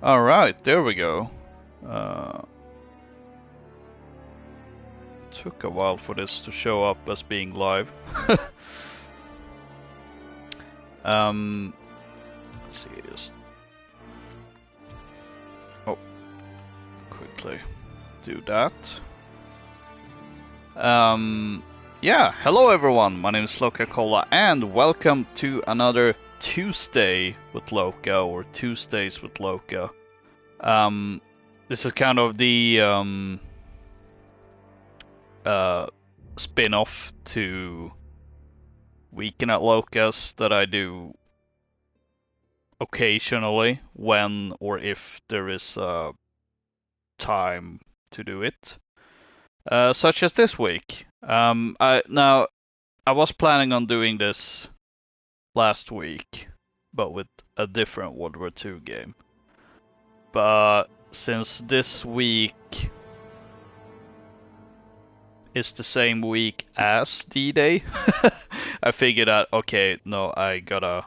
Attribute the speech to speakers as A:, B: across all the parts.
A: Alright, there we go. Took a while for this to show up as being live. Let's see, just... Oh, quickly do that. Yeah, hello everyone, my name is Loka and welcome to another Tuesday with Loka, or Tuesdays with Loka. This is kind of the spin-off to Weekend at Loka's that I do occasionally when or if there is time to do it. Such as this week. I was planning on doing this last week, but with a different World War II game. But since this week is the same week as D-Day, I figured out, okay, no, I gotta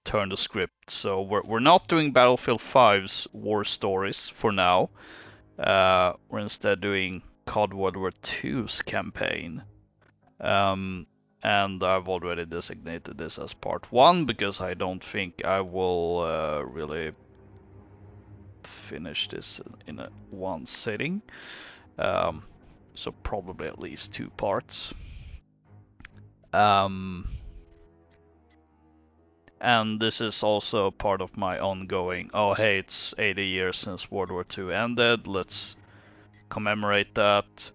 A: turn the script. So we're not doing Battlefield 5's War Stories for now. We're instead doing COD World War II's campaign. And I've already designated this as part 1 because I don't think I will really finish this in one sitting. So probably at least 2 parts. And this is also part of my ongoing, oh hey, it's 80 years since World War II ended, let's commemorate that.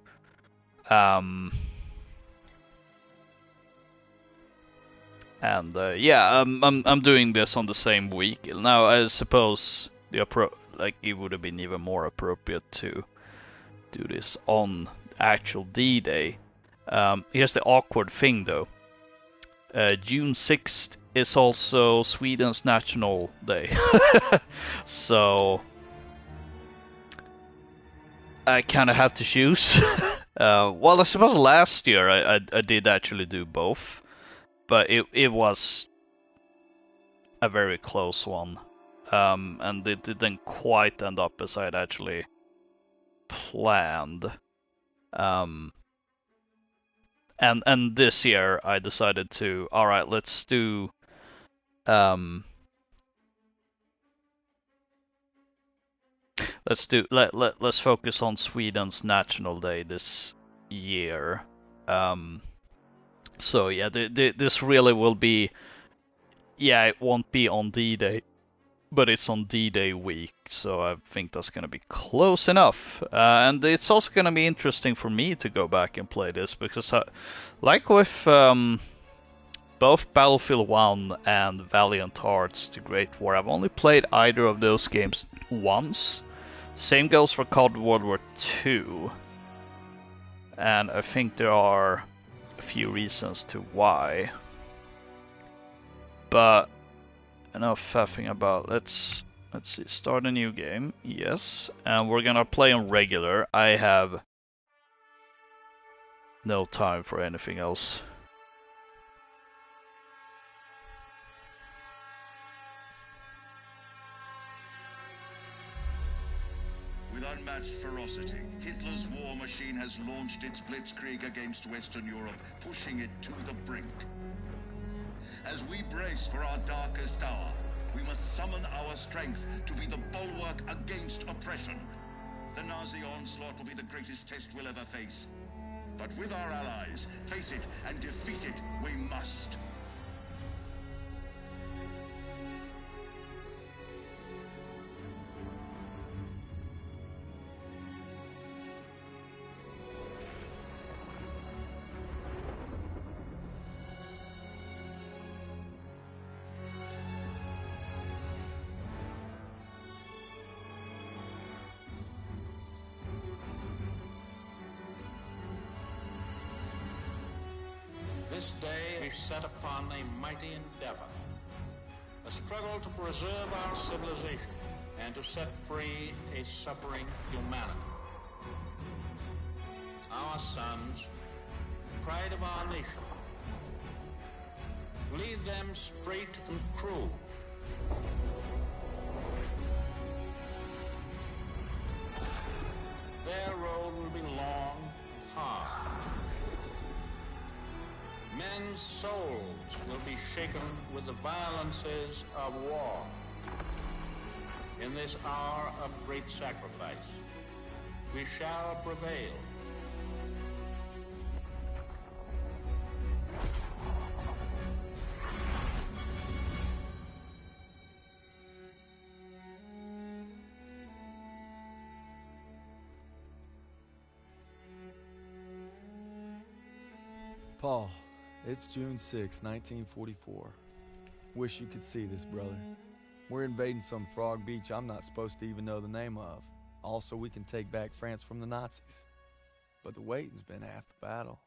A: Yeah, I'm doing this on the same week. Now I suppose it would have been even more appropriate to do this on actual D-Day. Here's the awkward thing though. June 6th is also Sweden's National Day. So I kind of have to choose. Well, I suppose last year I did actually do both, but it was a very close one, and it didn't quite end up as I had actually planned. And this year I decided to, all right, let's do let's focus on Sweden's National Day this year. So yeah, this really will be, yeah, it won't be on D-Day, but it's on D-Day week, so I think that's gonna be close enough. And it's also gonna be interesting for me to go back and play this, because like with both Battlefield 1 and Valiant Hearts: The Great War, I've only played either of those games once. Same goes for COD World War II. And I think there are a few reasons to why. But enough faffing about. Let's see. Start a new game. Yes. And we're gonna play on regular. I have no time for anything else.
B: With unmatched ferocity, Hitler's war machine has launched its blitzkrieg against Western Europe, pushing it to the brink. As we brace for our darkest hour, we must summon our strength to be the bulwark against oppression. The Nazi onslaught will be the greatest test we'll ever face. But with our allies, face it and defeat it we must.
C: This day we set upon a mighty endeavor, a struggle to preserve our civilization and to set free a suffering humanity. Our sons, pride of our nation, lead them straight and true. their road will be long and hard. Men's souls will be shaken with the violences of war. In this hour of great sacrifice, we shall prevail.
D: Paul, it's June 6, 1944. Wish you could see this, brother. We're invading some frog beach I'm not supposed to even know the name of. Also, we can take back France from the Nazis. But the waiting's been half the battle.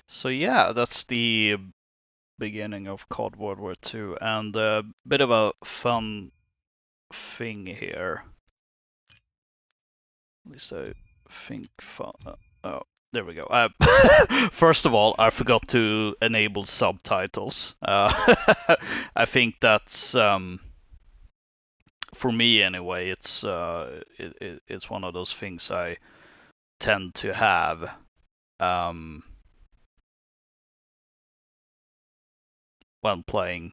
A: So yeah, that's the beginning of Cold World War II, and a bit of a fun thing here. At least I think fun. Oh, there we go. First of all, I forgot to enable subtitles. I think that's for me anyway. It's one of those things I tend to have. When playing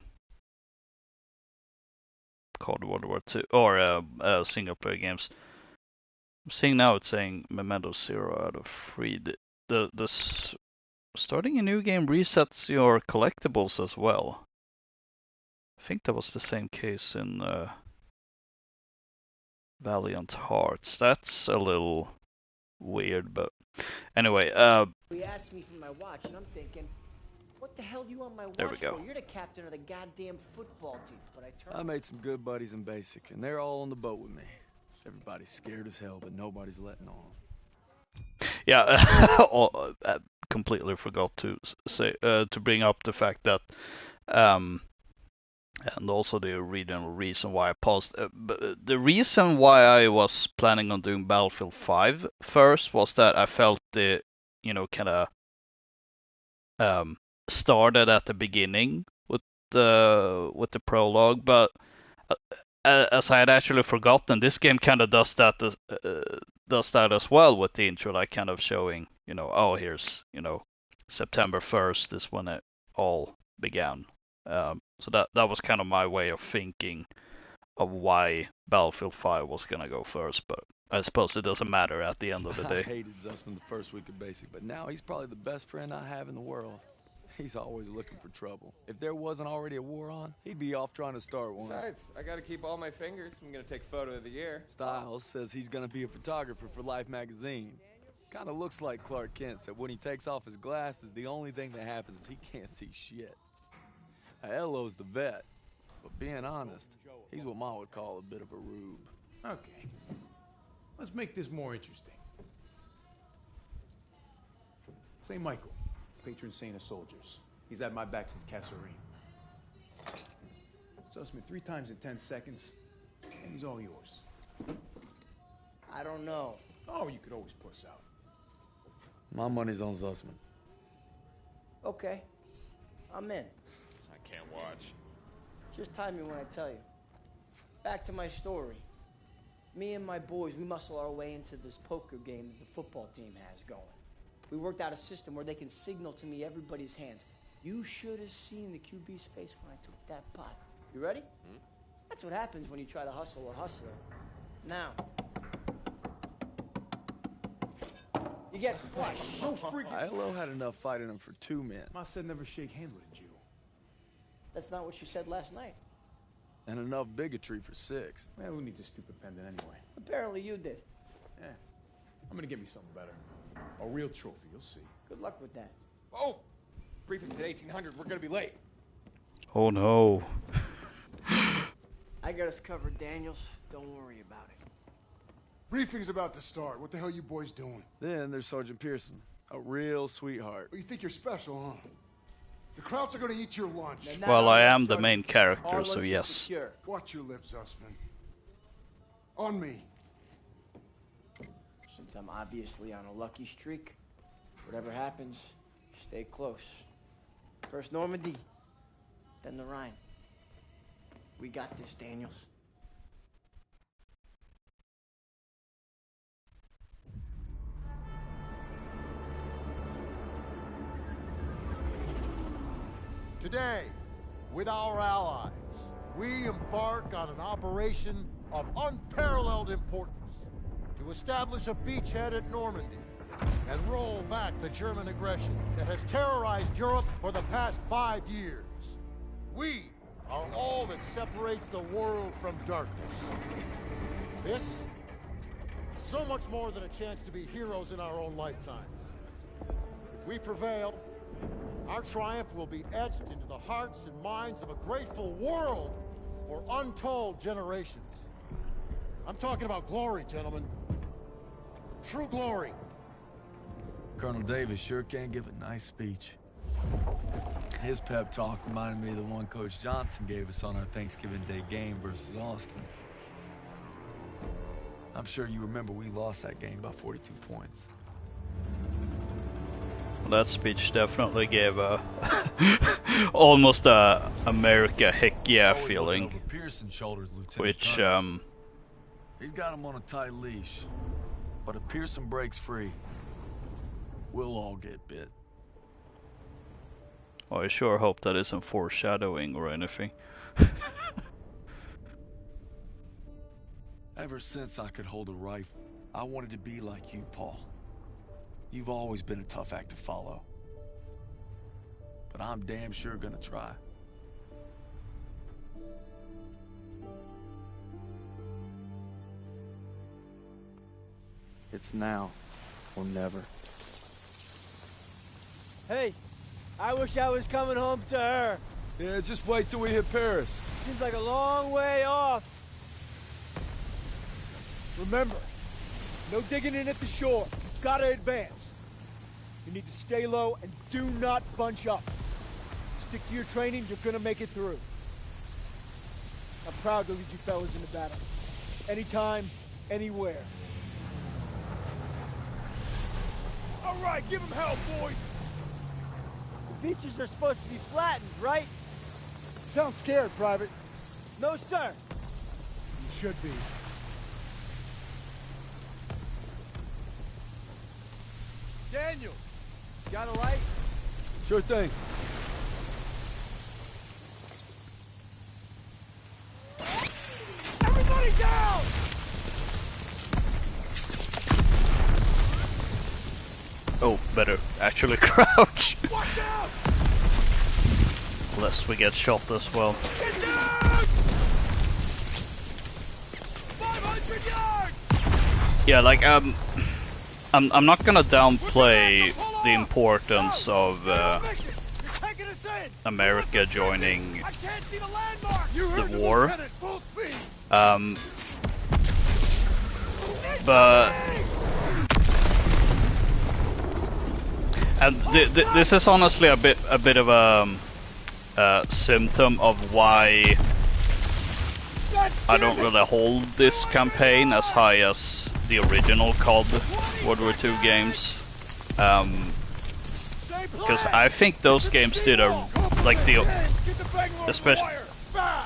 A: Cold World War II or single player games. I'm seeing now it's saying Memento 0 out of 3. Starting a new game resets your collectibles as well. I think that was the same case in Valiant Hearts. That's a little weird, but anyway.
E: He asked me for my watch, and I'm thinking, what the hell do you want my watch
A: There we go.
E: for? You're the captain of the goddamn football team. But
D: I made some good buddies in basic, and they're all on the boat with me. Everybody's scared as hell, but nobody's letting on.
A: Yeah, I completely forgot to say to bring up the fact that, and also the original reason why I paused. The reason why I was planning on doing Battlefield 5 first was that I felt the, kind of started at the beginning with the prologue, but as I had actually forgotten, this game kind of does that as well with the intro, like kind of showing, oh, here's, September 1st is when it all began. So that was kind of my way of thinking of why Battlefield 5 was gonna go first, but I suppose it doesn't matter at the end of the day.
D: I hated Zussman the first week of basic, but now he's probably the best friend I have in the world. He's always looking for trouble. If there wasn't already a war on, he'd be off trying to start one.
F: Besides, I gotta keep all my fingers. I'm gonna take photo of the year.
D: Styles says he's gonna be a photographer for Life magazine. Kinda looks like Clark Kent said when he takes off his glasses, the only thing that happens is he can't see shit. Elo's the vet, but being honest, he's what Ma would call a bit of a rube.
G: Okay. Let's make this more interesting. St. Michael, patron saint of soldiers. He's had my back since Kasserine. Sussman 3 times in 10 seconds, and he's all yours.
E: I don't know.
G: Oh, you could always puss out.
D: My money's on Zussman.
E: Okay. I'm in.
F: I can't watch.
E: Just time me when I tell you. Back to my story. Me and my boys, we muscle our way into this poker game that the football team has going. We worked out a system where they can signal to me everybody's hands. You should have seen the QB's face when I took that pot. You ready? That's what happens when you try to hustle a hustler. Now, you get flushed. No freaking.
D: Elo had enough fight in him for 2 men.
G: Ma said never shake hands with a Jew.
E: That's not what she said last night.
D: And enough bigotry for 6.
G: Man, who needs a stupid pendant anyway?
E: Apparently you did.
G: Yeah. I'm gonna get me something better. A real trophy, you'll see.
E: Good luck with that.
F: Oh! Briefing's at 1800. We're gonna be late.
A: Oh no.
E: I got us covered, Daniels. Don't worry about it.
H: Briefing's about to start. What the hell you boys doing?
D: Then there's Sergeant Pearson, a real sweetheart.
H: Oh, you think you're special, huh? The Krauts are gonna eat your lunch.
A: Well, I am the main character, so yes.
H: Watch your lips, Zussman. On me.
E: Since I'm obviously on a lucky streak, whatever happens, stay close. First Normandy, than the Rhine. We got this, Daniels.
H: Today, with our allies, we embark on an operation of unparalleled importance to establish a beachhead at Normandy and roll back the German aggression that has terrorized Europe for the past 5 years. We are all that separates the world from darkness. This, so much more than a chance to be heroes in our own lifetimes. If we prevail, our triumph will be etched into the hearts and minds of a grateful world for untold generations. I'm talking about glory, gentlemen. True glory.
D: Colonel Davis sure can give a nice speech. His pep talk reminded me of the one Coach Johnson gave us on our Thanksgiving Day game versus Austin. I'm sure you remember we lost that game by 42 points.
A: Well, that speech definitely gave a almost a America heck yeah
D: Always
A: feeling,
D: looking over Pearson's shoulders, Lieutenant
A: which
D: Colonel. He's got him on a tight leash, but if Pearson breaks free, we'll all get bit.
A: I sure hope that isn't foreshadowing or anything.
D: Ever since I could hold a rifle, I wanted to be like you, Paul. You've always been a tough act to follow. But I'm damn sure gonna try. It's now or never.
I: Hey, I wish I was coming home to her.
D: Yeah, just wait till we hit Paris.
I: Seems like a long way off. Remember, no digging in at the shore. Gotta advance. You need to stay low and do not bunch up. Stick to your training, you're gonna make it through. I'm proud to lead you fellas into battle. Anytime, anywhere. All right, give him hell, boys! The beaches are supposed to be flattened, right?
H: Sounds scared, Private.
I: No, sir.
H: You should be.
I: Daniel, got a light?
D: Sure thing.
I: Everybody down!
A: Oh, better actually crouch.
I: Watch out!
A: Lest we get shot as well.
I: Get down! 500 yards!
A: Yeah, like I'm not gonna downplay the importance of America joining the war, but and this is honestly a bit of a symptom of why I don't really hold this campaign as high as the original COD World War II games, because I think those games did a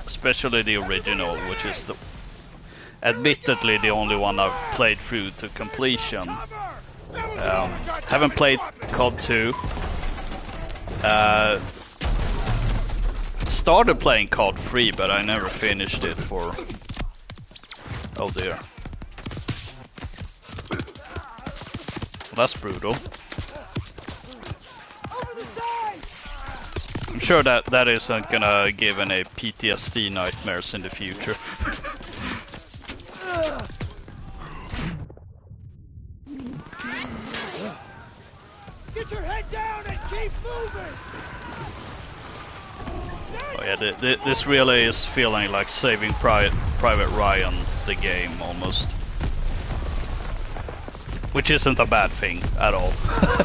A: especially the original, which is admittedly the only one I've played through to completion. Haven't played COD 2. Started playing COD 3, but I never finished it for. Oh dear. That's brutal. I'm sure that isn't gonna give any PTSD nightmares in the future.
I: Get your head down and keep moving!
A: Oh yeah, this really is feeling like Saving Private Ryan, the game, almost. Which isn't a bad thing at all.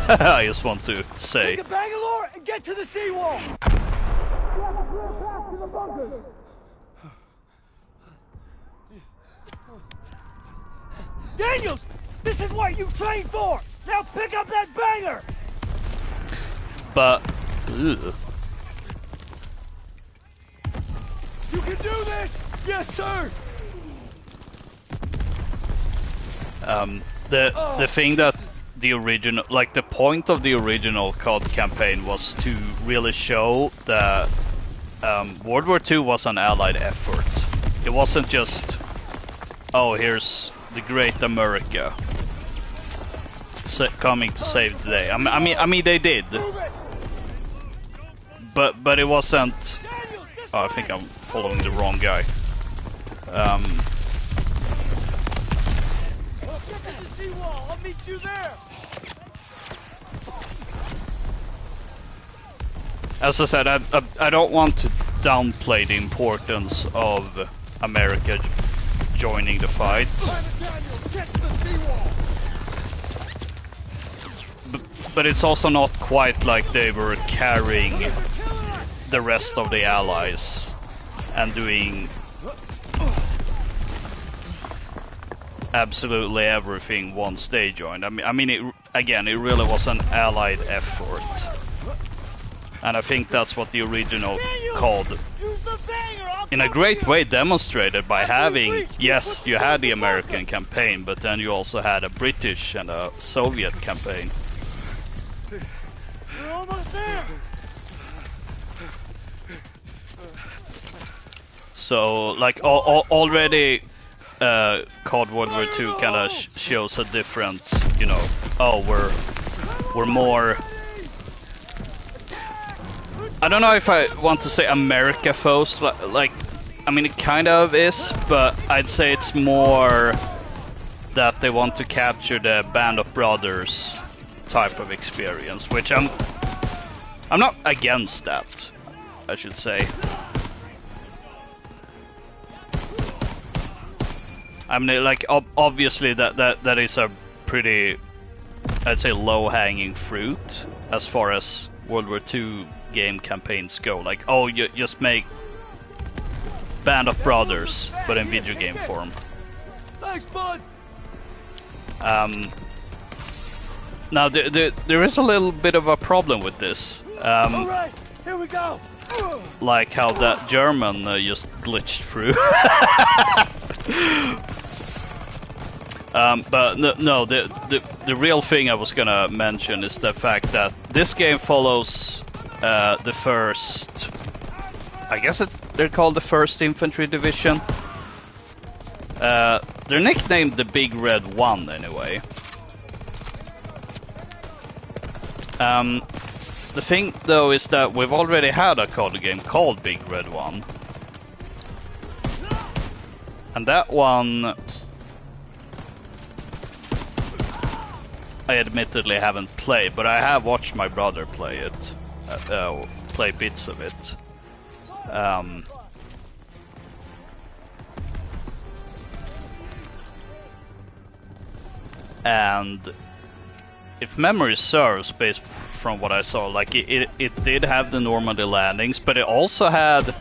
A: I just want to say.
I: Take a Bangalore and get to the seawall! Daniels! This is what you trained for! Now pick up that banger!
A: But ugh.
I: can do this! Yes, sir!
A: The thing that the original, like the point of the original COD campaign was to really show that World War II was an Allied effort. It wasn't just, oh, here's the great America coming to save the day. I mean they did, but it wasn't. Oh, I think I'm following the wrong guy.
I: I'll meet you there.
A: As I said, I don't want to downplay the importance of America joining the fight. But it's also not quite like they were carrying the rest of the Allies and doing absolutely everything once they joined. I mean, it really was an Allied effort. And I think that's what the original COD in a great way demonstrated by having, yes, you had the American campaign, but then you also had a British and a Soviet campaign.
I: We're almost there.
A: So, like, already COD World War II kind of shows a different, you know, oh, we're more... I don't know if I want to say America first, like, I mean it kind of is, but I'd say it's more that they want to capture the Band of Brothers type of experience, which I'm not against that, I should say. I mean, like, obviously that is a pretty, I'd say, low-hanging fruit as far as World War II game campaigns go. Like, oh, you just make Band of Brothers, but in video game form.
I: Thanks, bud.
A: Now there is a little bit of a problem with this.
I: All right, here we go.
A: Like how that German just glitched through. But no, the real thing I was gonna mention is the fact that this game follows the first, I guess they're called the 1st Infantry Division. They're nicknamed the Big Red One anyway. The thing though is that we've already had a COD game called Big Red One, and that one I admittedly haven't played, but I have watched my brother play it, play bits of it. And if memory serves, based from what I saw, like it did have the Normandy landings, but it also had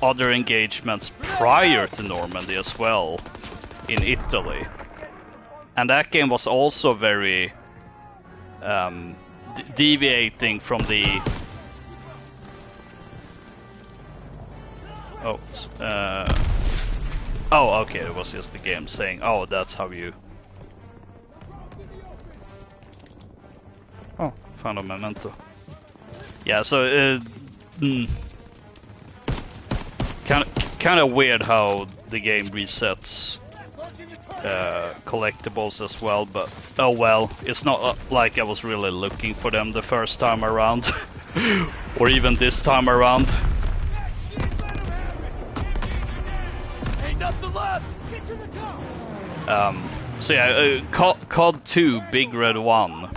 A: other engagements prior to Normandy as well in Italy. And that game was also very deviating from the oh, okay, it was just the game saying, oh, that's how you... Oh, found a memento. Yeah, so kind of weird how the game resets collectibles as well, but oh well, it's not like I was really looking for them the first time around, or even this time around.
I: Ain't nothing left. Get to the top.
A: So yeah, COD 2 Big Red One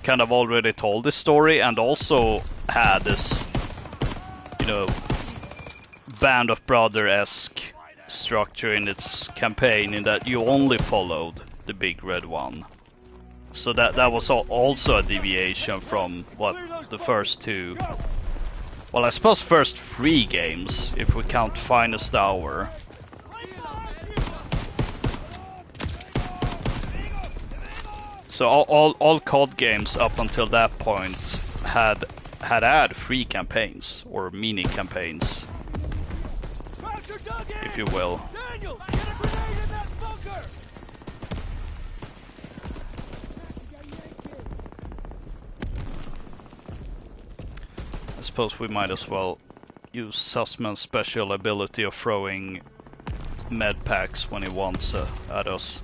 A: kind of already told this story, and also had this, you know, Band of Brother-esque structure in its campaign, in that you only followed the Big Red One. So that was also a deviation from what the first two, well, I suppose first 3 games, if we count Finest Hour. So all COD games up until that point had had free campaigns or mini campaigns, if you will.
I: Daniel, get a grenade in that bunker!
A: I suppose we might as well use Sussman's special ability of throwing med packs when he wants at us.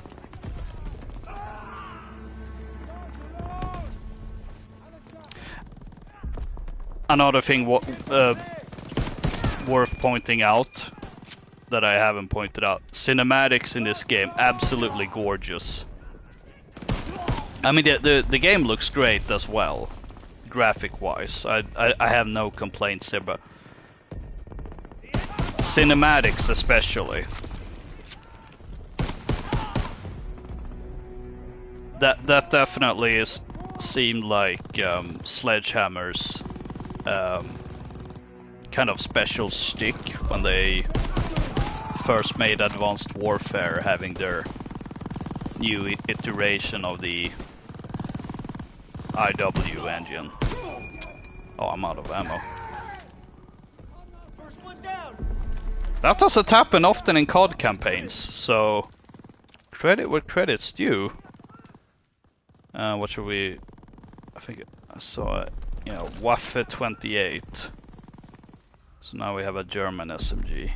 A: Another thing worth pointing out that I haven't pointed out: cinematics in this game absolutely gorgeous. I mean, the game looks great as well, graphic-wise. I have no complaints here, but cinematics especially. That definitely seemed like Sledgehammer's kind of special shtick when they first made Advanced Warfare, having their new iteration of the IW engine. Oh, I'm out of ammo. That doesn't happen often in COD campaigns, so credit where credit's due. What should we... I think I saw it. Yeah, WWII 28. So now we have a German SMG.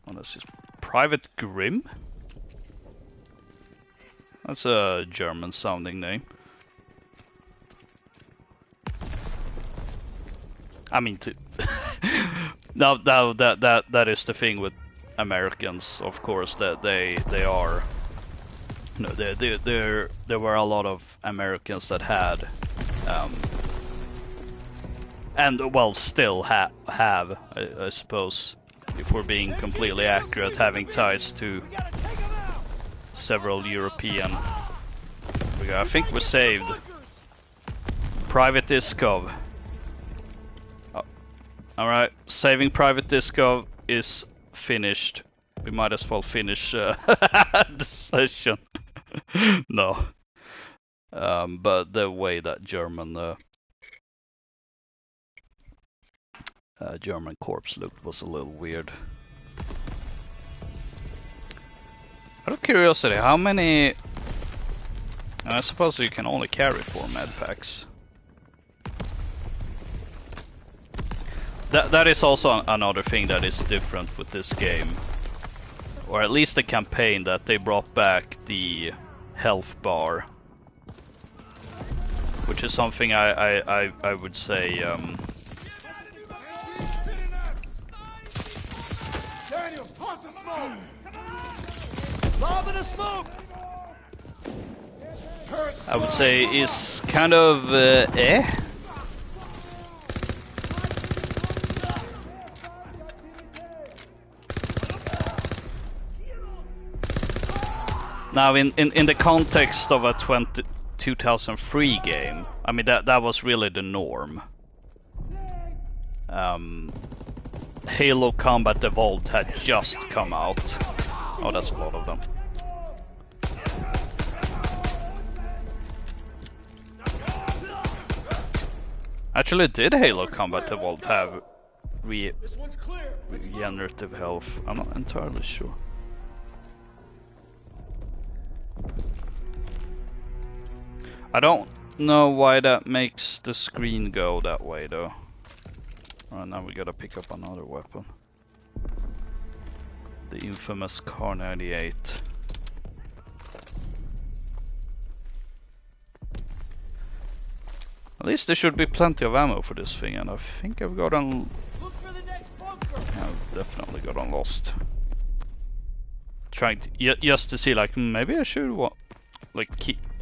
A: What is this? Private Grimm? That's a German sounding name. I mean, now that is the thing with Americans, of course, that they are. No, there were a lot of Americans that had, and well, still have, I suppose, if we're being completely accurate, having ties to several European. I think we saved Private Iskov. Oh. Alright, saving Private Iskov is finished. We might as well finish the session. No. But the way that German corpse looked was a little weird. Out of curiosity, how many... I suppose you can only carry 4 med packs. That is also another thing that is different with this game. Or at least the campaign, that they brought back the health bar. Which is something I would say...
I: Daniel, toss the smoke! Lob in a smoke!
A: I would say is kind of Now in the context of a 2003 game, I mean that was really the norm. Halo Combat Evolved had just come out. Oh, that's a lot of them. Actually, did Halo Combat Evolved have regenerative health? I'm not entirely sure. I don't know why that makes the screen go that way though. Alright, now we gotta pick up another weapon. The infamous Kar 98. At least there should be plenty of ammo for this thing, and I think I've gotten... I've definitely gotten lost. Trying to, just to see, like, maybe I should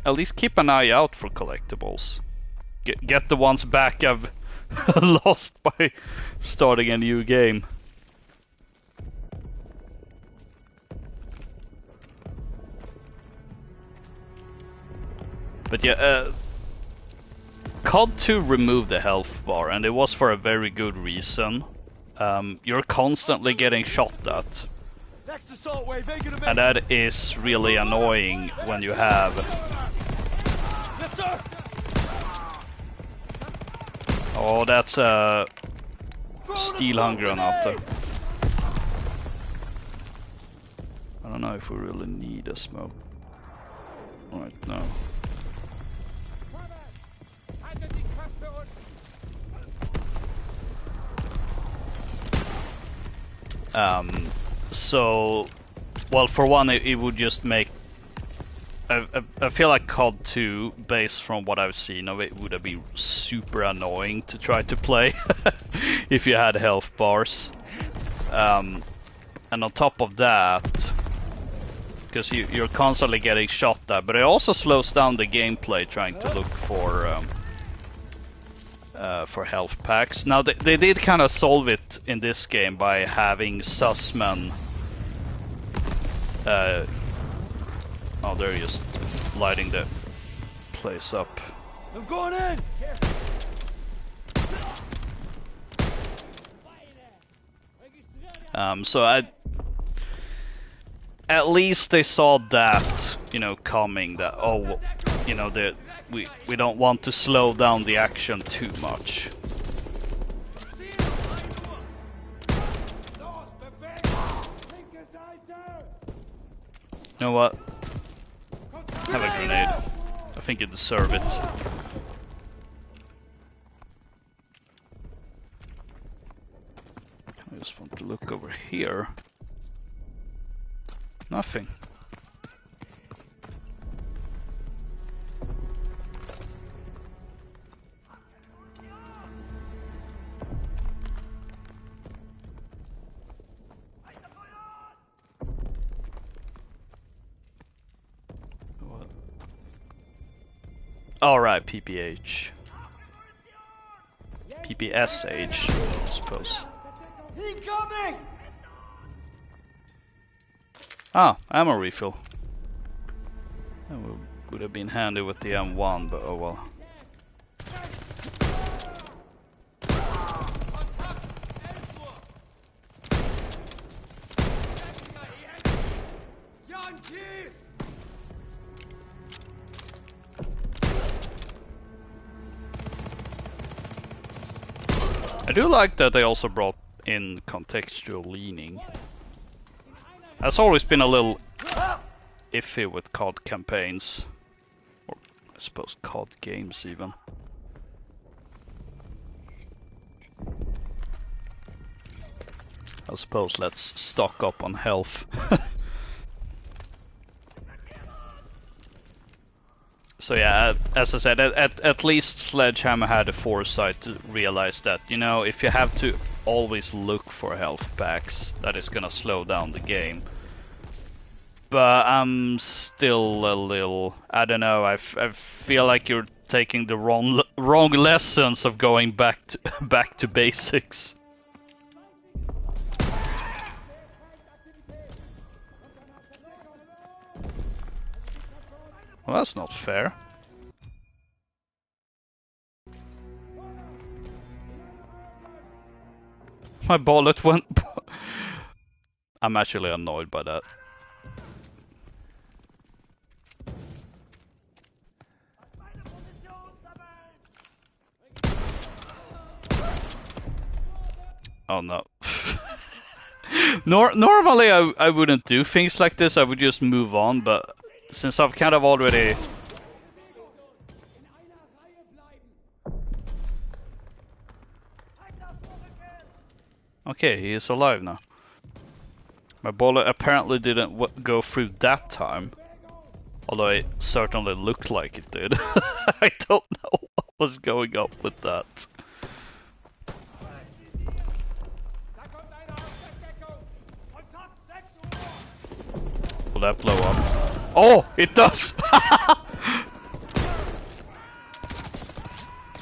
A: at least keep an eye out for collectibles. Get the ones back I've lost by starting a new game. But yeah, COD 2 removed the health bar, and it was for a very good reason. You're constantly getting shot at. And that is really annoying when you have Oh, that's a steel hand granate. I don't know if we really need a smoke right now. So, well, for one, it would just make. I feel like COD 2, based from what I've seen of it, would be super annoying to try to play if you had health bars. And on top of that, because you're constantly getting shot at, but it also slows down the gameplay trying to look for health packs. Now they did kind of solve it in this game by having Sussman. Oh, they're just lighting the place up.
I: I'm going in!
A: So at least they saw that, you know, coming. That you know, we don't want to slow down the action too much. You know what? Have a grenade. I think you deserve it. I just want to look over here. Nothing. Alright, PPH. PPSH, I suppose.
I: Incoming!
A: Ah, ammo refill. That would have been handy with the M1, but oh well. I do like that they also brought in contextual leaning. That's always been a little iffy with COD campaigns, or I suppose COD games even. I suppose let's stock up on health. So yeah, as I said, at least Sledgehammer had the foresight to realize that, you know, if you have to always look for health packs, that is gonna slow down the game. But I'm still a little, I don't know, I feel like you're taking the wrong lessons of going back to basics. Well, that's not fair. My bullet went... I'm actually annoyed by that. Oh no. Normally I wouldn't do things like this, I would just move on, but since I've kind of already... Okay, he is alive now. My bullet apparently didn't go through that time, although it certainly looked like it did. I don't know what was going on with that. Will that blow up? Oh, it does!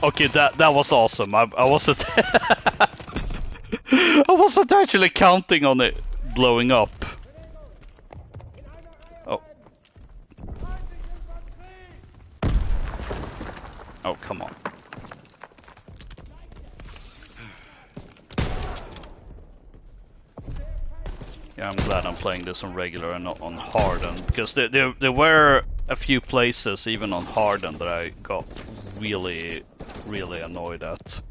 A: Okay, that was awesome. I wasn't I wasn't actually counting on it blowing up. Oh. Oh, come on. Yeah, I'm glad I'm playing this on regular and not on hardened, because there were a few places, even on hardened, that I got really annoyed at.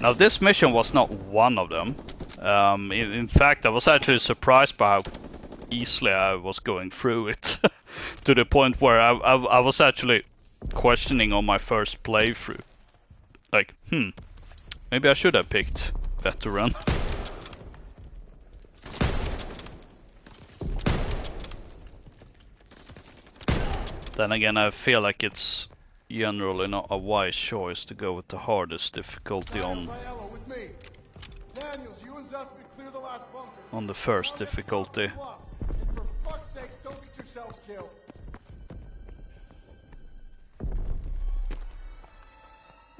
A: Now this mission was not one of them. In fact, I was actually surprised by how easily I was going through it. To the point where I was actually questioning on my first playthrough. Like, maybe I should have picked veteran. Then again, I feel like it's generally not a wise choice to go with the hardest difficulty on the first difficulty.
H: And for fuck's sakes, don't get yourselves killed.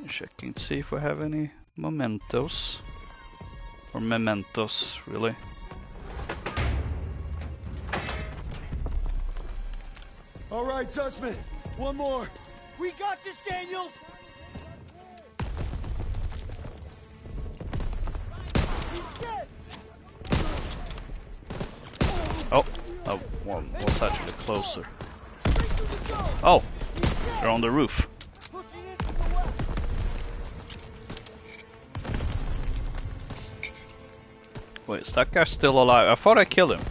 A: Checking to see if we have any mementos. Or mementos, really.
I: All right, Sussman. One more. We got this, Daniels! He's dead!
A: Oh, that one was actually closer. Oh, they're on the roof. Wait, is that guy still alive? I thought I killed him.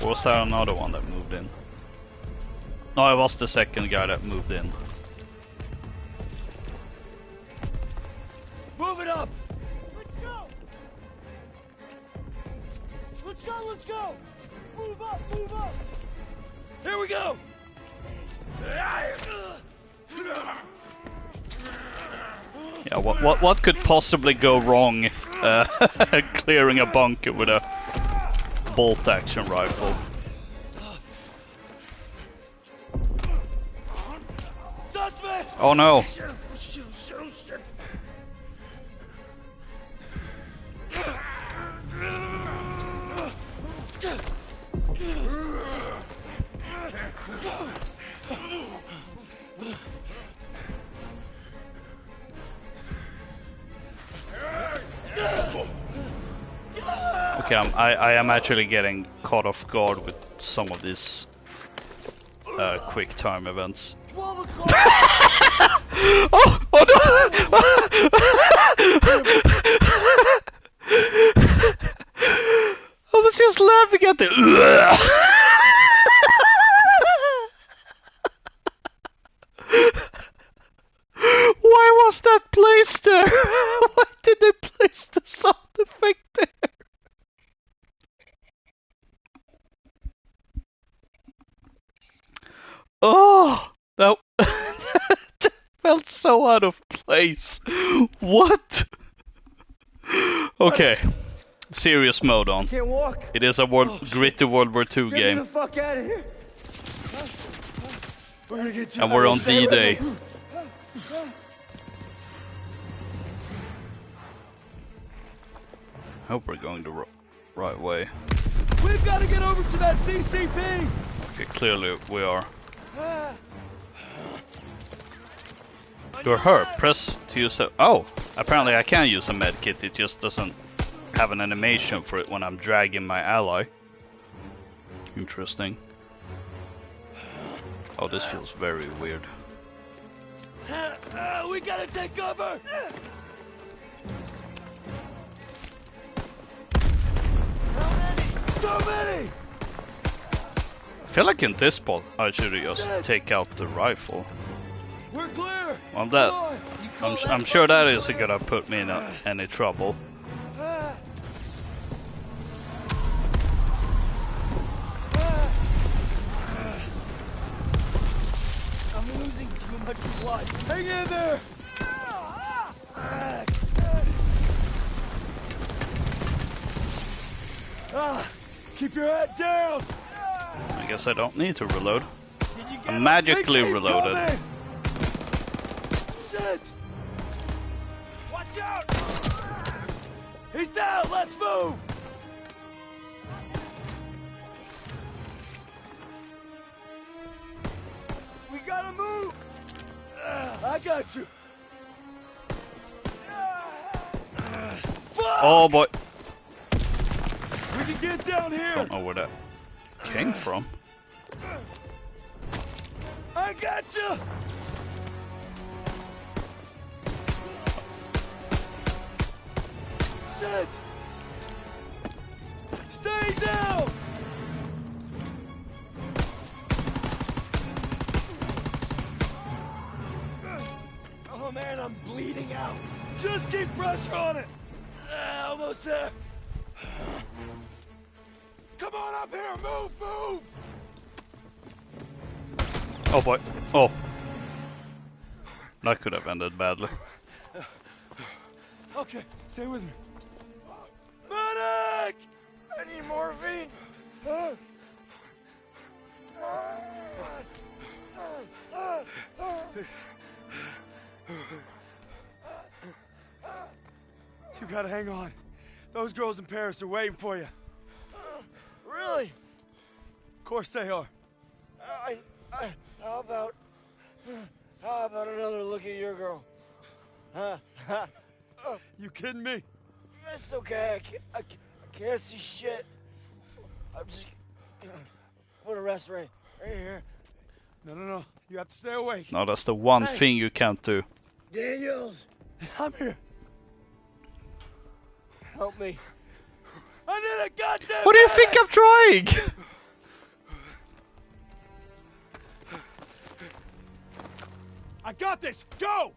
A: Or was there another one that moved in? No, it was the second guy that moved in.
I: Move it up! Let's go! Let's go, let's go! Move up, move up! Here we go!
A: Yeah, what could possibly go wrong clearing a bunker with a bolt action rifle? Oh no! Okay, I am actually getting caught off guard with some of these quick time events. Oh no! I was just laughing at it. Why was that placed there? Why did they place the sound effect there? Oh, that felt so out of place. What? Okay, serious mode on.
I: Can't walk.
A: It is a gritty World War II
I: Get
A: game.
I: me the fuck out of here. We're gonna get you
A: And we're
I: out.
A: on
I: Stay with
A: D-Day.
I: me.
A: I hope we're going the right way.
I: We've got to get over to that CCP.
A: Okay, clearly we are. You're hurt. Press to use a... Oh! Apparently I can use a medkit. It just doesn't have an animation for it when I'm dragging my ally. Interesting. Oh, this feels very weird.
I: We gotta take cover. So many!
A: I feel like in this spot I should just take out the rifle.
I: We're clear.
A: Well, that I'm sure that isn't gonna put me in any trouble.
I: I'm losing too much blood. Hang in there. Keep your head down.
A: I guess I don't need to reload. I'm magically reloaded.
I: Coming. Shit! Watch out! He's down. Let's move. We gotta move. I got you. Fuck!
A: Oh boy!
I: We can get down here.
A: Don't know where that came from.
I: I got you. it! Stay down! Oh man, I'm bleeding out. Just keep pressure on it. Almost there. Come on up here, move!
A: Oh boy. Oh. That could have ended badly.
I: Okay, stay with me. Medic! I need morphine. You gotta hang on. Those girls in Paris are waiting for you. Really? Of course they are. How about another look at your girl? You kidding me? It's okay. I can't see shit. I'm just put a rest right here. No. You have to stay awake.
A: No, that's the one thing you can't do.
I: Daniels, I'm here. Help me. I need a goddamn.
A: What do you think I'm trying?
I: I got this. Go.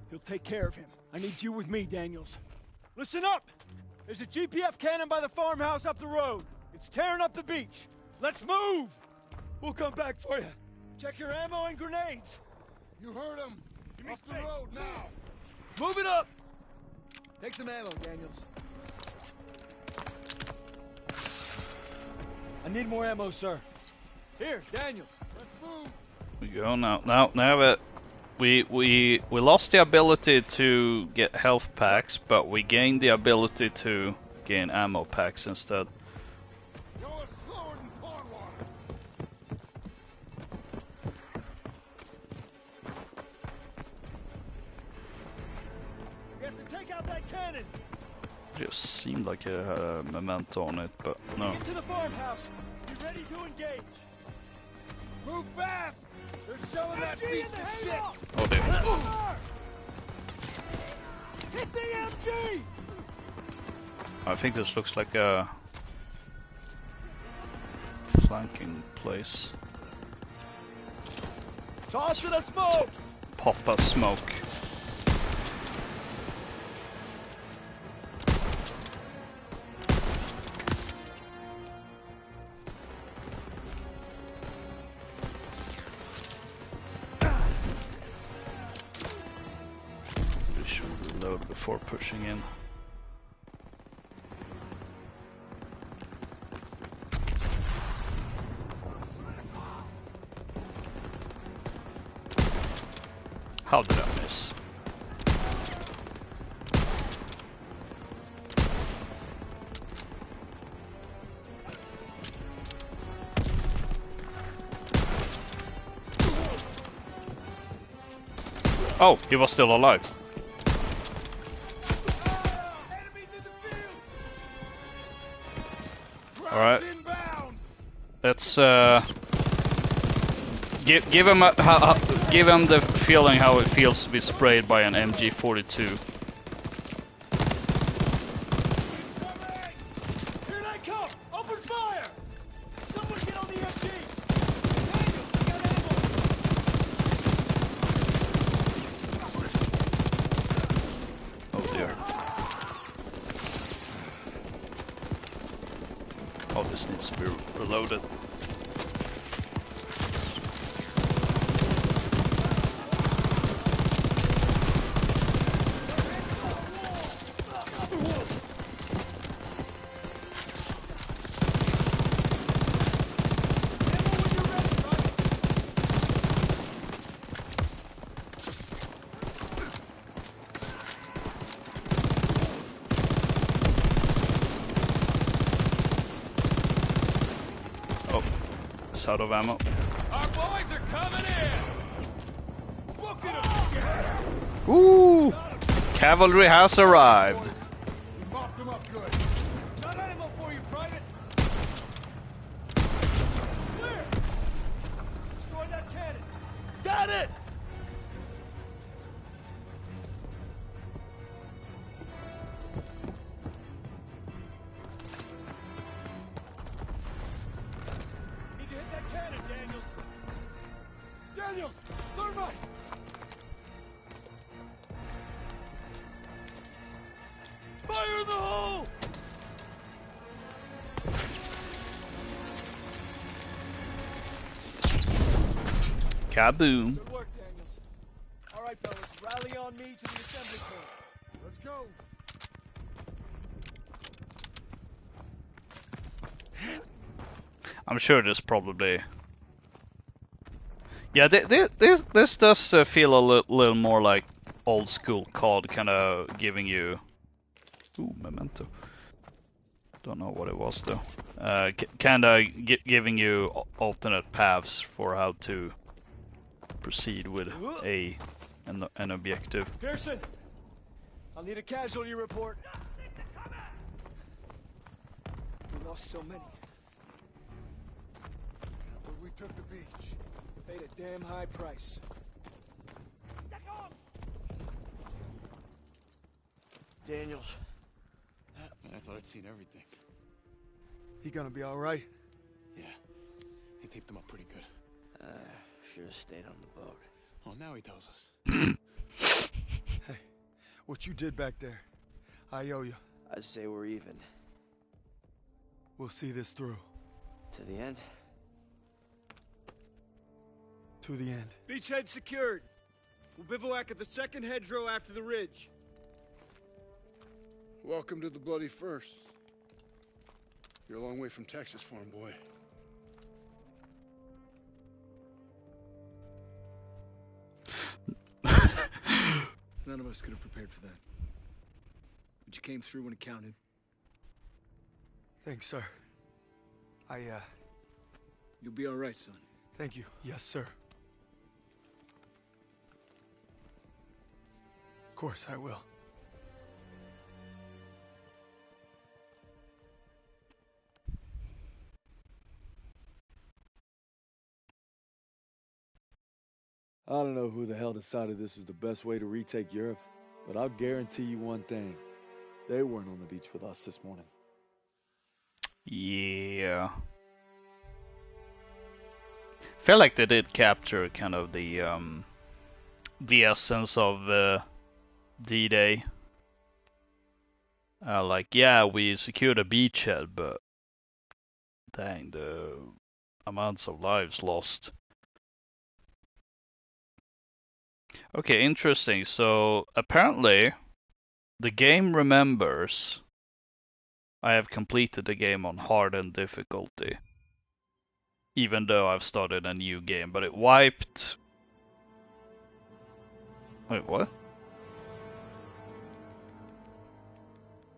I: You'll take care of him. I need you with me, Daniels. Listen up! There's a GPF cannon by the farmhouse up the road. It's tearing up the beach. Let's move! We'll come back for you. Check your ammo and grenades.
H: You heard him. Off the road now.
I: Move it up! Take some ammo, Daniels. I need more ammo, sir. Here, Daniels.
H: Let's move.
A: We go now. Now that we lost the ability to get health packs, but we gained the ability to gain ammo packs instead.
H: You're slower than Pondwater.
I: We have to take out that cannon.
A: Just seemed like it had a memento on it, but no.
I: Get to the farmhouse. Be ready to engage.
H: Move fast. They're shelling that piece of shit.
A: Oh dear.
I: Hit the MG!
A: I think this looks like a flanking place.
I: Toss to the smoke!
A: Pop a smoke. Before pushing in. How did I miss? Oh, he was still alive. Alright. Let's give him give him the feeling how it feels to be sprayed by an MG42.
I: Here they come! Open fire! Someone get on the MG!
A: Oh dear. Oh, this needs to be reloaded. Out of ammo.
I: Our boys are coming in! Look at them!
A: Ooh! Cavalry has arrived.
H: We mopped them up good.
I: Got ammo for you, Private! Clear! Destroy that cannon! Got it! Daniels! Thermite!
H: Fire in the hole!
A: Kaboom.
I: Good work, Daniels. All right, fellas, rally on me to the assembly point.
H: Let's go.
A: I'm sure there's probably... Yeah, this does feel a little more like old school COD, kind of giving you... Ooh, memento. Don't know what it was though. Kind of giving you alternate paths for how to proceed with an objective.
I: Pearson, I'll need a casualty report. We lost so many.
H: But we took the beach.
I: Paid a damn high price.
E: Daniels.
G: Man, I thought I'd seen everything.
D: He gonna be all right?
G: Yeah. He taped him up pretty good.
E: Should have stayed on the boat.
G: Oh, now he tells us.
D: Hey, what you did back there, I owe you.
E: I'd say we're even.
D: We'll see this through.
E: To the end?
D: To the end.
I: Beachhead secured. We'll bivouac at the second hedgerow after the ridge.
H: Welcome to the bloody first. You're a long way from Texas, farm boy.
I: None of us could have prepared for that. But you came through when it counted.
D: Thanks, sir.
I: You'll be all right, son.
D: Thank you. Yes, sir. Of course I will. I don't know who the hell decided this was the best way to retake Europe, but I'll guarantee you one thing. They weren't on the beach with us this morning.
A: Yeah. Feel like they did capture kind of the essence of D-Day. Like, yeah, we secured a beachhead, but dang, the amounts of lives lost. Okay, interesting. So apparently the game remembers I have completed the game on hardened difficulty, even though I've started a new game, but it wiped... Wait, what?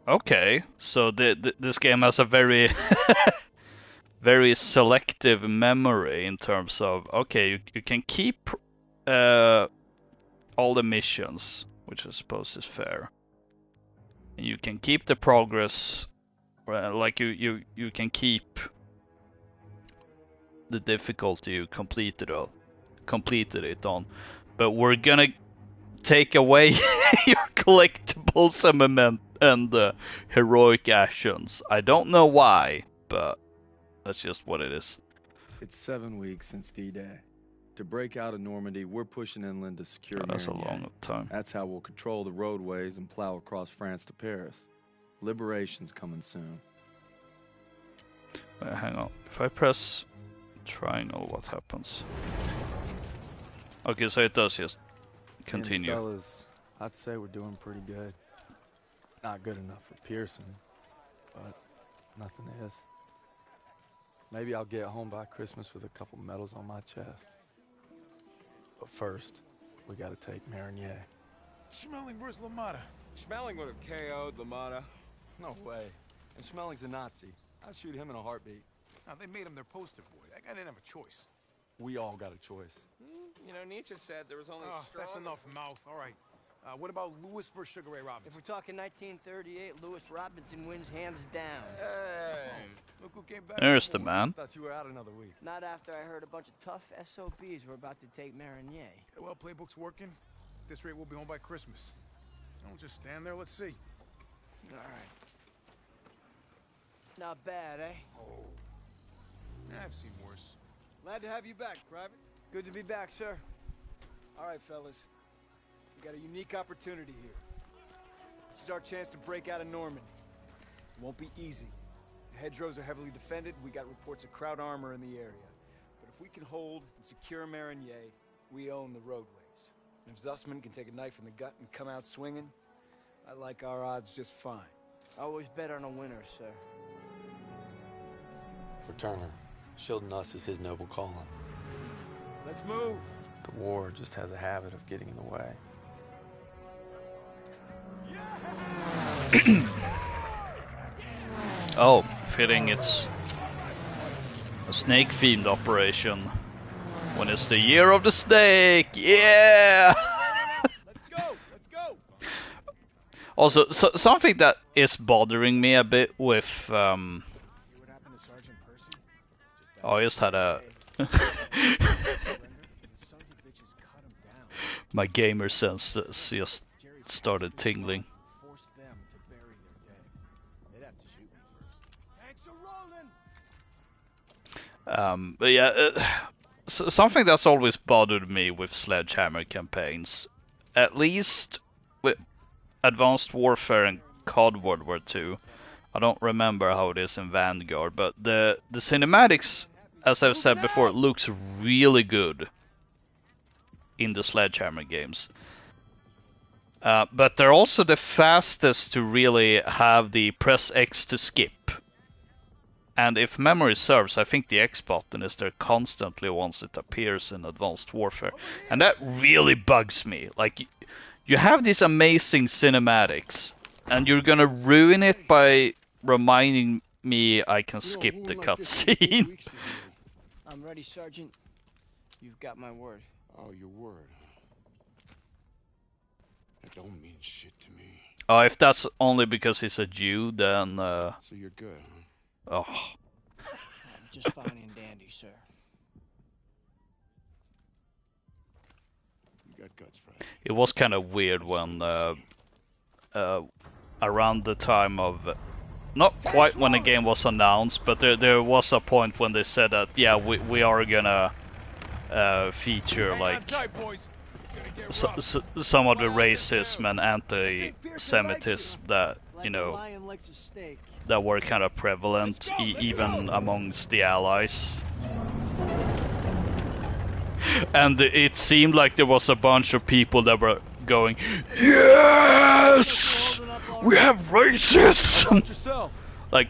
A: Okay, so this game has a very very selective memory in terms of, okay, you can keep all the missions, which I suppose is fair. And you can keep the progress, like you can keep the difficulty you completed it on, but we're gonna take away your collectibles and heroic actions. I don't know why, but that's just what it is.
D: It's 7 weeks since D-Day. To break out of Normandy, we're pushing inland to secure
A: That's a
D: Marigny.
A: long time.
D: That's how we'll control the roadways and plow across France to Paris. Liberation's coming soon.
A: Wait, hang on. If I press triangle, what happens? Okay, so it does just continue.
D: And fellas, I'd say we're doing pretty good. Not good enough for Pearson, but nothing is. Maybe I'll get home by Christmas with a couple medals on my chest. But first, we gotta take Marigny.
G: Schmeling versus LaMotta.
F: Schmeling would have KO'd LaMotta.
D: No way. And Schmelling's a Nazi. I'd shoot him in a heartbeat.
G: Now, they made him their poster boy. That guy didn't have a choice.
D: We all got a choice.
F: You know, Nietzsche said there was only strong...
G: That's enough, mouth. All right. What about Lewis versus Sugar Ray
E: If
G: Robinson?
E: we're talking 1938, Lewis Robinson wins hands down.
F: Hey.
G: Look who came back.
A: There's the man.
D: Thought you were out another week.
E: Not after I heard a bunch of tough SOBs were about to take Marigny.
G: Yeah, well, playbook's working. At this rate, we'll be home by Christmas. Don't just stand there. Let's see.
E: All right. Not bad, eh?
G: Yeah, I've seen worse.
I: Glad to have you back, Private.
E: Good to be back, sir.
I: All right, fellas. We got a unique opportunity here. This is our chance to break out of Normandy. It won't be easy. The hedgerows are heavily defended. We got reports of Kraut armor in the area. But if we can hold and secure Marigny, we own the roadways. And if Zussman can take a knife in the gut and come out swinging, I like our odds just fine.
E: I always bet on a winner, sir.
J: For Turner, shielding us is his noble calling.
I: Let's move.
J: The war just has a habit of getting in the way.
A: Oh, fitting it's a snake-themed operation. When it's the year of the snake, yeah!
I: Let's go!
A: Also, something that is bothering me a bit with I just had a my gamer sense just started tingling. But yeah, something that's always bothered me with Sledgehammer campaigns, at least with Advanced Warfare and COD World War II. I don't remember how it is in Vanguard, but the cinematics, as I've said before, looks really good in the Sledgehammer games. But they're also the fastest to really have the press X to skip. And if memory serves, I think the X button is there constantly once it appears in Advanced Warfare. And that really bugs me. Like, you have these amazing cinematics, and you're gonna ruin it by reminding me I can skip the cutscene.
E: I'm ready, Sergeant. You've got my word.
H: Oh, your word. That don't mean shit to me.
A: Oh, if that's only because he's a Jew, then
H: So you're good, huh?
A: oh.
E: I'm just fine and dandy, sir.
H: You got guts, Brad.
A: It was kind of weird when around the time of not quite when the game was announced, but there was a point when they said that yeah, we are gonna feature like some of the racism and anti-Semitism that, you know, that were kind of prevalent even amongst the Allies. And it seemed like there was a bunch of people that were going, yes, we have racism. Like,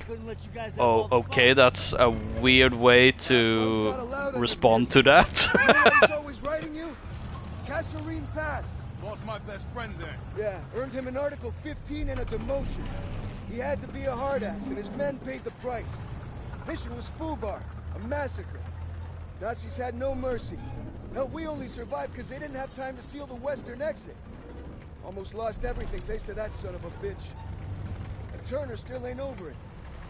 A: oh, okay, that's a weird way to respond to that.
I: Always writing you? Kasserine Pass.
F: Lost my best friends there.
I: Yeah, earned him an Article 15 and a demotion. He had to be a hard ass, and his men paid the price. Mission was Fubar, a massacre. Nazis had no mercy. Hell, we only survived because they didn't have time to seal the western exit. Almost lost everything thanks to that son of a bitch. And Turner still ain't over it.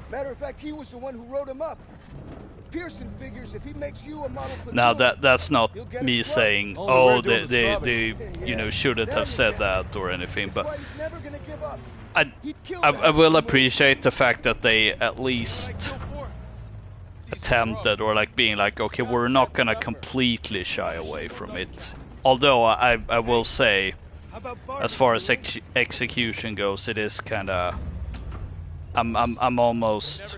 I: Matter of fact, he was the one who wrote him up. Pearson figures if he makes you a model platoon,
A: now that's not me saying, oh, they you know, shouldn't have said that or anything, but I will appreciate the fact that they at least attempted, or like being like, okay, we're not gonna completely shy away from it. Although I will say, as far as execution goes, it is kind of I'm almost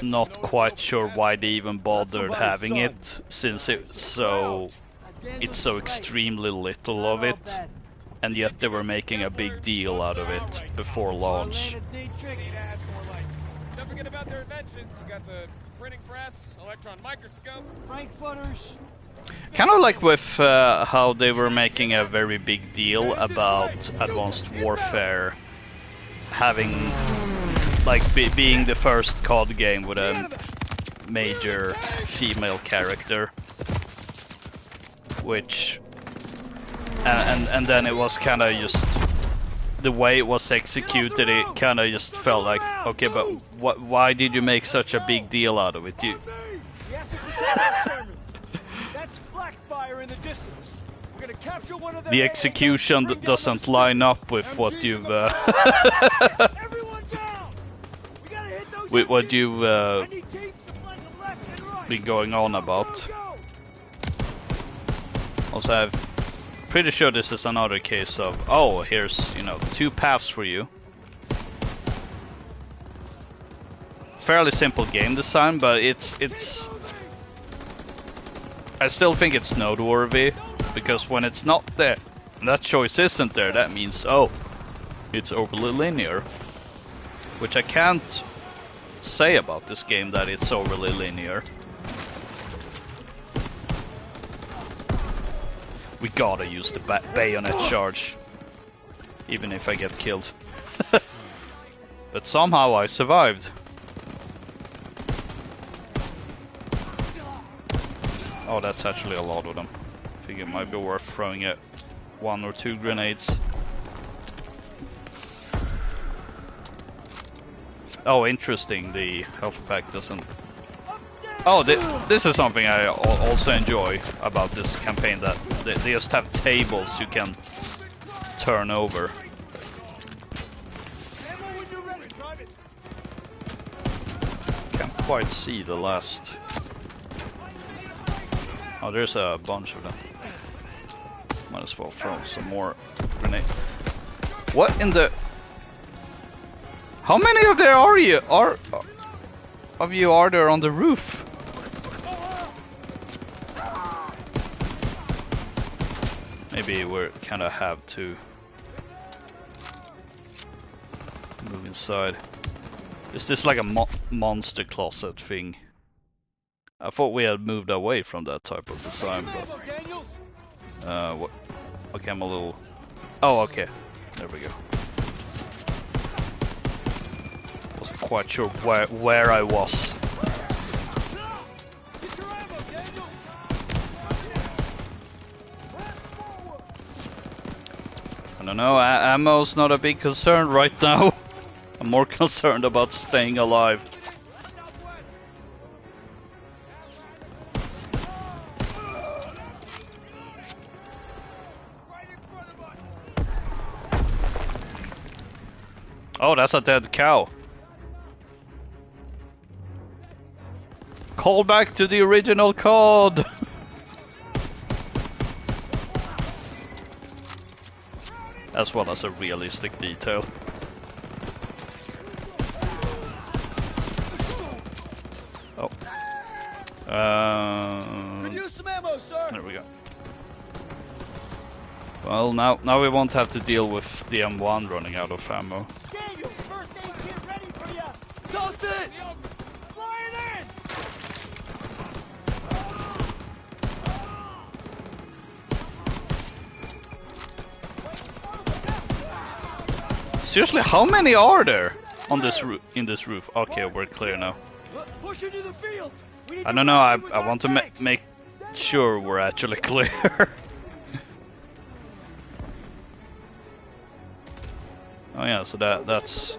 A: not quite sure why they even bothered having it, since it's so extremely little of it, and yet they were making a big deal out of it before launch.
F: Don't forget about their inventions. You got the printing press, electron microscope.
E: Frankfurters.
A: Kind of like with how they were making a very big deal about Advanced Warfare having, like, being the first COD game with a major female character, which and then it was kind of just the way it was executed. It kind of just felt like, okay, but why did you make such a big deal out of it? The execution doesn't line up with what you've with what you've been going on about. Also, I'm pretty sure this is another case of, oh, here's, you know, 2 paths for you. Fairly simple game design, but it's I still think it's noteworthy, because when it's not there, that choice isn't there, that means, oh, it's overly linear. Which I can't say about this game, that it's overly linear. We gotta use the bayonet charge, even if I get killed. But somehow I survived. Oh, that's actually a lot of them. I think it might be worth throwing it 1 or 2 grenades. Oh, interesting, the health pack doesn't... Oh, this is something I also enjoy about this campaign, that they just have tables you can turn over. Can't quite see the last... Oh, there's a bunch of them. Might as well throw some more grenades. What in the... How many of there are you? Are there on the roof? Maybe we kind of have to move inside. Is this like a monster closet thing? I thought we had moved away from that type of design, but... what? Okay, I'm a little... Oh, okay. There we go. Wasn't quite sure where I was. I don't know, ammo's not a big concern right now. I'm more concerned about staying alive. Oh, that's a dead cow. Call back to the original code. As well as a realistic detail. Oh. There we go. Well, now we won't have to deal with the M1 running out of ammo.
I: Daniel, first aid kit ready for you. Toss it. Fly it
A: in. Seriously, how many are there on this in this roof? Okay, we're clear now.
I: Push into the field.
A: I don't know. I want to make sure we're actually clear. Oh yeah, so that's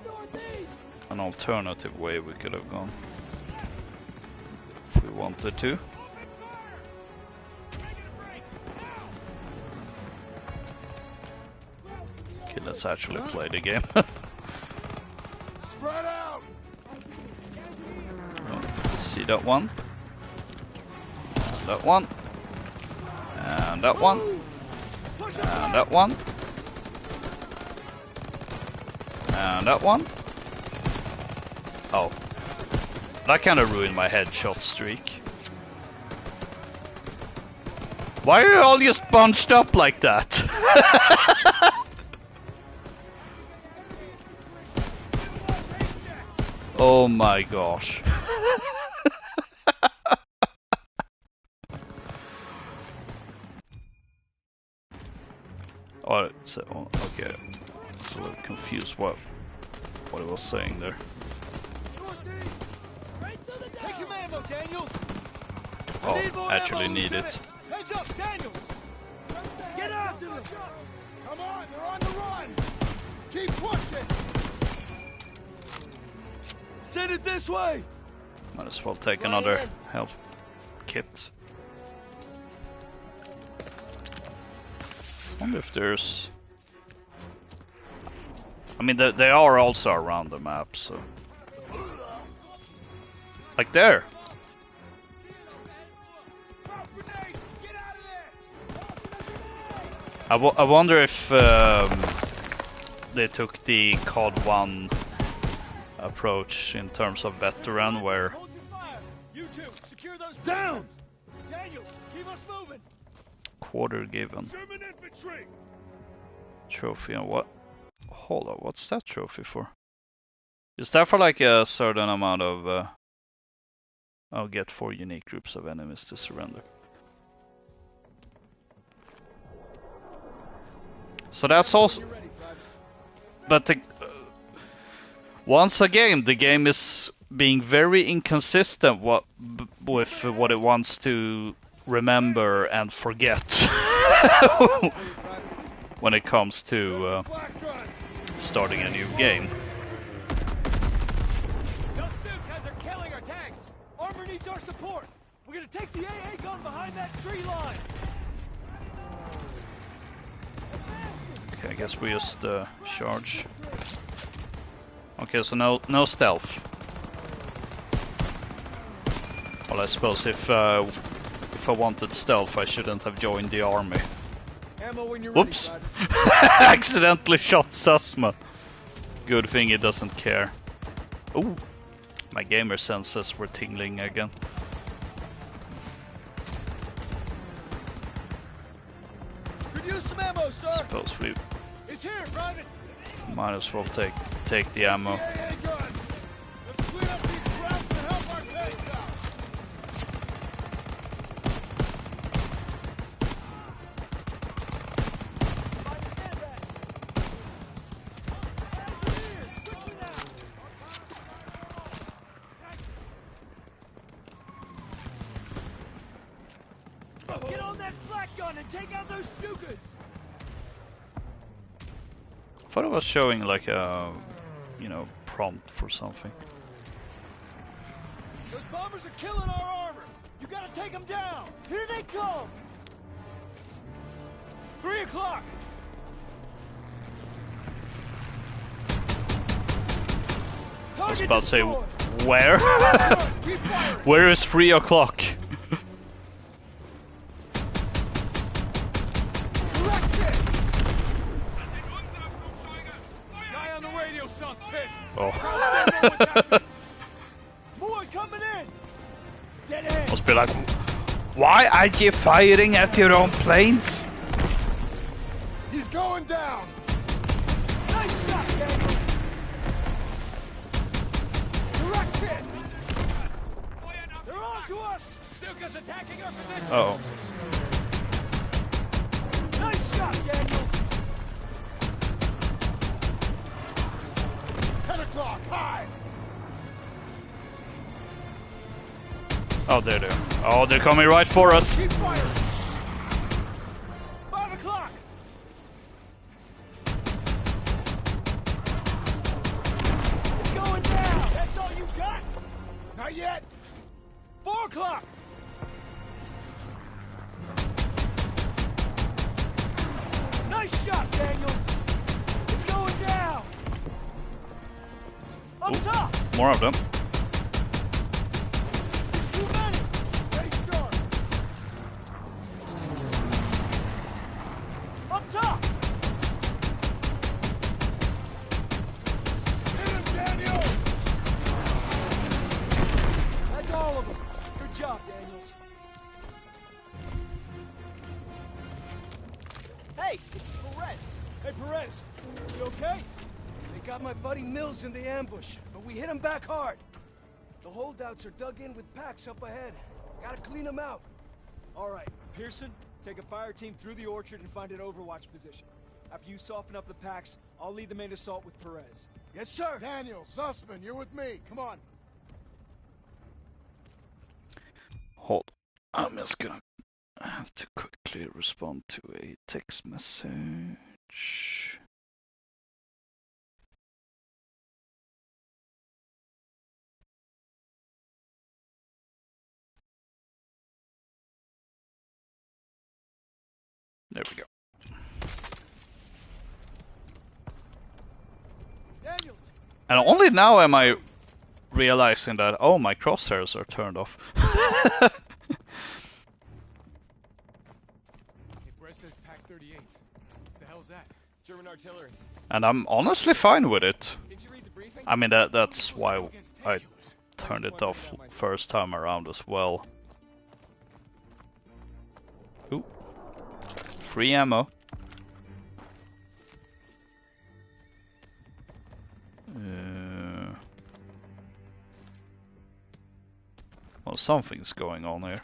A: an alternative way we could have gone if we wanted to. Okay, let's actually play the game.
I: Spread out.
A: Oh, see that one? And that one. And that one. And that one. And that one. Oh. That kind of ruined my headshot streak. Why are you all just bunched up like that? Oh my gosh. Oh, so, okay. A little confused what it was saying there. Oh, actually need it.
I: Heads up, Daniels. Get after them. Come on, they're on the run. Keep pushing. Send it this way.
A: Might as well take another health kit. Wonder if there's... I mean, they are also around the map, so... Like there! I wonder if they took the COD 1 approach in terms of veteran, where
I: Hold your fire. You two, secure those
H: Down!
I: Daniels, keep us moving.
A: quarter given
I: German infantry.
A: trophy and what? Hold on, what's that trophy for? Is that for like a certain amount of? I'll get 4 unique groups of enemies to surrender. So that's also. But once again, the game is being very inconsistent with what it wants to remember and forget when it comes to starting a new game.
I: Those Stukas are killing our tanks. Armor needs our support. We're gonna take the AA gun behind that tree line.
A: Okay, I guess we just charge. Okay, so no stealth. Well, I suppose if I wanted stealth, I shouldn't have joined the army.
I: Ammo when you're
A: Whoops!
I: ready,
A: Accidentally shot Sussman. Good thing he doesn't care. Ooh, my gamer senses were tingling again.
I: Could use some ammo, sir.
A: Suppose we
I: It's here, Private.
A: might as well take the ammo.
H: AA gun! Let's clean up these crowds and help our tanks out!
I: By the sandbag. Engineers, quickly now. Get on that flak gun and take out those Stukas.
A: I thought it was showing like a, prompt for something.
I: Those bombers are killing our armor. You gotta take them down. Here they come. 3 o'clock.
A: I was
I: Target
A: about to say,
I: destroyed.
A: where?
H: Keep firing!
A: Where is 3 o'clock?
I: Direct hit. Guy on the radio sounds pissed.
A: Oh.
I: More coming in. Dead end.
A: Must be like, why are you firing at your own planes?
H: He's going down!
I: Nice shot, Daniels. Direct hit. They're on to us. Stuka's attacking our position.
A: Uh oh.
I: Nice shot, Daniels.
H: 10 o'clock, high!
A: Oh, there they are. Oh, they're coming right for us.
I: Keep firing. 5 o'clock. It's going down. That's all you got? Not yet. 4 o'clock. Nice shot, Daniels. It's going down. Up
A: Ooh.
I: top.
A: More of them.
I: Too many. Stay sharp. Up top.
H: Hit him, Daniel!
I: That's all of them. Good job, Daniels. Hey, it's Perez. Hey, Perez. You okay? They got my buddy Mills in the ambush, but we hit him back hard. The holdouts are dug in with packs up ahead. Gotta clean them out. All right, Pearson, take a fire team through the orchard and find an overwatch position. After you soften up the packs, I'll lead the main assault with Perez. Yes, sir.
H: Daniel, Sussman, you're with me. Come on.
A: Hold. I'm just gonna have to quickly respond to a text message. There we go.
I: Daniels.
A: And only now am I realizing that, oh, my crosshairs are turned off.
I: Hey,
G: Express says Pack 38s. What the hell's that?
F: German artillery.
A: And I'm honestly fine with it.
F: Did you read the briefing?
A: I mean, that's why I turned it off first time around as well. Ooh. Free ammo. Well, something's going on here.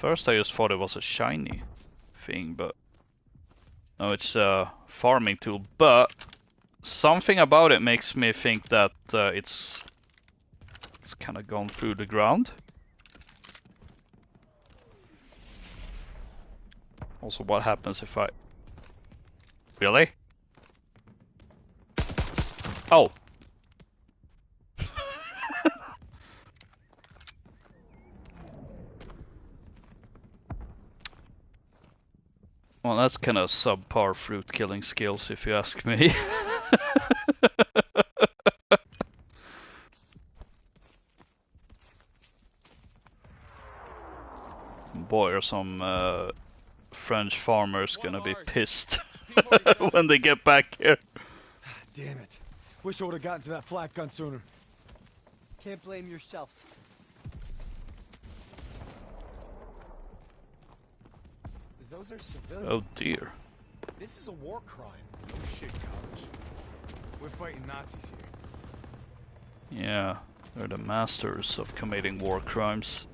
A: First I just thought it was a shiny thing, but no, it's a farming tool. But something about it makes me think that it's kind of gone through the ground. Also, what happens if I... Really? Oh! Well, that's kind of subpar fruit killing skills, if you ask me. Boy, are some French farmers gonna be pissed when they get back here.
D: Damn it. Wish I would have gotten to that flak gun sooner.
E: Can't blame yourself.
F: Those are civilians.
A: Oh dear.
F: This is a war crime.
G: No shit, college. We're fighting Nazis here.
A: Yeah, they're the masters of committing war crimes.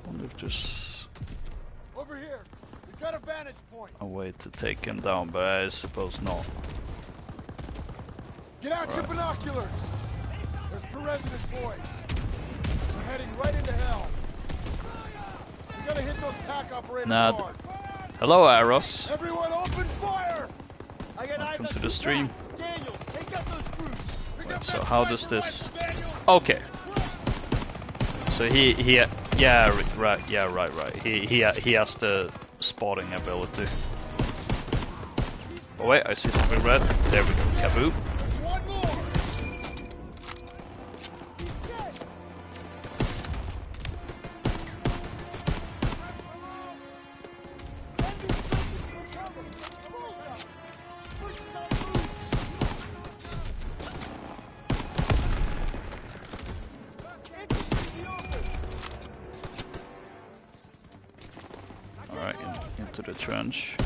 A: Wonder if there's
H: Over here. We've got a vantage point.
A: a way to take him down, but I suppose not.
H: Get out your binoculars. There's Perez and his boys. We're heading right into hell. We gotta hit those pack operators
A: Nah,
H: hard.
A: hello, Aros.
H: Everyone open fire!
E: I got
A: Welcome to the stream.
E: Daniel, take out those crews.
A: Wait, so how does this... Okay. So yeah, right. He has the spotting ability. Oh wait, I see something red. There we go. Kaboo.
H: One more!
A: Alright, into the trench.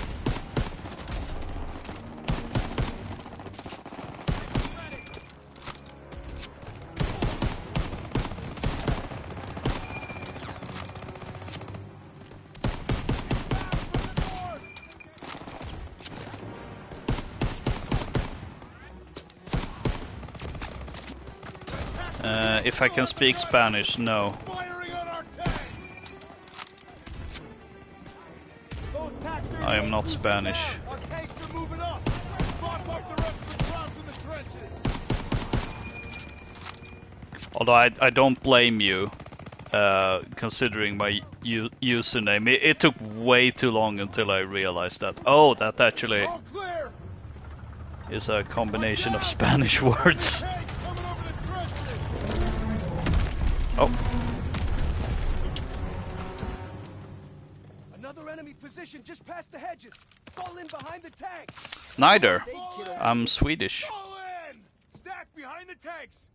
A: If I can speak Spanish, no.
H: Firing on our tanks!
A: I am not Spanish.
H: Our tanks are moving up! Lock up the rest of the crowds in the trenches!
A: Although I don't blame you, considering my username. It took way too long until I realized that. Oh, that actually
H: All clear!
A: is a combination of Spanish words.
H: Tanks coming over the trenches!
A: Oh,
I: Another enemy position just past the hedges. Fall in behind the tanks.
A: neither. I'm Swedish.
H: Fall in! Stack behind the tanks!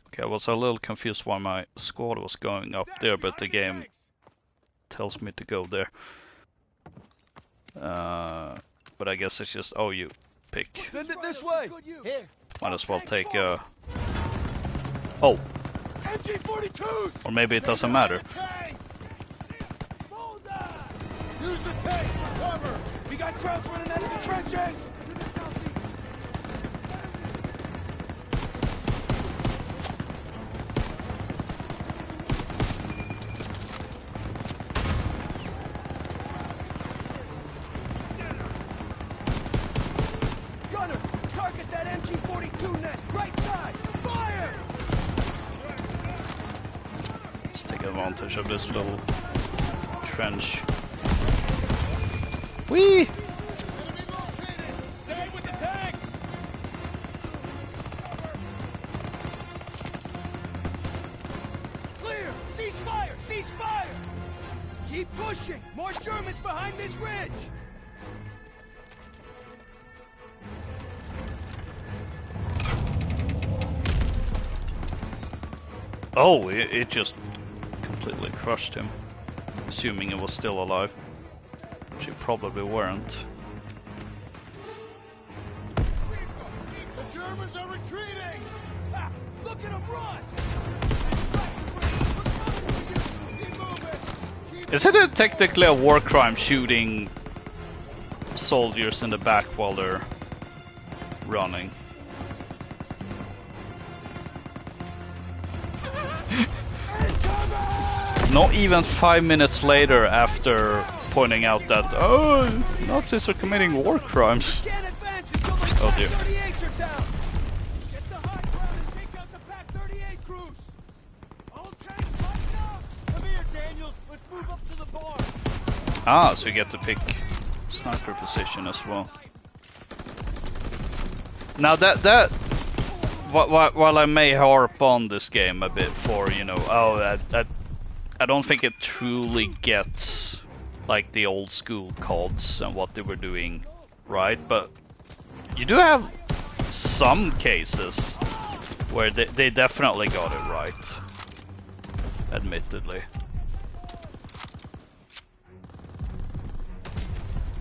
A: Okay, I was a little confused why my squad was going up
H: Stack
A: there, but
H: behind
A: the game
H: tanks!
A: tells me to go there. But I guess it's just, oh, you pick.
D: Send it this way!
E: Here.
A: Might as well take oh,
H: MG-42s!
A: or maybe it doesn't matter.
H: Tanks! Use the tanks for cover!
I: We got crowds running out of the trenches. Gunner, target that MG-42 nest, right side. Fire!
A: Let's take advantage of this little trench. Whee!
H: Stay with the tanks!
I: Cease fire! Keep pushing! More Germans behind this ridge!
A: Oh, it just completely crushed him. Assuming it was still alive. Which it probably weren't.
H: The Germans are retreating!
I: Ah, look at them run!
A: Isn't it technically a war crime shooting soldiers in the back while they're running? Not even 5 minutes later after pointing out that, oh, Nazis are committing war crimes. Oh dear. Ah, so you get to pick sniper position as well. Now while I may harp on this game a bit for, you know, I don't think it truly gets like the old school CODs and what they were doing right, but you do have some cases where they definitely got it right, admittedly.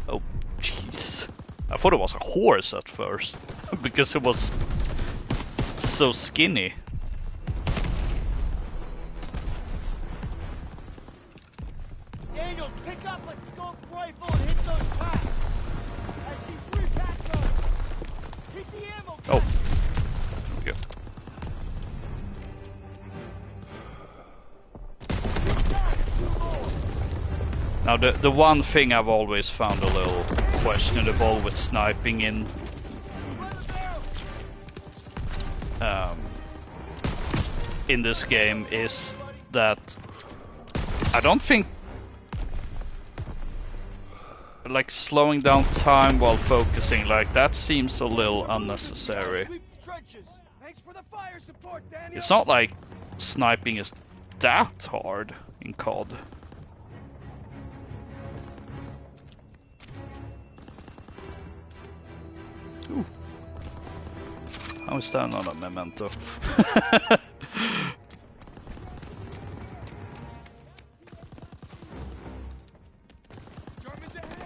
A: Oh, jeez. I thought it was a horse at first, because it was so skinny.
I: Daniel, pick up a scope rifle and hit those packs. I see 3 pack guns. Hit the ammo.
A: Oh. Okay. Now the one thing I've always found a little questionable with sniping in this game is that I don't think like slowing down time while focusing, like that seems a little unnecessary. It's not like sniping is that hard in COD. Ooh. How is that not a memento?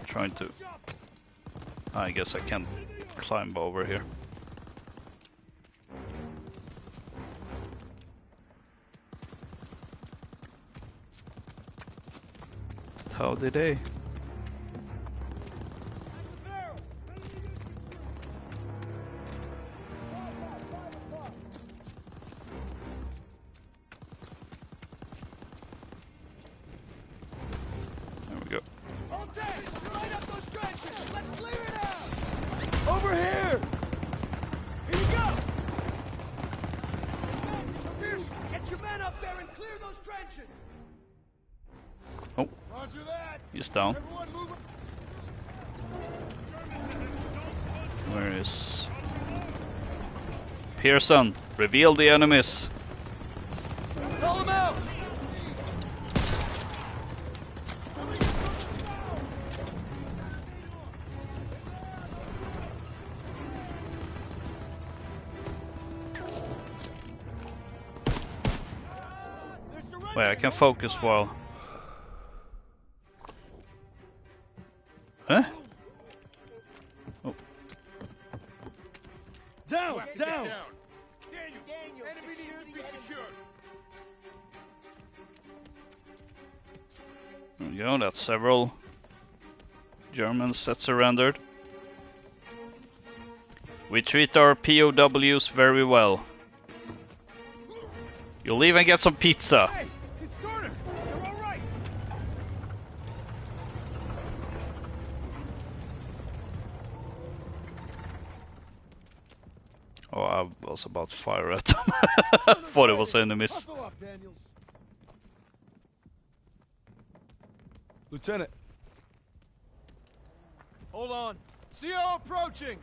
A: Trying to... I guess I can't climb over here. How did they?
I: Over here! Here you go! Fierce, get your men up there and clear those trenches!
A: Oh,
H: Roger that.
A: he's down.
H: Everyone move.
A: Where is... Pearson, reveal the enemies!
I: Call them out!
A: Wait, I can focus while... Huh? Oh.
I: Down! Down!
F: Daniel, enemy needs to be secured.
A: There we go, that's several Germans that surrendered. We treat our POWs very well. You'll even get some pizza.
I: Hey! It's Turner! You're alright!
A: Oh, I was about to fire at them. Thought it was enemies.
I: Hustle up, Daniels.
D: Lieutenant.
I: Hold on. CO approaching!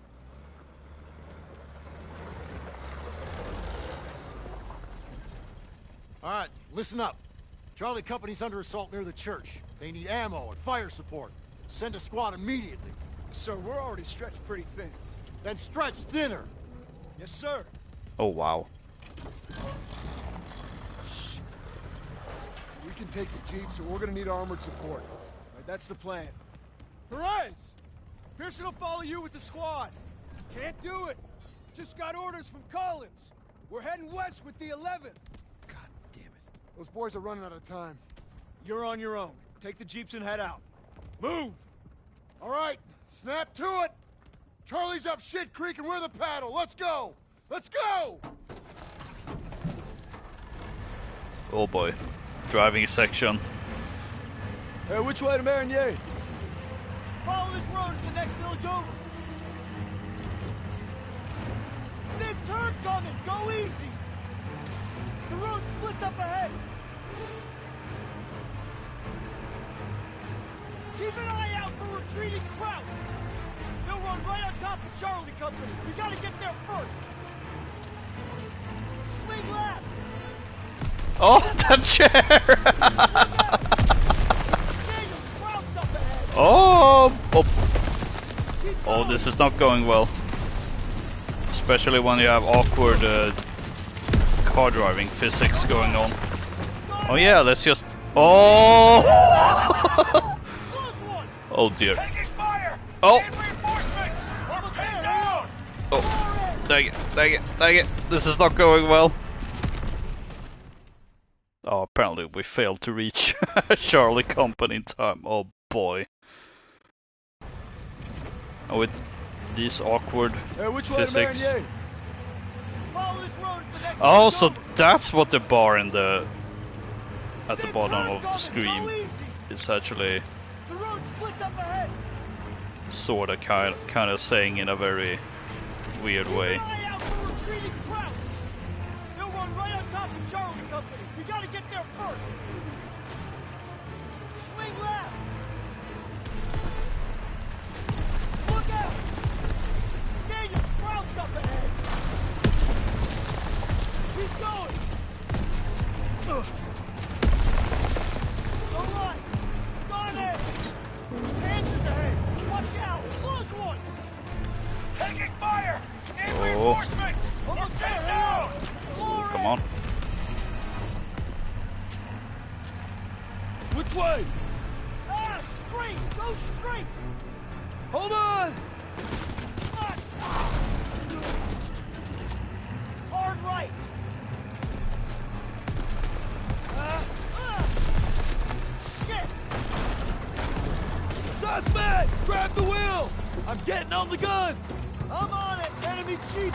H: All right, listen up. Charlie Company's under assault near the church. They need ammo and fire support. Send a squad immediately.
I: Sir, we're already stretched pretty thin.
H: Then stretch thinner.
I: Yes, sir.
A: Oh wow.
K: We can take the jeep, so we're gonna need armored support.
I: Right, that's the plan. Perez! Pearson will follow you with the squad.
K: Can't do it. Just got orders from Collins. We're heading west with the 11th.
I: God damn it.
K: Those boys are running out of time.
I: You're on your own. Take the jeeps and head out. Move!
K: All right, snap to it. Charlie's up shit creek and we're the paddle. Let's go! Let's go!
A: Oh boy. Driving section.
I: Hey, which way to Marigny?
E: Follow this road to the next village over. Big turn coming! Go easy! The road splits up ahead! Keep an eye out for retreating Krauts! They'll run right on top of Charlie Company! We gotta get there first! Swing left!
A: Oh, that chair! Oh! Oh, this is not going well. Especially when you have awkward car driving physics going on. Oh yeah, let's just... Oh! Oh dear. Oh! Oh, dang it, dang it, dang it. This is not going well. Oh, apparently we failed to reach Charlie Company in time. Oh boy. Oh, with these awkward physics. Oh, so that's what the bar in the at the bottom of the screen is actually sort of kind of saying in a very weird way.
E: They'll run right on top of Charlie Company. We gotta get there first. Swing left. Look out! Daniel, Krauts up ahead. Keep going. All right. Gone in. Panthers ahead. Watch out. Close one. Taking fire. Need reinforcements. Almost down.
A: Come on.
I: Which way?
E: Ah, straight. Go straight.
I: Hold on!
E: Hard right. Shit.
I: Suspect! Grab the wheel! I'm getting on the gun!
E: I'm on it. Enemy jeep.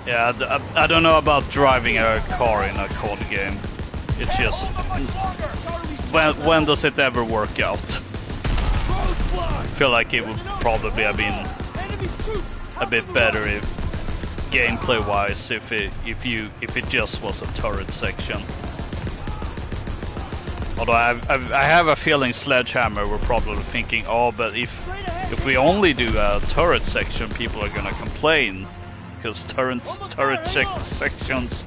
A: Yeah, I don't know about driving a car in a COD game. It's just... When does it ever work out? I feel like it would probably have been a bit better if gameplay-wise if it just was a turret section. Although I have a feeling Sledgehammer were probably thinking, oh, but if we only do a turret section, people are gonna complain because turret sections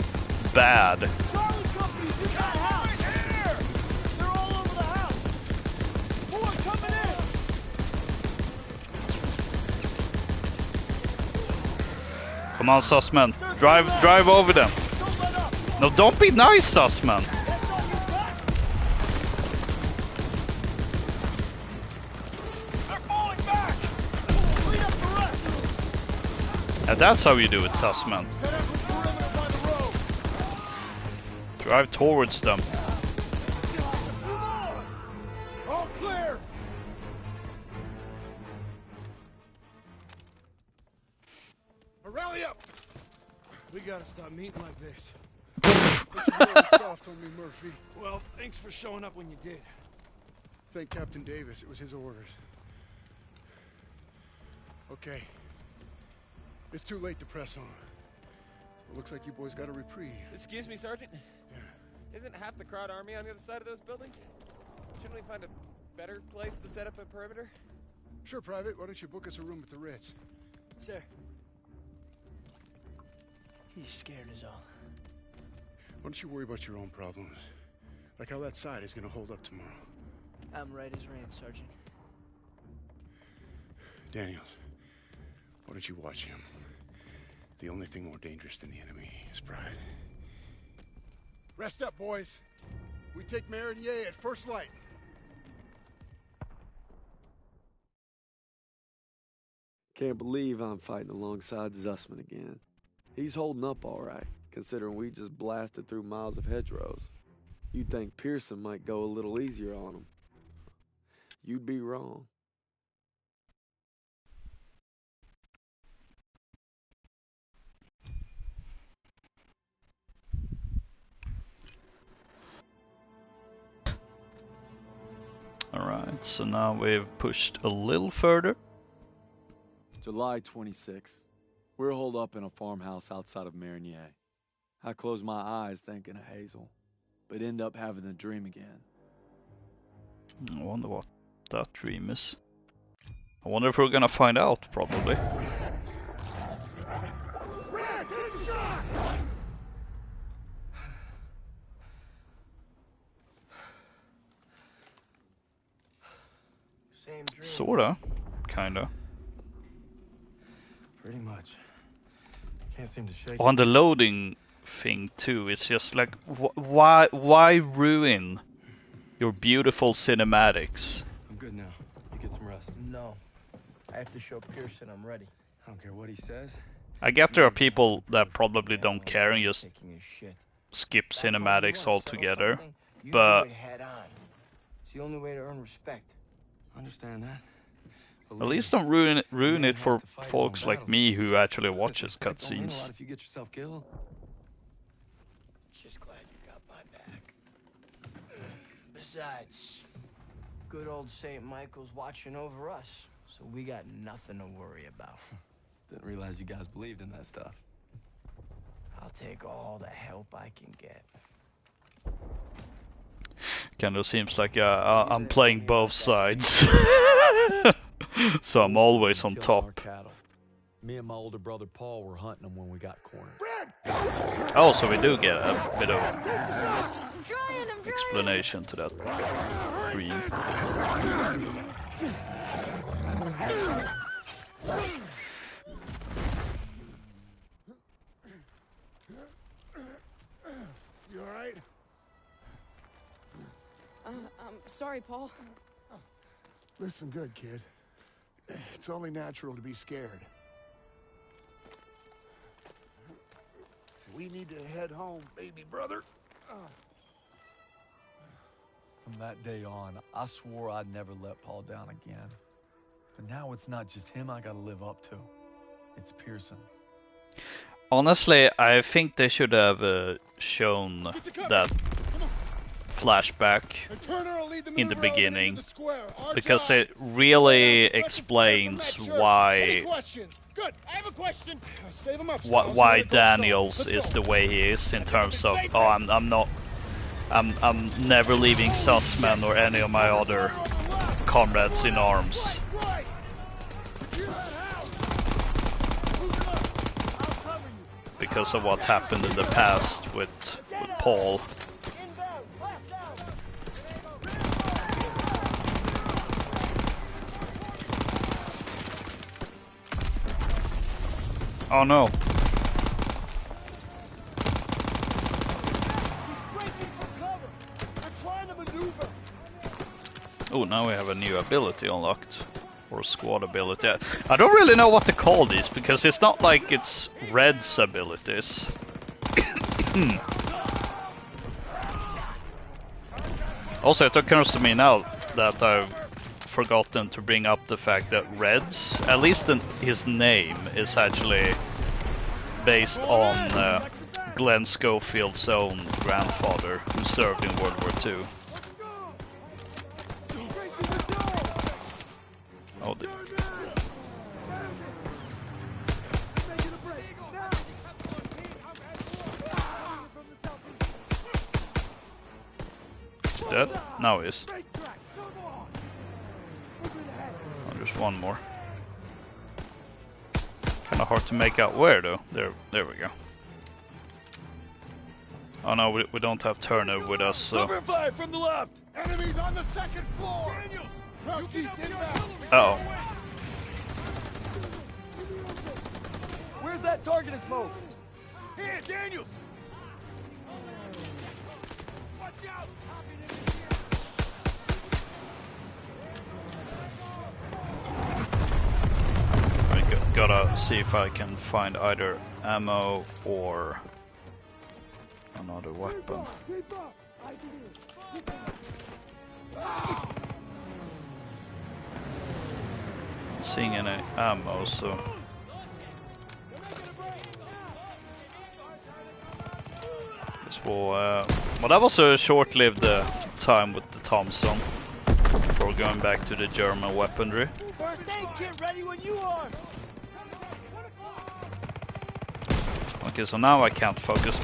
A: bad. Come on, Sussman. Drive over them. No, don't be nice, Sussman. And that's how you do it, Sussman. Drive towards them.
K: All clear. Rally up.
I: We gotta stop meeting like this.
K: But you're really soft on me, Murphy.
I: Well, thanks for showing up when you did.
K: Thank Captain Davis. It was his orders. Okay. It's too late to press on. So it looks like you boys got a reprieve.
F: Excuse me, Sergeant?
K: Yeah.
F: Isn't half the crowd army on the other side of those buildings? Shouldn't we find a better place to set up a perimeter?
K: Sure, Private. Why don't you book us a room at the Ritz?
E: Sir. He's scared as all.
K: Why don't you worry about your own problems? Like how that side is gonna hold up tomorrow.
E: I'm right as rain, Sergeant.
K: Daniels, why don't you watch him? The only thing more dangerous than the enemy is pride. Rest up, boys. We take Normandy at first light.
D: Can't believe I'm fighting alongside Zussman again. He's holding up all right, considering we just blasted through miles of hedgerows. You'd think Pearson might go a little easier on him. You'd be wrong.
A: Alright, so now we've pushed a little further.
D: July 26th. We're holed up in a farmhouse outside of Marigny. I close my eyes thinking of Hazel, but end up having the dream again.
A: I wonder what that dream is. I wonder if we're gonna find out, probably.
E: Same dream.
A: Sorta. Kinda.
J: Pretty much. Can't seem to shake
A: On the loading thing too, it's just like, why ruin your beautiful cinematics?
J: I'm good now. You get some rest.
E: No. I have to show Pearson I'm ready.
J: I don't care what he says.
A: I get there are people that probably don't care and just
E: Taking his shit.
A: skip
E: That's all you
A: cinematics
E: want,
A: altogether,
E: settle something, you
A: but
E: do it head on. It's the only way to earn respect.
J: Understand that.
A: at least don't ruin it for folks like me who actually watches cutscenes.
J: If you get yourself killed.
E: Just glad you got my back. Besides, good old St. Michael's watching over us, so we got nothing to worry about.
J: Didn't realize you guys believed in that stuff.
E: I'll take all the help I can get.
A: Kinda seems like I'm playing both sides. So I'm always on top.
D: Cattle. Me and my older brother Paul were hunting them when we got cornered.
A: Oh, so we do get a bit of explanation to that dream.
K: You alright?
L: I'm sorry, Paul.
K: Listen good, kid. It's only natural to be scared. We need to head home, baby brother.
D: From that day on, I swore I'd never let Paul down again. But now it's not just him I gotta live up to. It's Pearson.
A: Honestly, I think they should have shown that flashback in the beginning, because it really explains why Daniels is the way he is in terms of, oh, I'm never leaving Sussman or any of my other comrades in arms. Because of what happened in the past with Paul. Oh no. Oh, now we have a new ability unlocked. Or squad ability. I don't really know what to call these, because it's not like it's Red's abilities. Also, it occurs to me now that I've forgotten to bring up the fact that Red's, at least his name, is actually based on Glenn Schofield's own grandfather, who served in World War II. Oh, dead? Now he is. Oh, there's one more. Kinda hard to make out where though. There we go. Oh no, we don't have Turner with us, so...
I: Cover fire from the left!
K: Enemies on the second floor!
F: Daniels!
K: Crouch
F: You
K: east
F: get up here,
K: inbound!
A: Uh-oh.
I: Where's that target in smoke?
F: Here, Daniels! Watch out!
A: Gotta see if I can find either ammo or another weapon. Seeing any ammo, so this will. Well, that was a short-lived time with the Thompson before going back to the German weaponry.
I: First aid kit ready when you are!
A: Okay, so now I can't focus.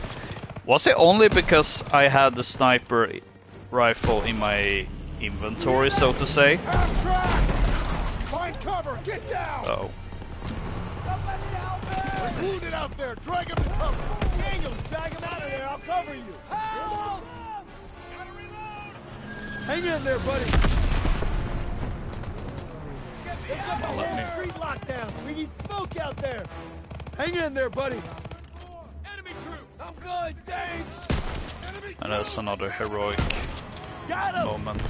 A: Was it only because I had the sniper rifle in my inventory, so to say?
K: Half track! Find cover! Get down!
A: Oh.
K: There's wounded out there! Drag him to cover!
I: Daniels, drag him out of there, I'll cover you! Help! Hang in there, buddy! They've got the whole street locked down! We need smoke out there! Hang in there, buddy!
F: Enemy troops!
I: I'm good, thanks!
A: And that's another heroic
I: Got him!
A: moment.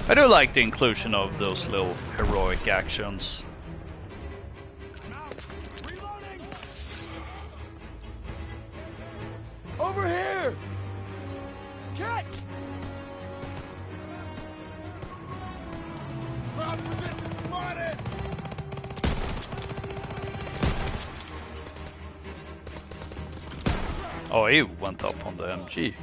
A: I do like the inclusion of those little heroic actions.
I: Over here! Catch!
K: Ground position spotted!
A: Oh, he went up on the MG.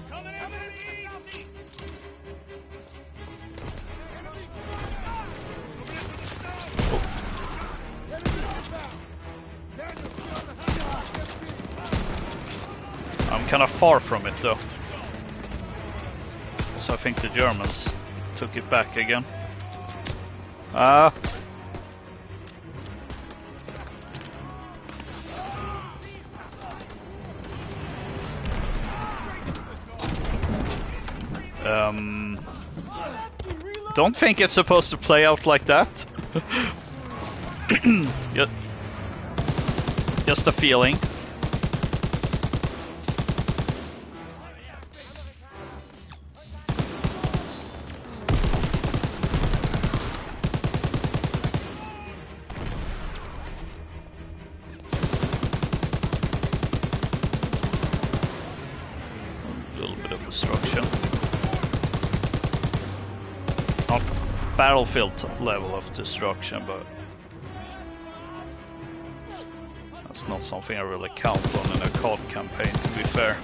A: I'm kind of far from it though, so I think the Germans took it back again. Don't think it's supposed to play out like that. Just a feeling. A little bit of destruction. Not battlefield level of destruction, but that's not something I really count on in a COD campaign, to be fair.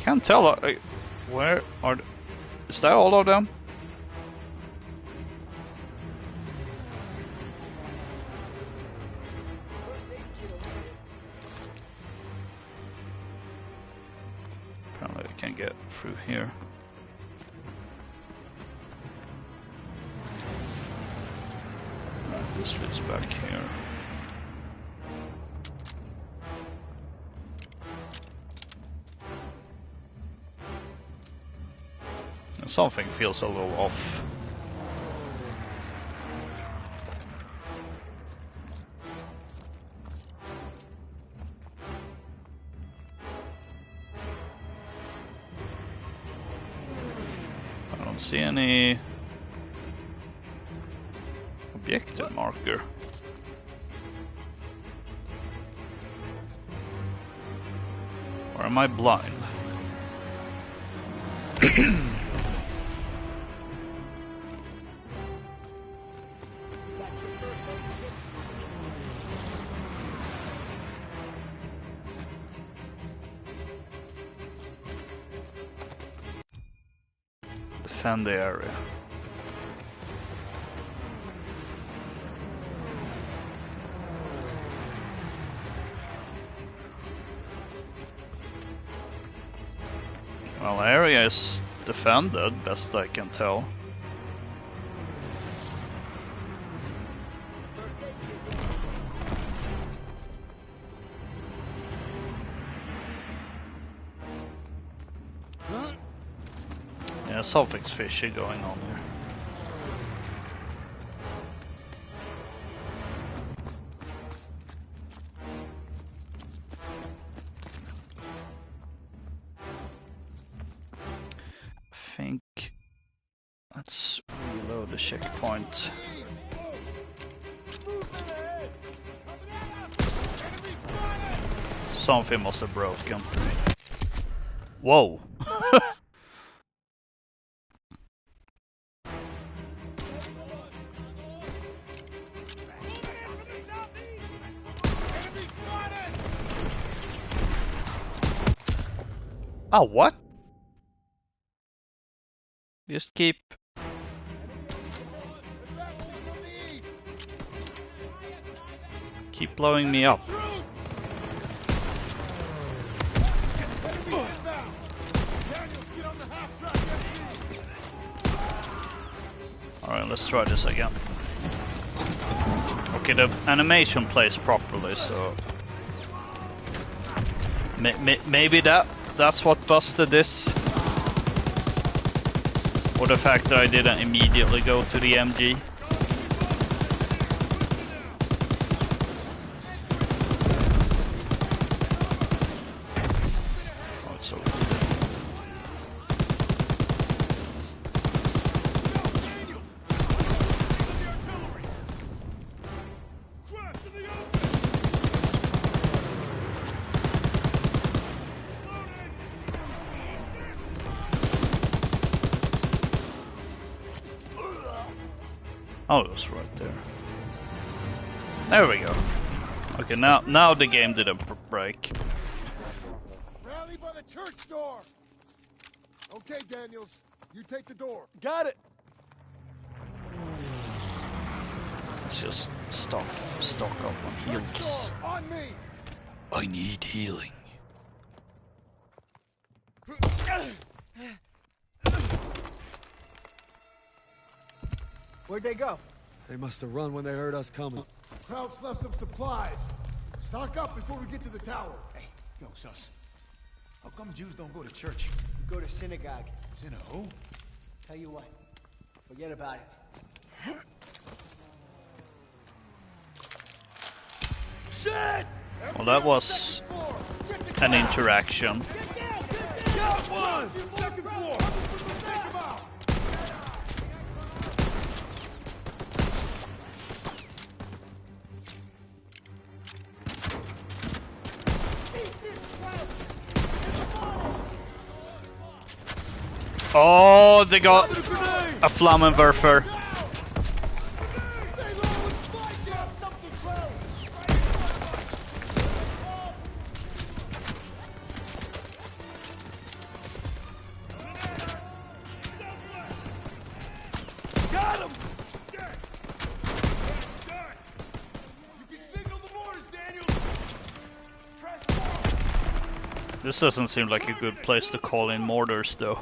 A: Can't tell. Where are? Is that all of them? Apparently, I can get through here. Right, this leads back here. Something feels a little off. I don't see any objective marker. Or am I blind? Defend the area. Well, the area is defended, best I can tell. something's fishy going on here. I think let's reload the checkpoint. Something must have broken. Whoa! Oh, what? Just keep... Keep blowing me up. Alright, let's try this again. Okay, the animation plays properly, so... Maybe that's what busted this. Or the fact that I didn't immediately go to the MG. Oh, it's so good. Oh, it was right there. There we go. Okay, now the game didn't break.
K: Rally by the church door. Okay, Daniels, you take the door.
I: Got it.
A: Let's just stock up on heals.
K: On me.
A: I need healing.
I: Where'd they go?
D: They must have run when they heard us coming.
K: Krauts left some supplies. Stock up before we get to the tower.
G: Hey, yo, sus. How come Jews don't go to church?
E: We go to synagogue.
G: Who?
E: Tell you what, forget about it.
K: Shit!
A: Well, that was an interaction.
K: Got one! Second floor! Take him out!
A: Oh, they got a Flammenwerfer.
K: Got him! You can signal the mortars, Daniel.
A: This doesn't seem like a good place to call in mortars, though.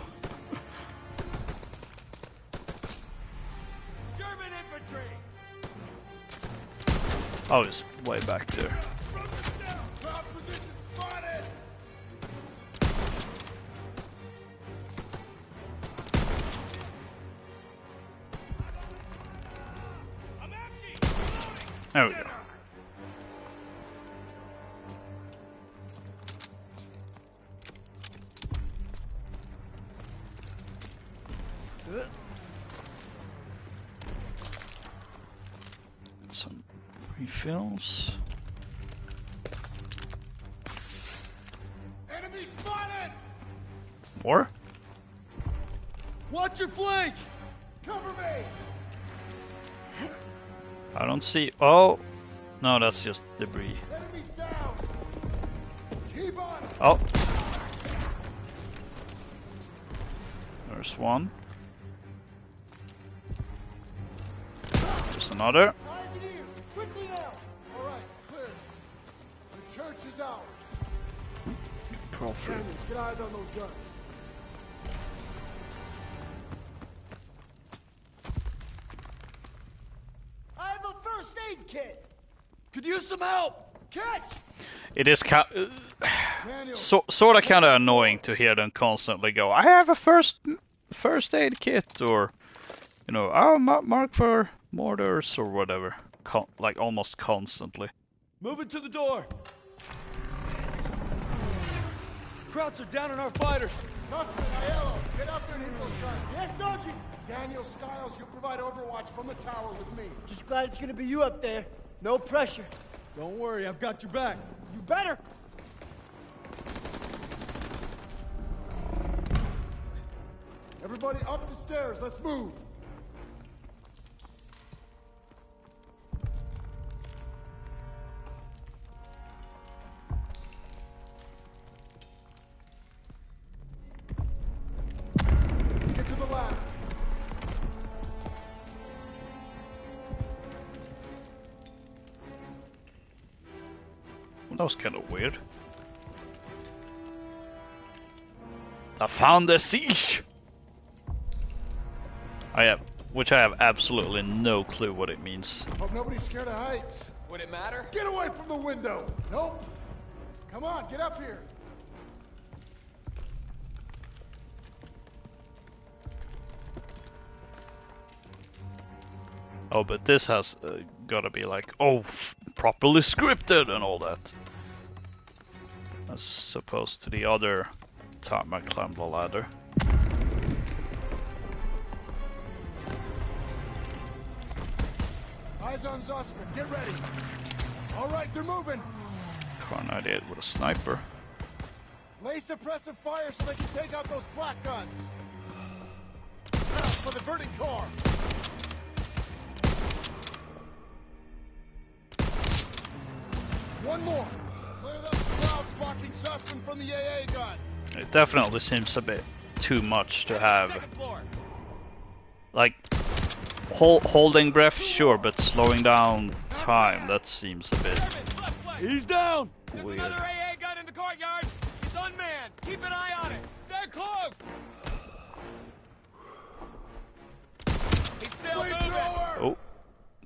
K: German infantry.
A: Oh, it's way back there.
K: Crowd position spotted.
A: There we go. Some refills.
K: Enemy spotted.
A: More?
I: Watch your flank!
K: Cover me.
A: I don't see. Oh, no, that's just debris.
K: Enemies down. Keep on it.
A: Oh, there's one. There's another.
K: Eyes and ears. Quickly now. All right, clear. The church is ours.
A: Crawl through.
K: Daniels, get eyes on those guns.
E: I have a first aid kit.
I: Could use some help!
E: Catch!
A: It is sort of kind of annoying to hear them constantly go, I have a first aid kit, or you know, mark for mortars or whatever, like almost constantly.
I: Moving to the door. Krauts are down on our fighters.
K: Suspect, Aiello, get up there and hit those guns.
I: Yes, Sergeant.
K: Daniel Stiles, you provide overwatch from the tower with me.
E: Just glad it's gonna be you up there. No pressure.
I: Don't worry, I've got your back.
E: You better.
K: Everybody up the stairs, let's move. Get to the ladder.
A: Well, that was kind of weird. I found the siege! Which I have absolutely no clue what it means.
K: Hope nobody's scared of heights.
F: Would it matter?
K: Get away from the window! Nope. Come on, get up here.
A: Oh, but this has gotta be like, properly scripted and all that. As opposed to the other time I climbed the ladder.
K: Eyes on Zussman, get ready. All right, they're moving.
A: Car 98 with a sniper.
K: Lay suppressive fire so they can take out those flak guns. Now for the burning car. One more. Clear those clouds blocking Zussman from the AA gun.
A: It definitely seems a bit too much to have. Like, holding breath, sure, but slowing down time, that seems a bit
I: He's down.
F: There's
A: weird.
F: another AA gun in the courtyard. It's unmanned. Keep an eye on it. They're close. He's still moving.
A: Oh,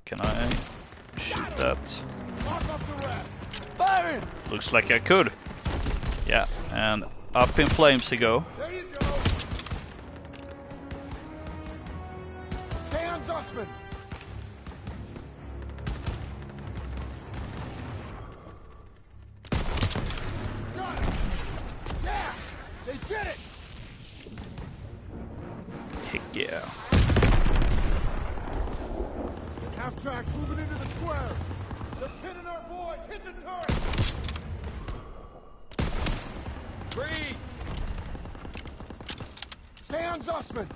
A: can I shoot that?
K: Lock up the rest.
I: Firing.
A: Looks like I could. Yeah, and up in flames he go.
K: There you go. Stay on Zussman. Got it. Yeah, they did it.
A: Heck yeah.
K: Half tracks moving into the square. They're pinning our boys. Hit the turret.
F: Breathe.
K: Stay on Zussman.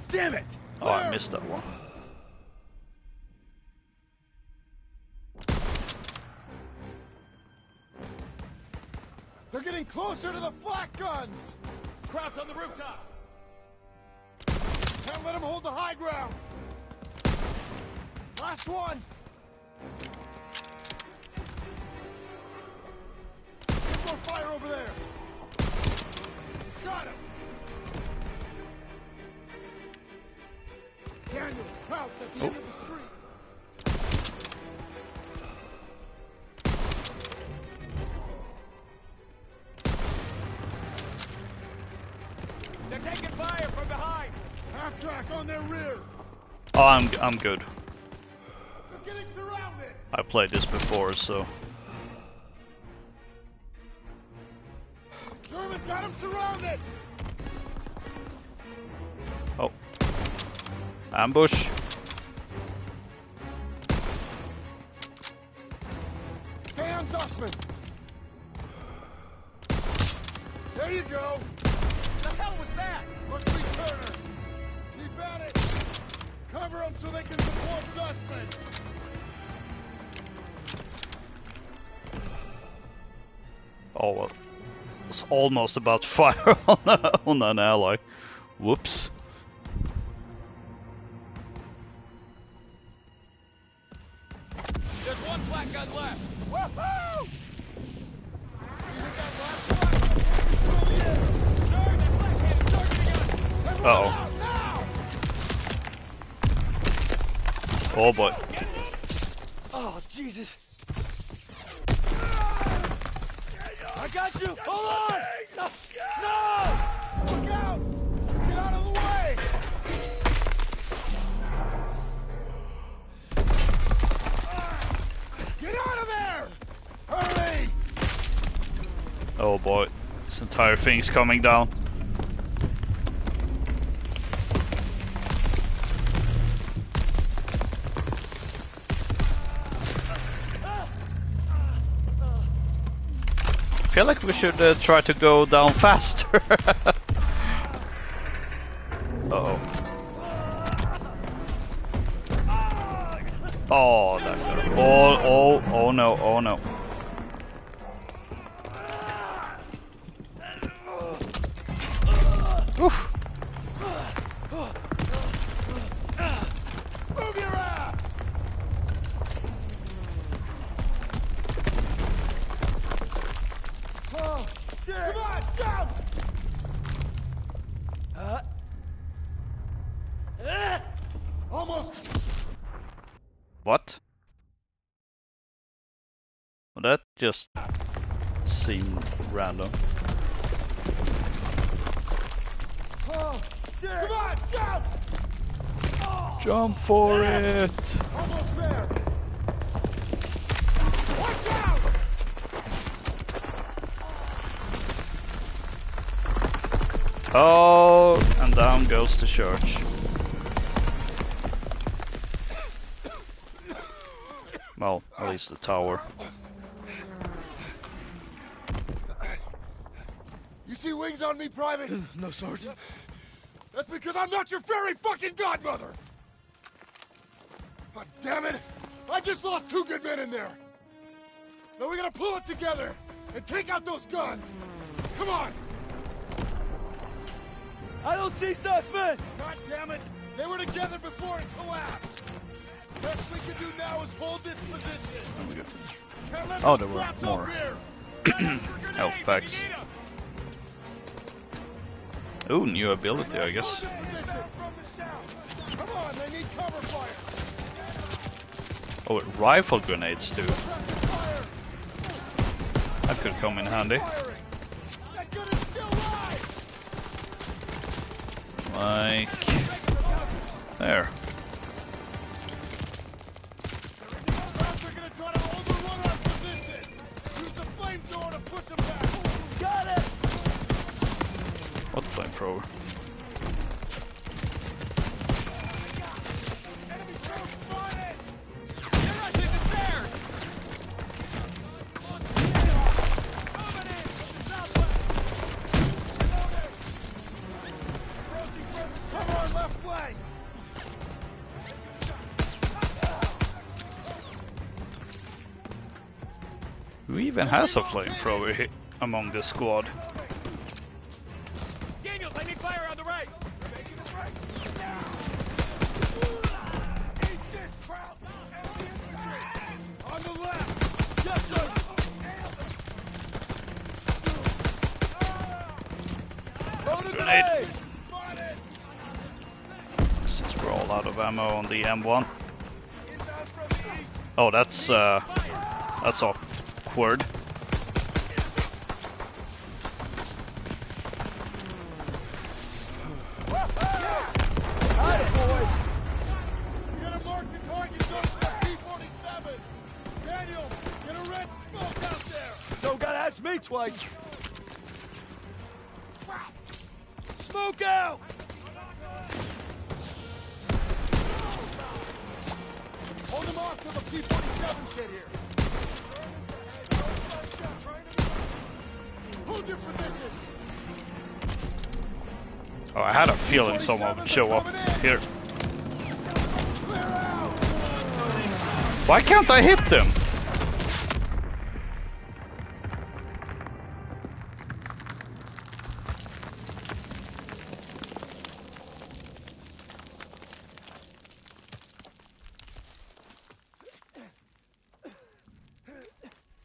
I: Damn it.
A: Oh, I missed that one.
K: They're getting closer to the flak guns.
F: Krauts on the rooftops.
K: Can't let them hold the high ground. Last one. Get more fire over there. Got him. Daniel, crouch at the end of the street.
F: They're taking fire from behind.
K: Half track on their rear.
A: Oh, I'm good.
K: They're getting surrounded.
A: I played this before, so
K: Germans got them surrounded.
A: oh, ambush.
K: Stay on Zussman. There you go.
F: The hell was that?
K: Must be Turner. Keep at it. Cover them so they can support Zussman.
A: Oh, well, it's almost about to fire on an ally. Whoops.
F: There's one flak gun left. Woohoo!
A: Uh-oh. Oh boy.
I: Oh, Jesus. I got you. Hold on.
K: No! Look out! Get out of the way! Get out of there! Hurry!
A: Oh boy, this entire thing's coming down. I feel like we should try to go down faster. Uh-oh. Oh, that got oh no, oh no. Oof.
K: Move your ass! Oh, shit! Come on, jump! Almost.
A: What? Well, that just seemed random.
K: Oh, shit! Come on, jump! Oh.
A: Jump for it!
K: Almost there! Watch out!
A: Oh, and down goes the church. Well, at least the tower.
K: You see wings on me, Private? No, Sergeant. That's because I'm not your fairy fucking godmother! God damn it! I just lost 2 good men in there! Now we gotta pull it together and take out those guns! Come on!
I: I don't see Sussman!
K: God damn it! They were together before it collapsed! Best we can do now is hold this position! Can't let
A: Oh,
K: them
A: there were
K: collapse
A: more.
K: over here.
A: Health packs. Ooh, new ability, I guess.
K: Hold this position from the south. Come on, they need cover fire!
A: Oh, rifle grenades too. That could come in handy.
K: That gun is still live!
A: Like there.
K: They're gonna try to overrun our position! Use the flamethrower to push them back! Got it!
A: What flamethrower?
K: Enemy troops spotted! They're rushing the stairs! Moving in from the southwest! Come on, left flank!
A: Who even has a flamethrower among the squad?
F: Daniels, I need fire on the right.
K: Eat this, crowd! Enemy infantry! On the left! Yes, sir! Loaded
A: Grenade.
K: grenade! Spotted!
A: Since we're all out of ammo on the M1.
K: Inbound from the east!
A: Oh, that's awkward.
K: We gotta mark the target zone for the P-47! Daniel, get a red smoke out there!
I: So gotta ask me twice. Smoke out!
K: Hold them off till the P-47s get here! Hold your position!
A: Oh, I had a feeling someone would show up here.
K: Clear out!
A: Why can't I hit them?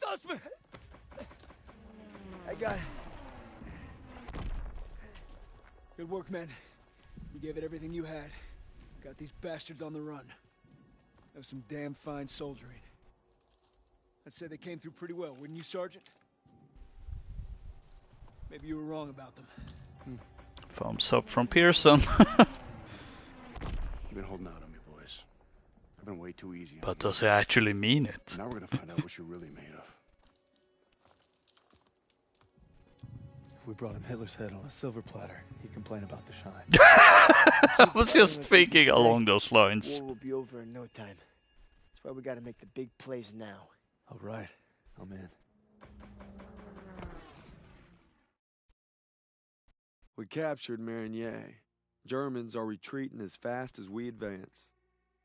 I: Sussman!
E: I got it.
I: Good work, man. You gave it everything you had. Got these bastards on the run. That was some damn fine soldiering. I'd say they came through pretty well, wouldn't you, Sergeant? Maybe you were wrong about them.
A: Thumbs up from Pearson.
K: You've been holding out on me, boys. I've been way too easy on
A: But
K: you.
A: does he actually mean it?
K: Now we're gonna find out what you're really made of.
D: If we brought him Hitler's head on a silver platter, he'd complain about the shine.
A: I was just thinking along those lines.
E: War will be over in no time. That's why we gotta make the big plays now.
D: All right, I'm in. We captured Marigny. Germans are retreating as fast as we advance.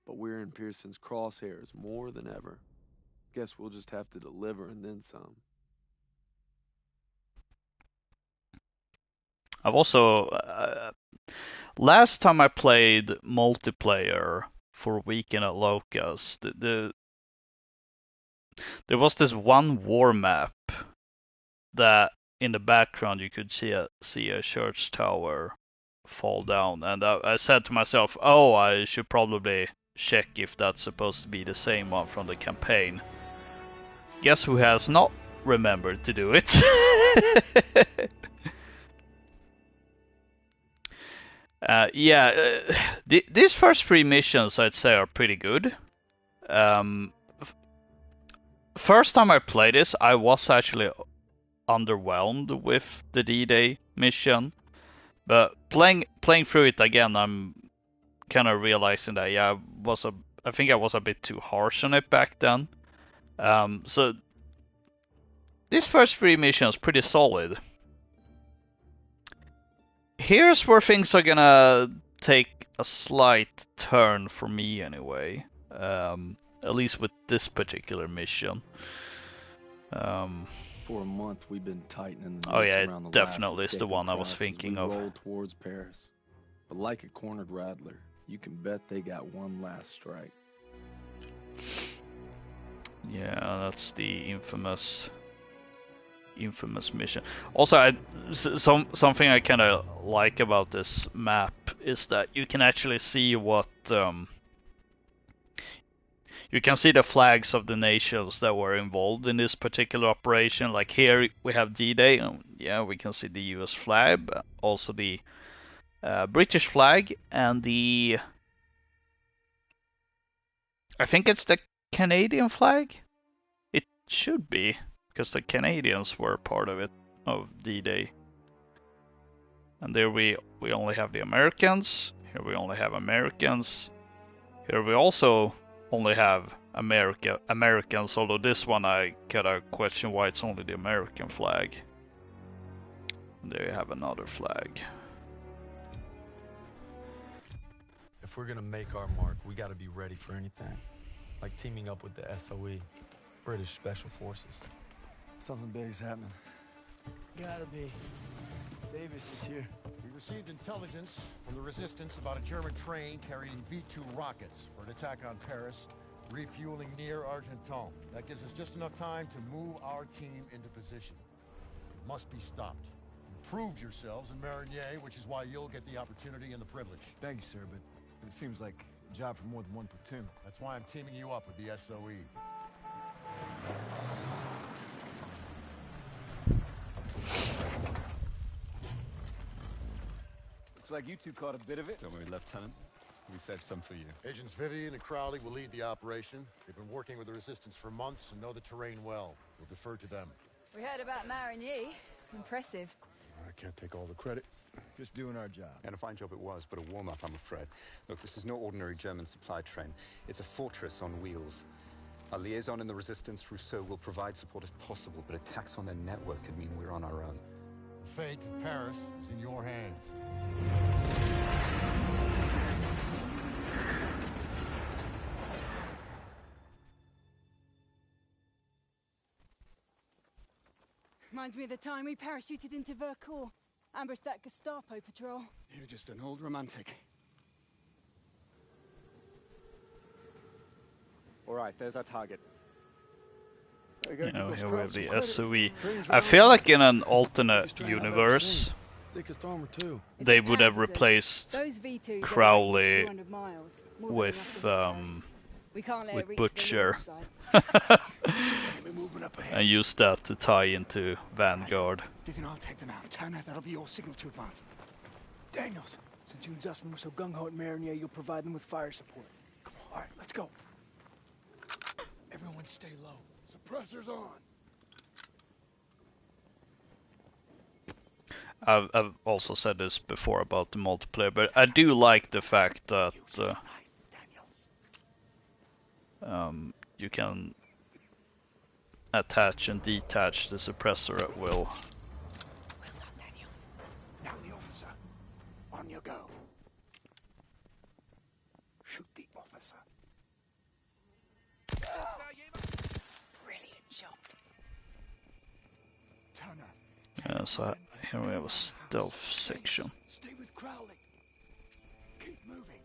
D: But we're in Pearson's crosshairs more than ever. Guess we'll just have to deliver and then some.
A: I've also... last time I played multiplayer for Weekend at Loka's, there was this one war map that in the background you could see a church tower fall down, and I said to myself, oh, I should probably check if that's supposed to be the same one from the campaign. Guess who has not remembered to do it? These first 3 missions I'd say are pretty good. First time I played this, I was actually underwhelmed with the D-Day mission, but playing through it again, I'm kind of realizing that I think I was a bit too harsh on it back then. So these first 3 missions pretty solid. Here's where things are gonna take a slight turn for me anyway. At least with this particular mission.
D: For a month, we've been tightening the
A: Oh
D: noose
A: yeah,
D: around the
A: it definitely
D: last
A: is the one I was
D: escaping
A: thinking
D: crowds as
A: of.
D: we roll towards Paris. But like a cornered rattler, you can bet they got one last strike.
A: Yeah, that's the infamous mission. Also, something I kind of like about this map is that you can actually see what you can see the flags of the nations that were involved in this particular operation. Like here we have D-Day, yeah, we can see the US flag, but also the British flag and I think it's the Canadian flag? It should be, because the Canadians were part of it, of D-Day. And there we only have the Americans, here we only have Americans, here we also only have Americans, although this one I gotta question why it's only the American flag. And there you have another flag.
J: If we're gonna make our mark, we gotta be ready for anything. Like teaming up with the SOE, British Special Forces.
D: Something big's happening.
E: Gotta be. Davis is here.
H: We received intelligence from the resistance about a German train carrying V2 rockets for an attack on Paris, refueling near Argenton. That gives us just enough time to move our team into position. It must be stopped. You proved yourselves in Marigny, which is why you'll get the opportunity and the privilege.
G: Thank you, sir, but it seems like a job for more than one platoon.
H: That's why I'm teaming you up with the SOE.
G: Looks like you two caught a bit of it.
J: Don't worry, Lieutenant. We saved some for you.
H: Agents Vivian and Crowley will lead the operation. They've been working with the resistance for months and know the terrain well. We'll defer to them.
L: We heard about Marigny. Impressive.
K: I can't take all the credit.
G: Just doing our job.
M: And a fine job it was, but a warm-up, I'm afraid. Look, this is no ordinary German supply train. It's a fortress on wheels. Our liaison in the resistance, Rousseau, will provide support if possible, but attacks on their network could mean we're on our own.
H: The fate of Paris is in your hands.
L: Reminds me of the time we parachuted into Vercors. Ambushed that Gestapo patrol.
J: You're just an old romantic.
N: All right, there's our target.
A: You know, here we have the SOE. I feel like in an alternate universe, they would have replaced Crowley with
L: We can't let
A: with
L: it reach
A: Butcher.
L: the north side.
K: Enemy movement up ahead.
A: And use that to tie into Vanguard.
K: Vivian, I'll take them out. Turner, that'll be your signal to advance. Daniels,
I: Since you and Zussman were so gung-ho at Marinier, you'll provide them with fire support.
K: come on. All right, let's go.
I: Everyone stay low.
K: Suppressors on.
A: I've also said this before about the multiplayer, but I do like the fact that you can attach and detach the suppressor at will.
K: Well done, Daniels. Now the officer. On you go. Shoot the officer.
L: Brilliant shot.
K: Turner.
A: Yeah, so here we have a stealth section.
K: Stay with Crowley. Keep moving.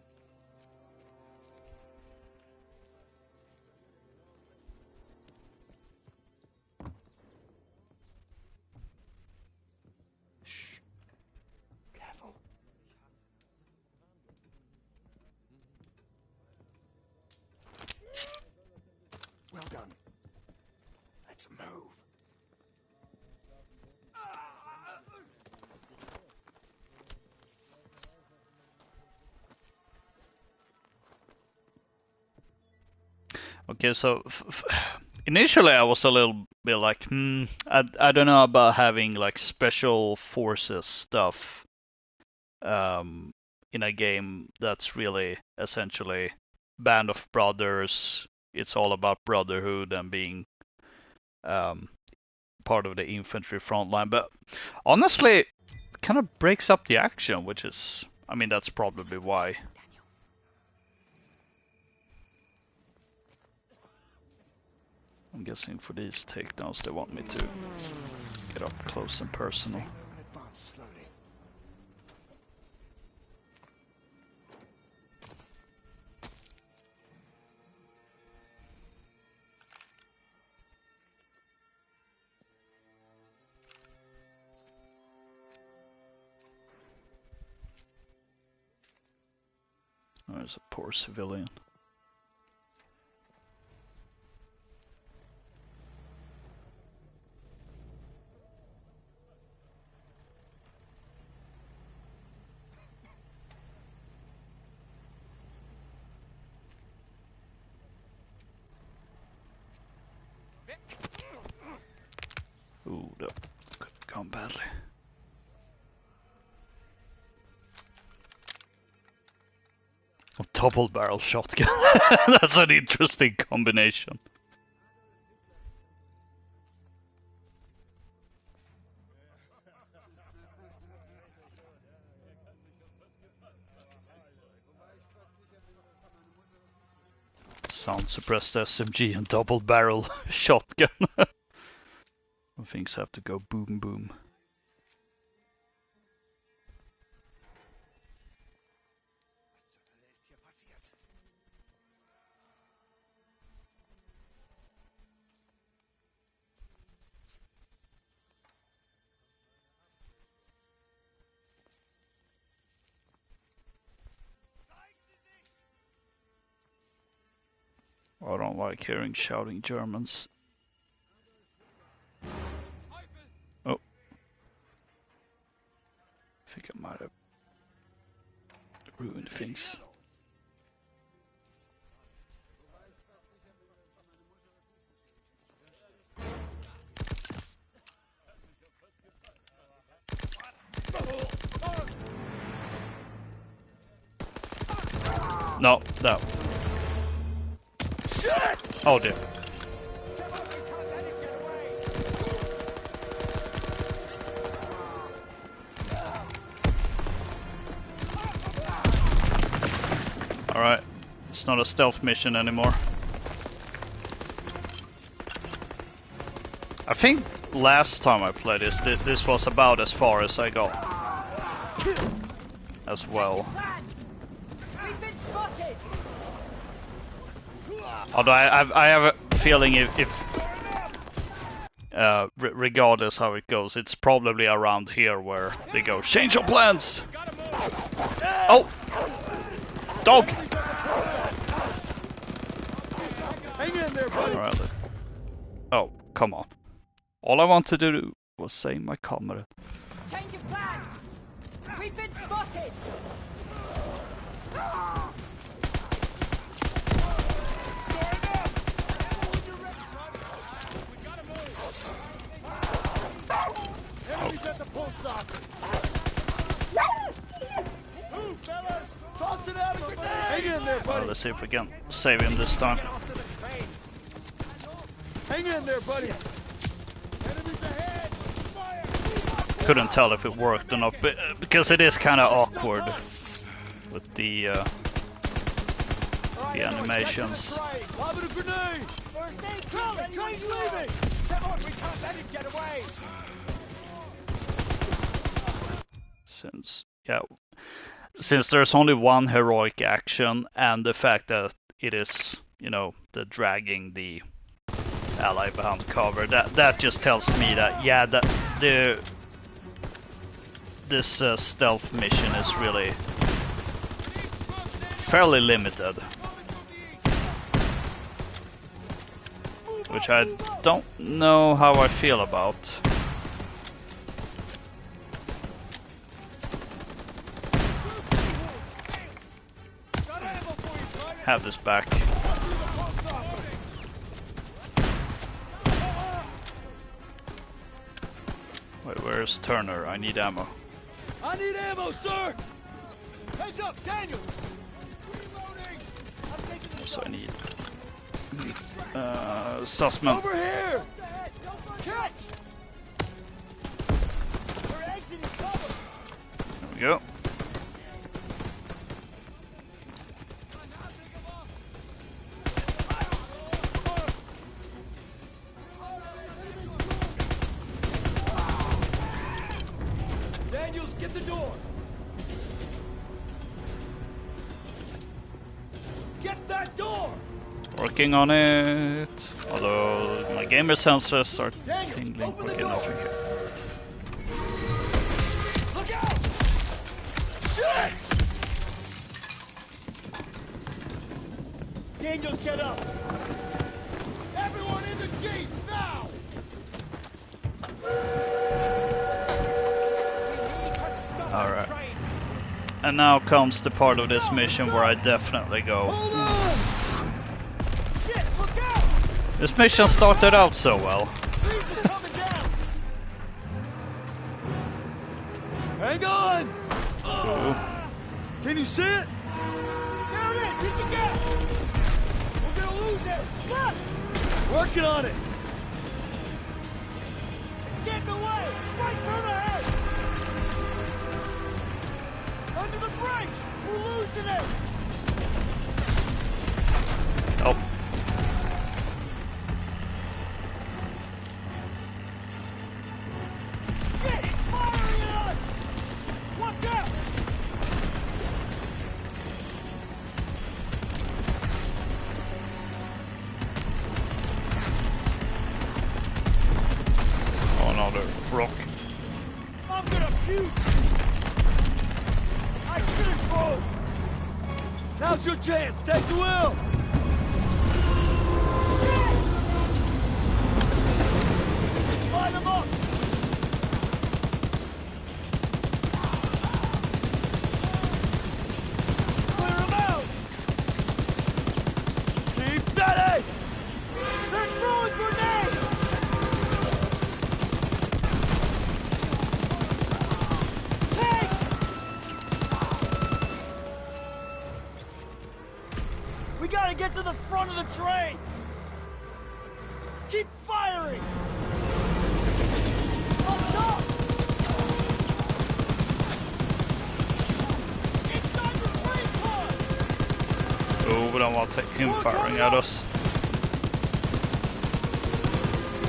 K: Shh. Careful. Well done. Let's move.
A: Okay, so initially I was a little bit like, I don't know about having like special forces stuff in a game that's really essentially Band of Brothers. It's all about brotherhood and being part of the infantry front line. But honestly, it kind of breaks up the action, which is, I mean, that's probably why. I'm guessing for these takedowns they want me to get up close and personal.
K: Advance slowly.
A: Oh, there's a poor civilian. Ooh, that could have gone badly. A double barrel shotgun. That's an interesting combination. Sound suppressed SMG and double barrel shotgun. Things have to go boom boom. I don't like hearing shouting Germans. Oh. I think I might have ruined things. No, no. Oh dear. Alright, it's not a stealth mission anymore. I think last time I played this was about as far as I got as well.
L: We've been spotted.
A: Although I have a feeling if regardless how it goes, it's probably around here where they go, change your plans! Oh! Dog!
I: Hang in there, buddy.
A: Alright. Oh, come on. All I wanted to do was save my comrade.
L: Change of plans! We've been spotted!
K: Enemies at the post office. Move, fellas! Toss it out a grenade!
I: Hang in there,
A: Well,
I: buddy.
A: let's see if we can save him this time.
I: Hang in there, buddy.
K: Enemies ahead! Fire!
A: Couldn't tell if it worked or not, because it is kind of awkward with the animations.
I: Lob it a grenade. Crowley, train's leaving. Come on, we can't let him get away.
A: Since there's only one heroic action, and the fact that it is, you know, the dragging the ally behind cover, that just tells me that yeah, that this stealth mission is really fairly limited, which I don't know how I feel about. Have this back. Wait, where's Turner? I need ammo.
I: I need ammo, sir. Heads up, Daniel.
A: So I need Sussman.
I: Over here. Catch. We're exiting cover.
A: There we go.
I: Daniels, get the door. Get that door.
A: Working on it. Although my gamer sensors are tingling quick enough again.
I: Look out! Shit! Daniels, get up.
K: Everyone in the Jeep, now!
A: Alright. And now comes the part of this mission where I definitely go.
I: Shit, look out!
A: This mission started out so well.
I: Hang on!
A: Ooh.
I: Can you see it? There it is! Hit the gas! We're gonna lose it! Look! Working on it! It's getting away! Right through the head! Under the brakes! We're losing it!
A: Oh.
I: Shit! It's firing at us! Watch out!
A: Oh, another rock.
I: I'm gonna puke! I should have spoke! Now's your chance! Take the wheel! Line them up! Clear them out! Keep steady! They're throwing grenades! Hey! We gotta get to the front of the train! Keep firing! Up top! Inside the train car!
A: Oh, we don't want to take him firing at us.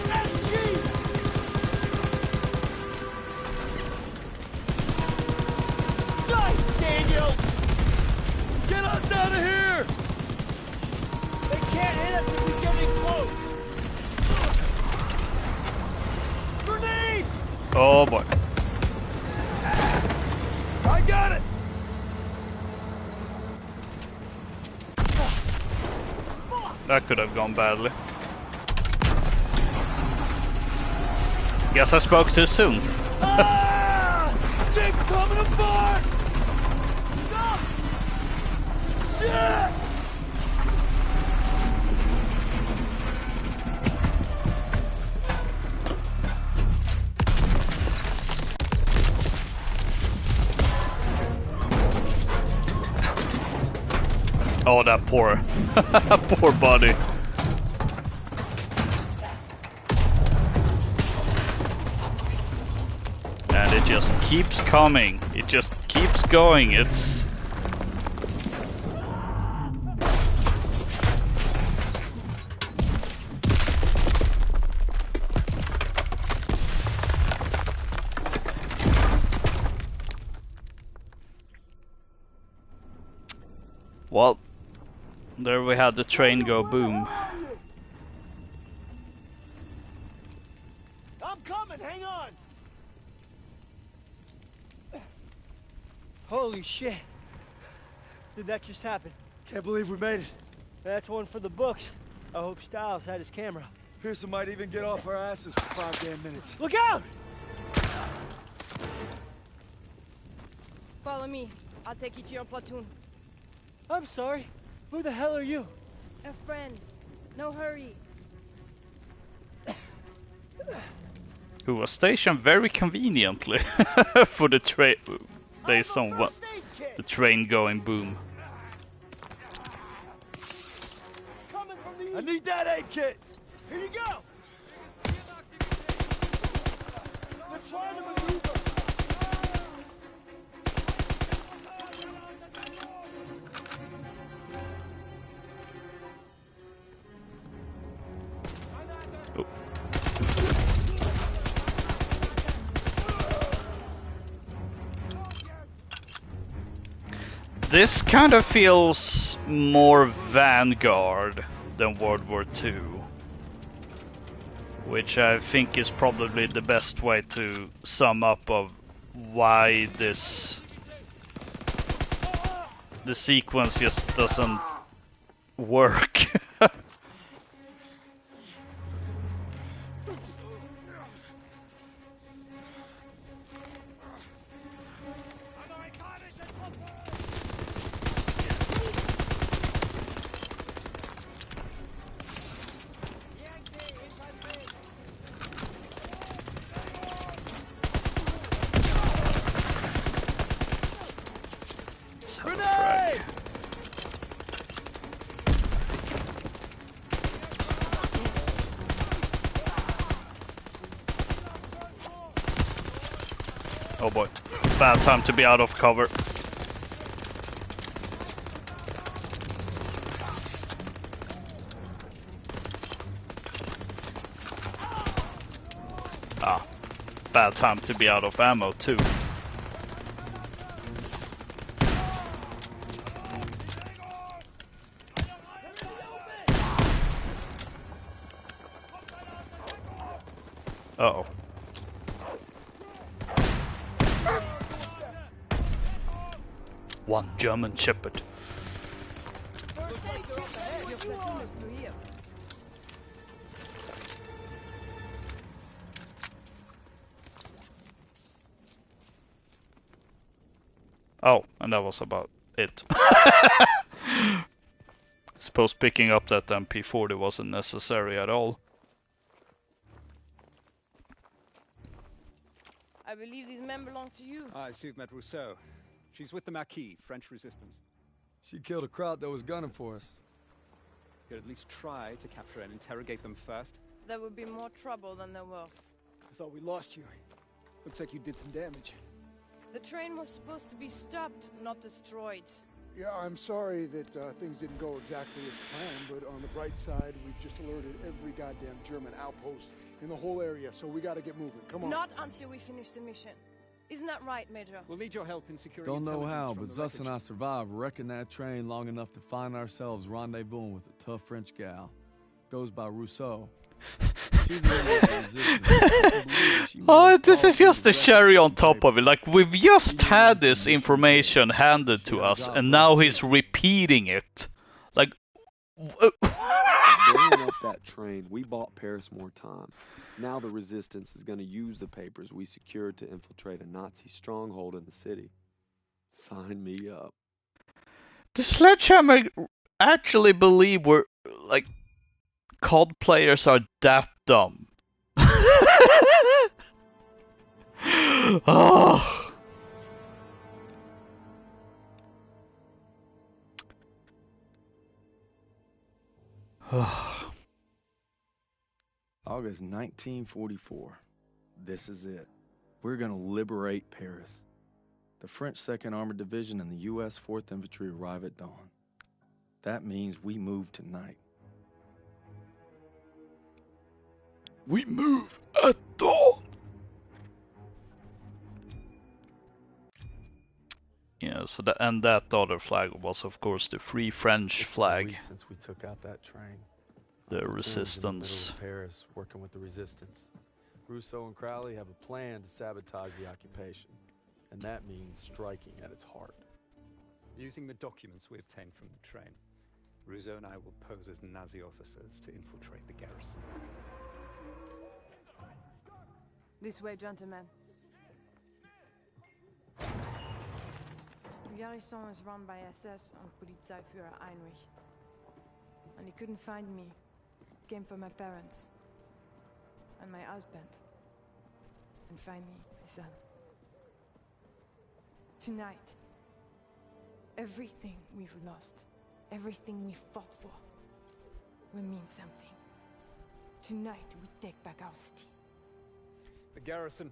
I: SG! Nice, Daniel! Get us out of here! They can't hit us if we get in close! Grenade!
A: Oh boy.
I: I got it! Fuck!
A: That could have gone badly. Guess I spoke too soon.
I: Things coming apart! Stop! Shit!
A: Oh, that poor, poor body. And it just keeps coming. It just keeps going. It's... Well, there we had the train go boom.
I: I'm coming, hang on! Holy shit. Did that just happen?
D: Can't believe we made it.
I: That's one for the books. I hope Styles had his camera.
D: Pearson might even get off our asses for 5 damn minutes.
I: Look out!
O: Follow me. I'll take you to your platoon.
I: I'm sorry. Who the hell are you?
O: A friend. No hurry.
A: Who was stationed very conveniently for the train based on what the train going boom.
I: I need that aid kit. Here you go. They're trying to maneuver.
A: Oh. This kind of feels more Vanguard than World War II, which I think is probably the best way to sum up of why the sequence just doesn't work. Oh boy, bad time to be out of cover. Ah, bad time to be out of ammo too. Uh-oh. One German Shepherd. Oh, and that was about it. Suppose picking up that MP40 wasn't necessary at all.
O: I believe these men belong to you.
N: I see you've met Rousseau. She's with the Marquis, French resistance.
D: She killed a crowd that was gunning for us.
N: You'd at least try to capture and interrogate them first.
O: There would be more trouble than they're worth.
I: I thought we lost you. Looks like you did some damage.
O: The train was supposed to be stopped, not destroyed.
K: Yeah, I'm sorry that things didn't go exactly as planned, but on the bright side, we've just alerted every goddamn German outpost in the whole area, so we gotta get moving. Come on.
O: Not until we finish the mission. Isn't that right, Major?
N: We'll need your help in securing
D: Don't know
N: intelligence
D: how,
N: from
D: but
N: the
D: Zuss and I
N: wreckage.
D: survived wrecking that train long enough to find ourselves rendezvousing with a tough French gal. Goes by Rousseau. She's a member of the resistance. I can't believe she
A: Oh,
K: Oh,
A: this is just the cherry on top of it. Like, we've just had this information handed to us, and now he's repeating it. Like,
D: blowing up that train, we bought Paris more time. Now the Resistance is going to use the papers we secured to infiltrate a Nazi stronghold in the city. Sign me up.
A: Does Sledgehammer actually believe we're, like, COD players are that dumb? Oh.
D: August 1944. This is it. We're gonna liberate Paris. The French 2nd Armored Division and the U.S. 4th Infantry arrive at dawn. That means we move tonight.
A: We move at dawn! Yeah, so that other flag was, of course, the Free French flag.
J: Since we took out that train.
A: The Resistance.
J: In the middle of Paris, working with the Resistance.
D: Rousseau and Crowley have a plan to sabotage the occupation, and that means striking at its heart.
M: Using the documents we obtained from the train, Rousseau and I will pose as Nazi officers to infiltrate the garrison.
O: This way, gentlemen. The garrison is run by SS and Polizeiführer Heinrich. And he couldn't find me. Came for my parents. And my husband. And finally, my son. Tonight, everything we've lost, everything we fought for, will mean something. Tonight, we take back our city.
M: The garrison.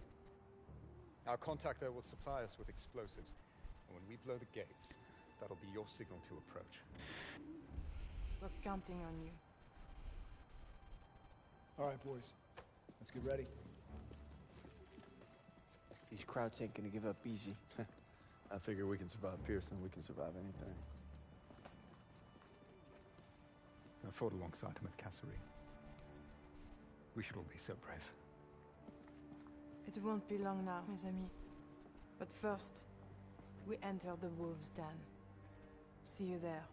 M: Our contact there will supply us with explosives. And when we blow the gates, that'll be your signal to approach.
O: We're counting on you.
I: All right, boys. Let's get ready.
E: These crowds ain't gonna give up easy.
D: I figure we can survive Pearson, we can survive anything.
M: I fought alongside him at Kasserine. We should all be so brave.
O: It won't be long now, mes amis. But first, we enter the Wolves' Den. See you there.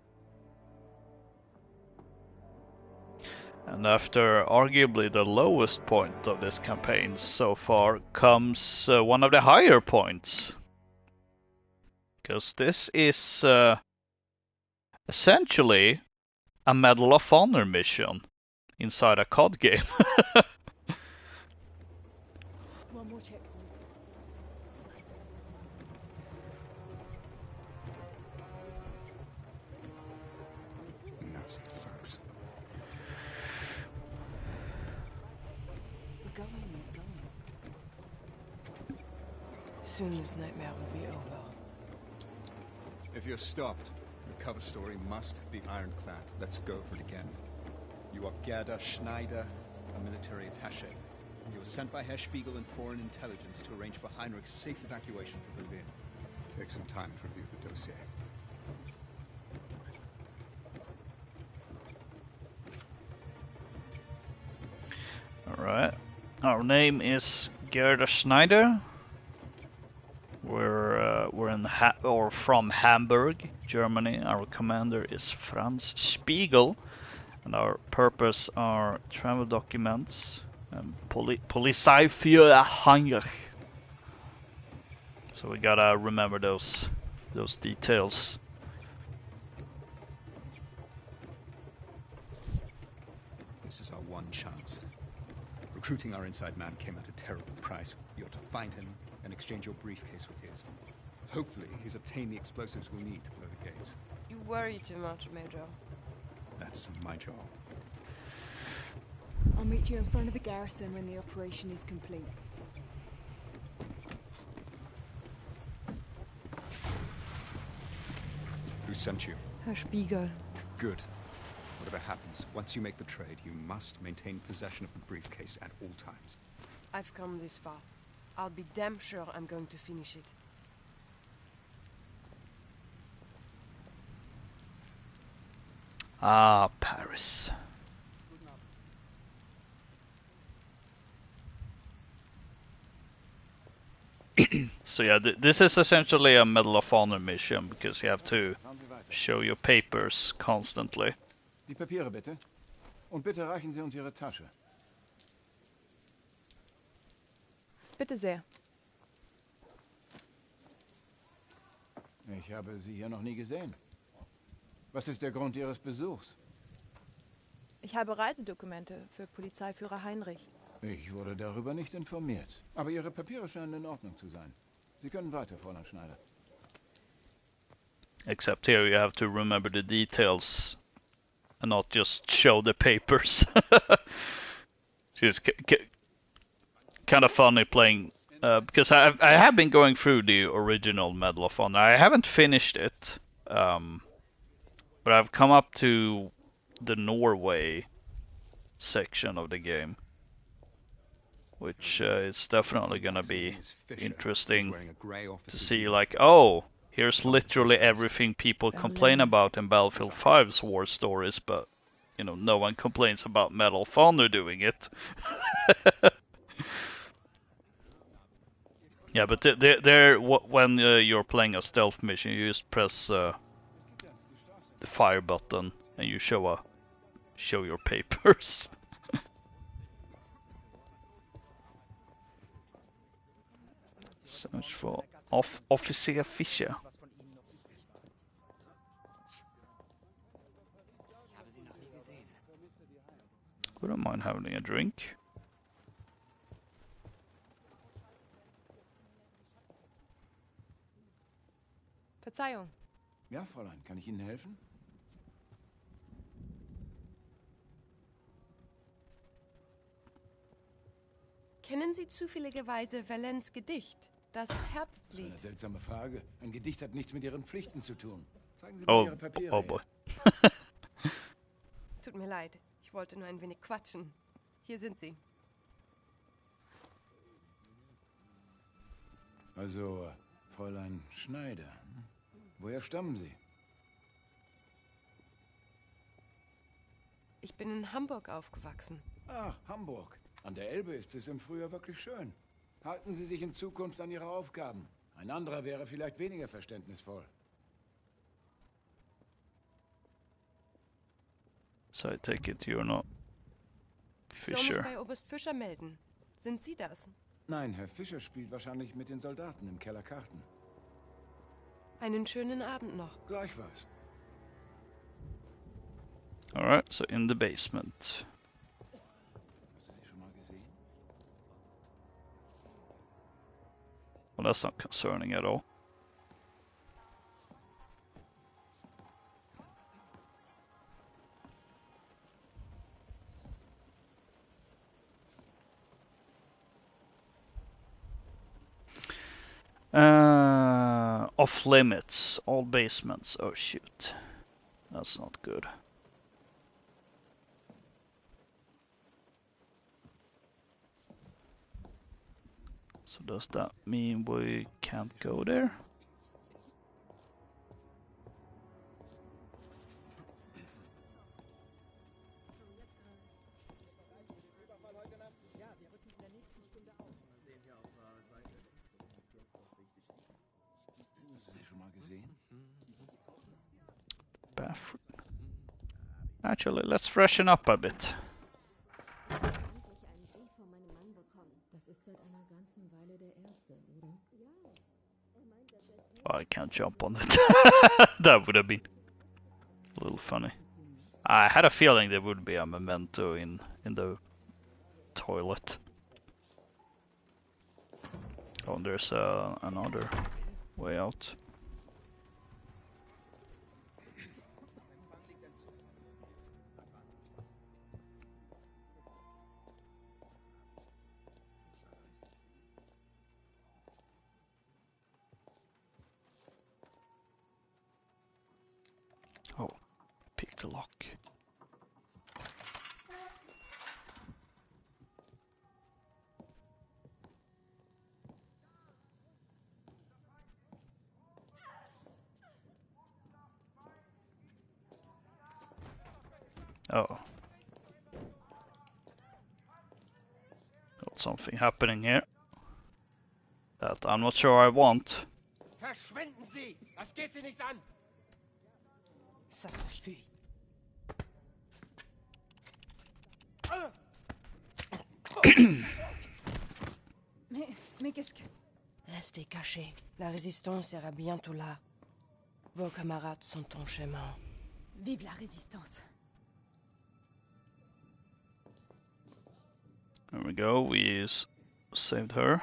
A: And after arguably the lowest point of this campaign so far comes one of the higher points. Because this is essentially a Medal of Honor mission inside a COD game.
L: One more checkpoint.
M: Nazi thugs.
L: We're going.
O: Soon this nightmare will be over.
M: If you're stopped, your cover story must be ironclad. Let's go for it again. You are Gerda Schneider, a military attaché. You were sent by Herr Spiegel and Foreign Intelligence to arrange for Heinrich's safe evacuation to Berlin. Take some time to review the dossier.
A: Alright. Our name is Gerda Schneider. We're in from Hamburg, Germany. Our commander is Franz Spiegel, and our purpose are travel documents and Polizeiführer Heinrich. So we gotta remember those details.
M: This is our one chance. Recruiting our inside man came at a terrible price. You ought to find him and exchange your briefcase with his. Hopefully, he's obtained the explosives we need to blow the gates.
O: You worry too much, Major.
M: That's my job.
L: I'll meet you in front of the garrison when the operation is complete.
M: Who sent you?
O: Herr Spiegel.
M: Good. Whatever happens, once you make the trade, you must maintain possession of the briefcase at all times.
O: I've come this far. I'll be damn sure I'm going to finish it.
A: Ah, Paris. So yeah, this is essentially a Medal of Honor mission because you have to show your papers constantly.
G: Die Papiere bitte. Und bitte reichen Sie uns Ihre Tasche.
O: Bitte sehr.
G: Ich habe Sie hier noch nie gesehen. Was ist der Grund Ihres Besuchs?
O: Ich habe Reisedokumente für Polizeiführer Heinrich.
G: Ich wurde darüber nicht informiert. Aber Ihre Papiere scheinen in Ordnung zu sein. Sie können weiter, Fräulein Schneider.
A: Except here you have to remember the details and not just show the papers. It's kind of funny playing because I have been going through the original Medal of Honor. I haven't finished it, but I've come up to the Norway section of the game, which is definitely gonna be interesting to see. Like, oh, here's literally everything people complain about in Battlefield 5's war stories, but you know, no one complains about Medal of Honor doing it. Yeah, but when you're playing a stealth mission, you just press the fire button and you show your papers. Search for Officer Fischer. Wouldn't mind having a drink.
O: Verzeihung.
G: Ja, Fräulein, kann ich Ihnen helfen?
P: Kennen Sie zufälligerweise Valens Gedicht, das Herbstlied?
G: Eine seltsame Frage. Ein Gedicht hat nichts mit Ihren Pflichten zu tun. Zeigen Sie mir Ihre Papiere.
A: Oh boy.
P: Tut mir leid, ich wollte nur ein wenig quatschen. Hier sind sie.
G: Also, Fräulein Schneider. Woher stammen Sie?
P: Ich bin in Hamburg aufgewachsen.
G: Ah, Hamburg. An der Elbe ist es im Frühjahr wirklich schön. Halten Sie sich in Zukunft an Ihre Aufgaben. Ein anderer wäre vielleicht weniger verständnisvoll.
A: So I take it you're not
P: Ich soll mich
A: Fischer.
P: bei Oberst Fischer melden. Sind Sie das?
G: Nein, Herr Fischer spielt wahrscheinlich mit den Soldaten im Keller Karten.
P: Einen schönen Abend noch.
G: Gleichfalls.
A: Alright, so in the basement.
G: Hast du sie schon mal gesehen?
A: Well, that's not concerning at all. Off limits, all basements. Oh shoot, that's not good. So does that mean we can't go there?
G: Hast du sie schon mal gesehen?
A: Bathroom. Actually, let's freshen up a bit. Oh, I can't jump on it. That would have been a little funny. I had a feeling there would be a memento in the toilet. Oh, there's another way out. Oh, pick the lock. Oh. Got something happening here that I'm not sure I want.
Q: Verschwinden Sie! Das geht Sie nichts an! Ça suffit.
L: Mais qu'est-ce que...
P: Restez cachés. La résistance sera bientôt là. Vos camarades sont en chemin.
L: Vive la résistance.
A: There we go, we saved her.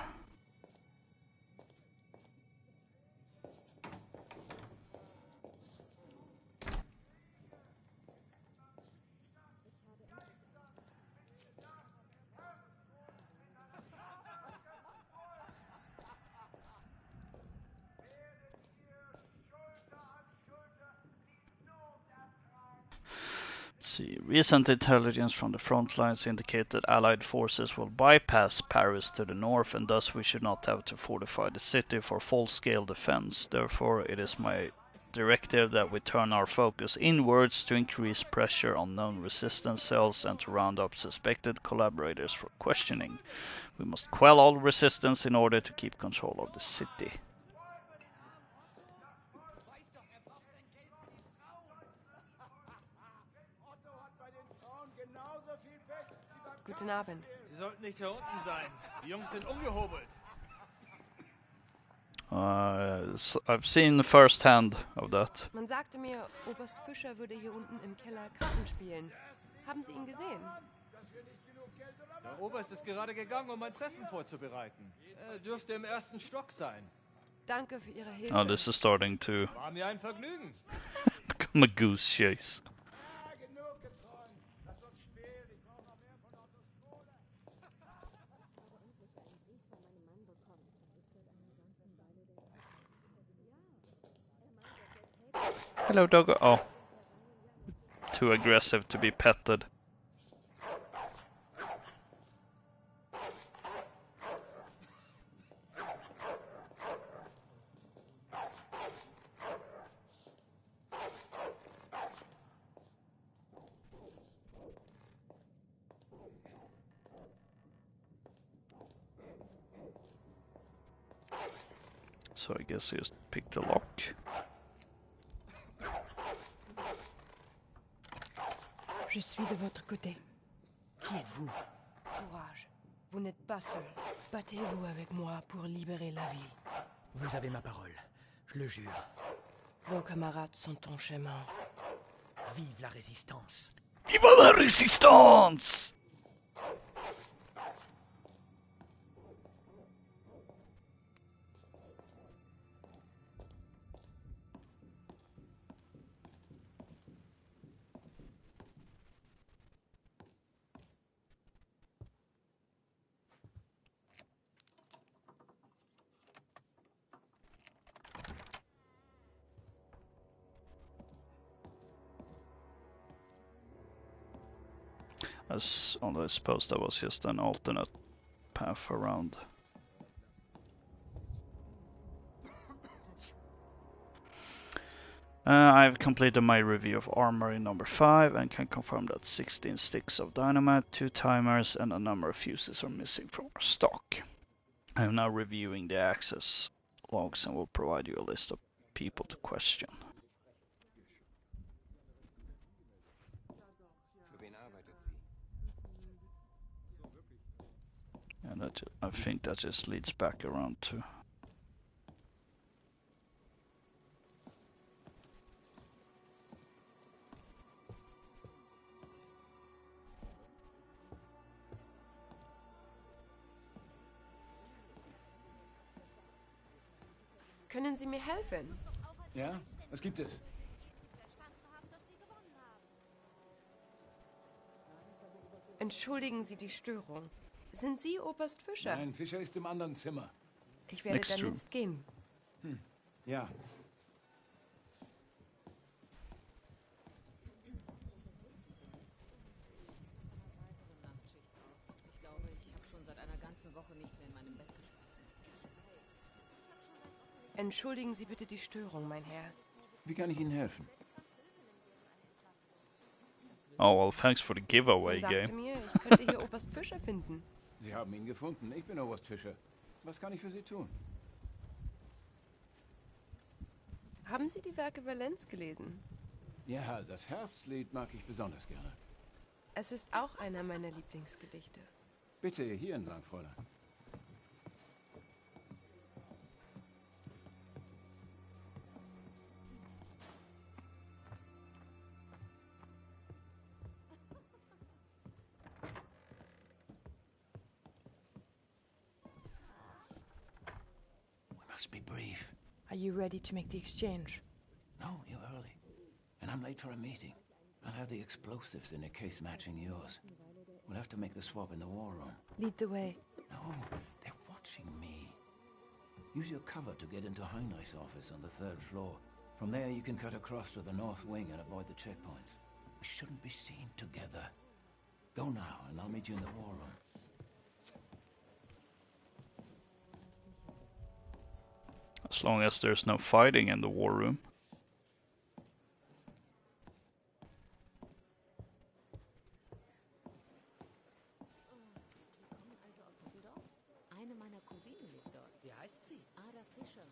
A: See, recent intelligence from the front lines indicate that Allied forces will bypass Paris to the north, and thus we should not have to fortify the city for full-scale defense. Therefore, it is my directive that we turn our focus inwards to increase pressure on known resistance cells and to round up suspected collaborators for questioning. We must quell all resistance in order to keep control of the city.
P: Guten Abend.
I: Sie sollten nicht hier unten sein. Die Jungs sind umgehobelt.
A: I've seen first hand of that.
P: Man sagte mir, Oberst Fischer würde hier unten im Keller Karten spielen. Haben Sie ihn gesehen?
I: Der Oberst ist gerade gegangen, um ein Treffen vorzubereiten. Er dürfte im ersten Stock sein.
P: Danke für Ihre Hilfe.
A: Oh, this is starting to
I: War mir ein Vergnügen.
A: become a goose chase. Hello, dog. Oh. Too aggressive to be petted. So I guess I just pick the lock.
P: Je suis de votre côté. Qui êtes-vous? Courage. Vous n'êtes pas seul. Battez-vous avec moi pour libérer la ville.
R: Vous avez ma parole. Je le jure.
P: Vos camarades sont en chemin.
R: Vive la résistance.
A: Vive la résistance! Although I suppose that was just an alternate path around. I've completed my review of Armory number 5 and can confirm that 16 sticks of dynamite, 2 timers and a number of fuses are missing from our stock. I am now reviewing the access logs and will provide you a list of people to question. And that, I think that just leads back around to...
P: Können Sie mir helfen?
G: Ja, was gibt es?
P: Entschuldigen Sie die Störung. Sind Sie Oberst Fischer?
G: Nein, Fischer ist im anderen Zimmer.
P: Ich werde dann jetzt gehen.
G: Ja.
S: Ich glaube, ich habe schon seit einer ganzen Woche nicht mehr in meinem Bett geschlafen.
P: Entschuldigen Sie bitte die Störung, mein Herr.
G: Wie kann ich Ihnen helfen?
A: Oh well, thanks for the giveaway
P: Man sagte
A: game.
P: mir, ich könnte hier Oberst Fischer finden.
G: Sie haben ihn gefunden. Ich bin Oberst Fischer. Was kann ich für Sie tun?
P: Haben Sie die Werke Valenz gelesen?
G: Ja, das Herbstlied mag ich besonders gerne.
P: Es ist auch einer meiner Lieblingsgedichte.
T: Bitte, hier entlang, Fräulein.
R: We must be brief.
P: Are you ready to make the exchange?
R: No, you're early. And I'm late for a meeting. I'll have the explosives in a case matching yours. We'll have to make the swap in the war room.
P: Lead the way.
R: No, they're watching me. Use your cover to get into Heinrich's office on the 3rd floor. From there, you can cut across to the north wing and avoid the checkpoints. We shouldn't be seen together. Go now, and I'll meet you in the war room.
A: As long as there's no fighting in the war room.
S: Eine meiner Cousinen lebt dort.
R: Wie heißt sie?
S: Ada Fischer.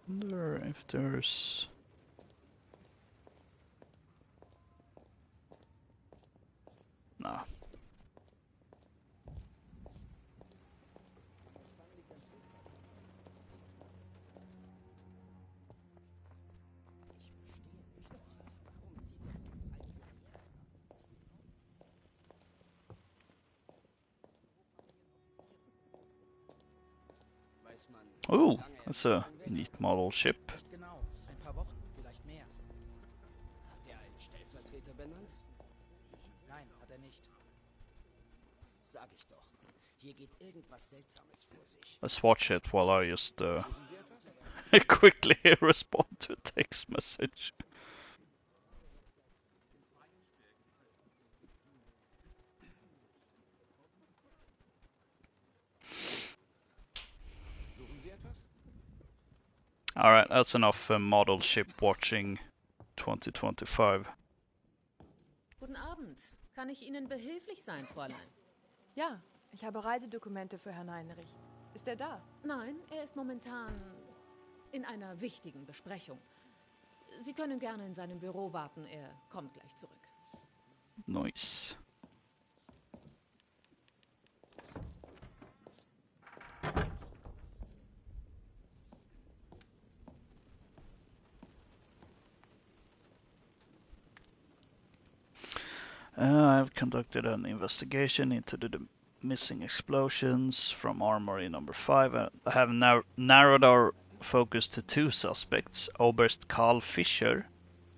A: Wonder if there's... No. Ooh, that's a neat model ship.
R: Genau, ein paar Wochen, vielleicht mehr.
U: Hat er einen Stellvertreter benannt?
R: Nein, hat er nicht.
U: Sag ich doch. Hier geht irgendwas Seltsames vor sich.
A: Let's watch it while I just quickly respond to a text message. Alright, that's enough model ship watching 2025.
S: Guten Abend. Kann ich Ihnen behilflich sein, Fräulein?
P: Ja, ich habe Reisedokumente für Herrn Heinrich. Ist er da?
S: Nein, er ist momentan in einer wichtigen Besprechung. Sie können gerne in seinem Büro warten, er kommt gleich zurück.
A: Nice. I've conducted an investigation into the missing explosions from Armory number 5. I have narrowed our focus to 2 suspects, Oberst Karl Fischer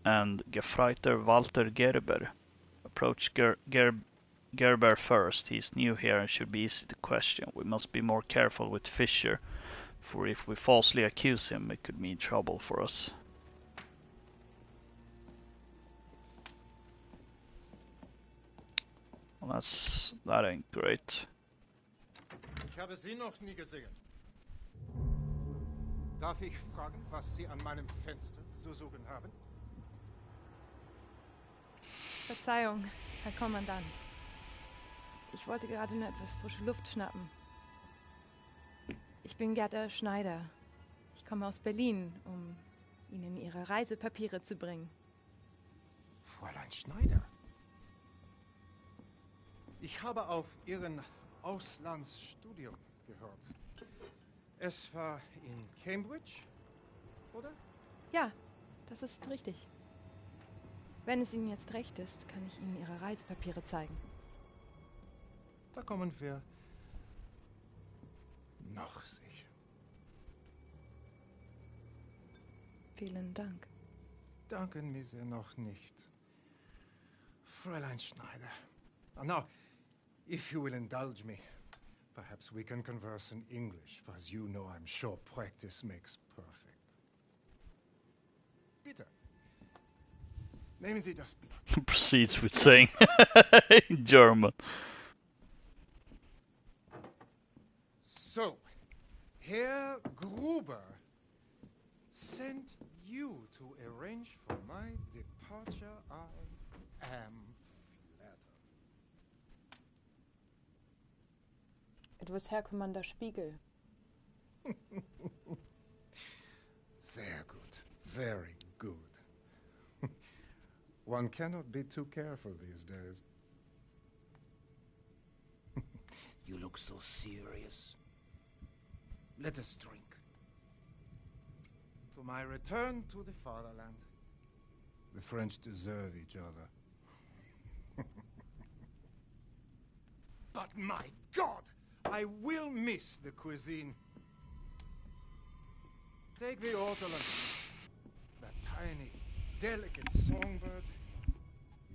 A: and Gefreiter Walter Gerber. Approach Gerber first. He's new here and should be easy to question. We must be more careful with Fischer, for if we falsely accuse him, it could mean trouble for us. Well, that ain't great.
H: Ich habe Sie noch nie gesehen. Darf ich fragen, was Sie an meinem Fenster zu suchen haben?
P: Verzeihung, Herr Kommandant. Ich wollte gerade nur etwas frische Luft schnappen. Ich bin Gerda Schneider. Ich komme aus Berlin, um Ihnen Ihre Reisepapiere zu bringen.
H: Fräulein Schneider? Ich habe auf Ihren Auslandsstudium gehört. Es war in Cambridge, oder?
P: Ja, das ist richtig. Wenn es Ihnen jetzt recht ist, kann ich Ihnen Ihre Reisepapiere zeigen.
H: Da kommen wir noch sicher.
P: Vielen Dank.
H: Danken mir sehr noch nicht. Fräulein Schneider. Now, if you will indulge me, perhaps we can converse in English, for as you know, I'm sure practice makes perfect. Bitte. Nehmen Sie das Blatt.
A: Proceeds with saying in German.
H: So, Herr Gruber sent
T: you to arrange for my departure, I am flattered.
P: It was Herr Commander Spiegel.
T: Sehr gut. Very good. One cannot be too careful these days. You look so serious. Let us drink. To my return to the fatherland. The French deserve each other. But my God, I will miss the cuisine. Take the ortolan. That tiny, delicate songbird.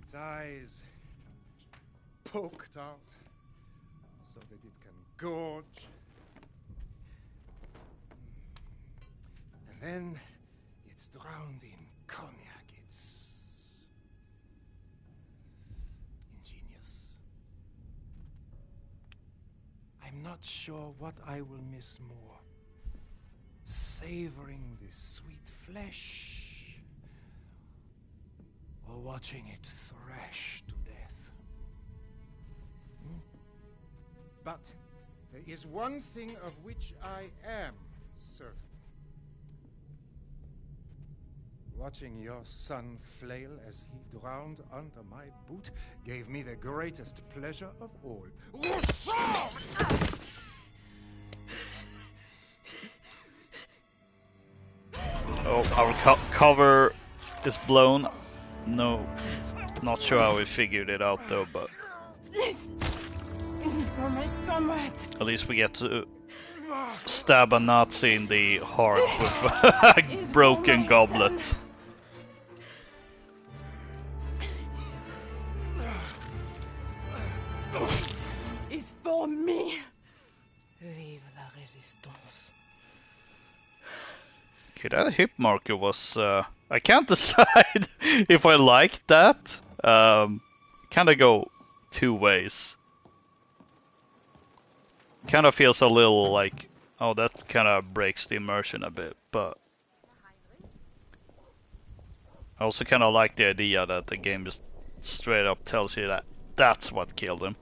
T: Its eyes poked out so that it can gorge. And then it's drowned in cognac. It's ingenious. I'm not sure what I will miss more. Savoring the sweet flesh or watching it thrash to death. But there is one thing of which I am certain. Watching your son flail as he drowned under my boot gave me the greatest pleasure of all. Rousseau!
A: Oh, our cover is blown. No, not sure how we figured it out though, but
P: For my comrades.
A: at least we get to stab a Nazi in the heart with a broken goblet.
P: Is for me. Vive la résistance.
A: Okay, that hip marker was... I can't decide if I like that. Kinda go two ways. Kinda feels a little like... Oh, that kinda breaks the immersion a bit, but... I also kinda like the idea that the game just straight up tells you that that's what killed him.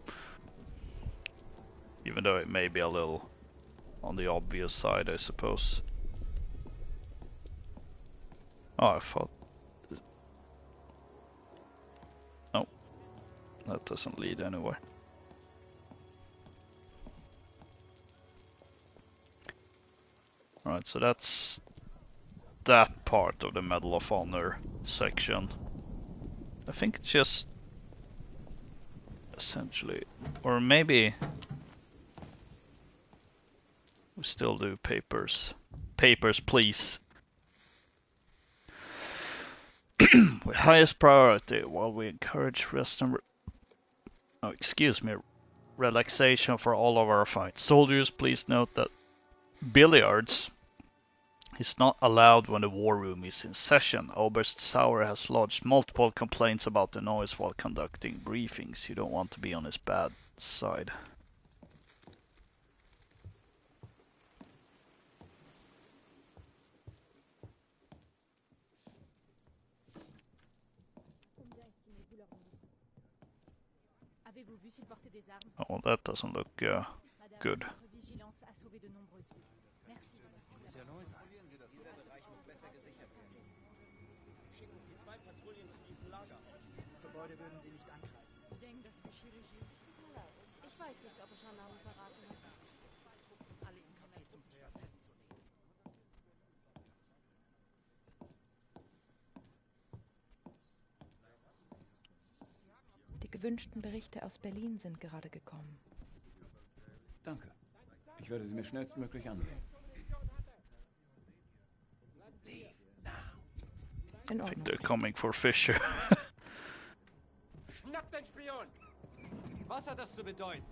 A: Even though it may be a little on the obvious side, I suppose. Oh, I thought... No, that doesn't lead anywhere. Alright, so that's that part of the Medal of Honor section. I think it's just essentially, or maybe we still do papers. Papers, please. With highest priority, while we encourage rest and relaxation for all of our fight soldiers, please note that billiards is not allowed when the war room is in session. Oberst Sauer has lodged multiple complaints about the noise while conducting briefings. You don't want to be on his bad side. Oh, that doesn't look good.
U: Dieses Gebäude würden sie nicht angreifen. Sie denken, dass wir Chirurgie... Ich weiß nicht, ob ich Alarm verraten habe. Alle sind Kaffee zum Feuer festzunehmen.
P: Die gewünschten Berichte aus Berlin sind gerade gekommen.
R: Danke. Ich werde sie mir schnellstmöglich ansehen.
A: I think they're coming for Fisher.
Q: Schnapp den Spion! Was hat das zu bedeuten?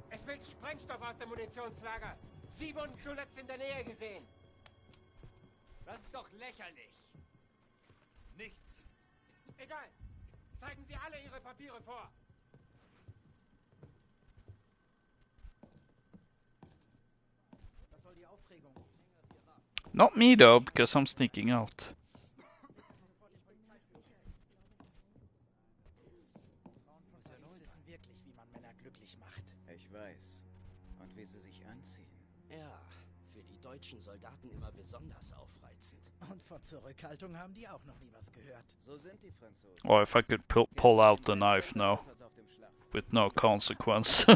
Q: Es will Sprengstoff aus dem Munitionslager. Sie wurden zuletzt in der Nähe gesehen. Das ist doch lächerlich. Nichts. Egal. Zeigen Sie alle Ihre Papiere vor.
U: Was soll die Aufregung?
A: Not me though, because I'm sneaking out.
U: wissen wirklich, wie man Männer glücklich macht.
B: Ich weiß. Und wie sie sich anziehen.
U: Ja, für die deutschen Soldaten immer besonders aufreizend. Und von Zurückhaltung haben die auch noch nie was gehört.
B: So sind die Franzosen.
A: Or if I could pull out the knife now, with no consequence.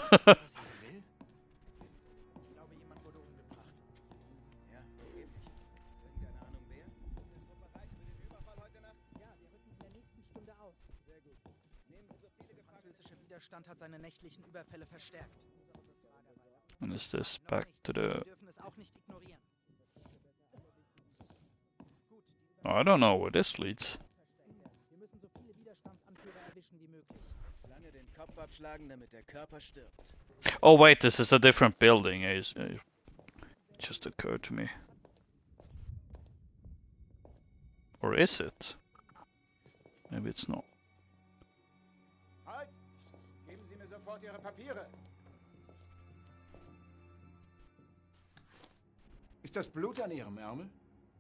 U: Widerstand hat seine nächtlichen Überfälle verstärkt.
A: And is this back to the... I don't know where this leads.
U: Wir müssen so viele Widerstandsanführer erwischen wie möglich.
B: Lange den Kopf abschlagen, damit der Körper stirbt.
A: Oh wait, this is a different building. It just occurred to me. Or is it? Maybe it's not.
G: Halt! Geben Sie mir sofort Ihre Papiere. Ist das Blut an Ihrem Ärmel?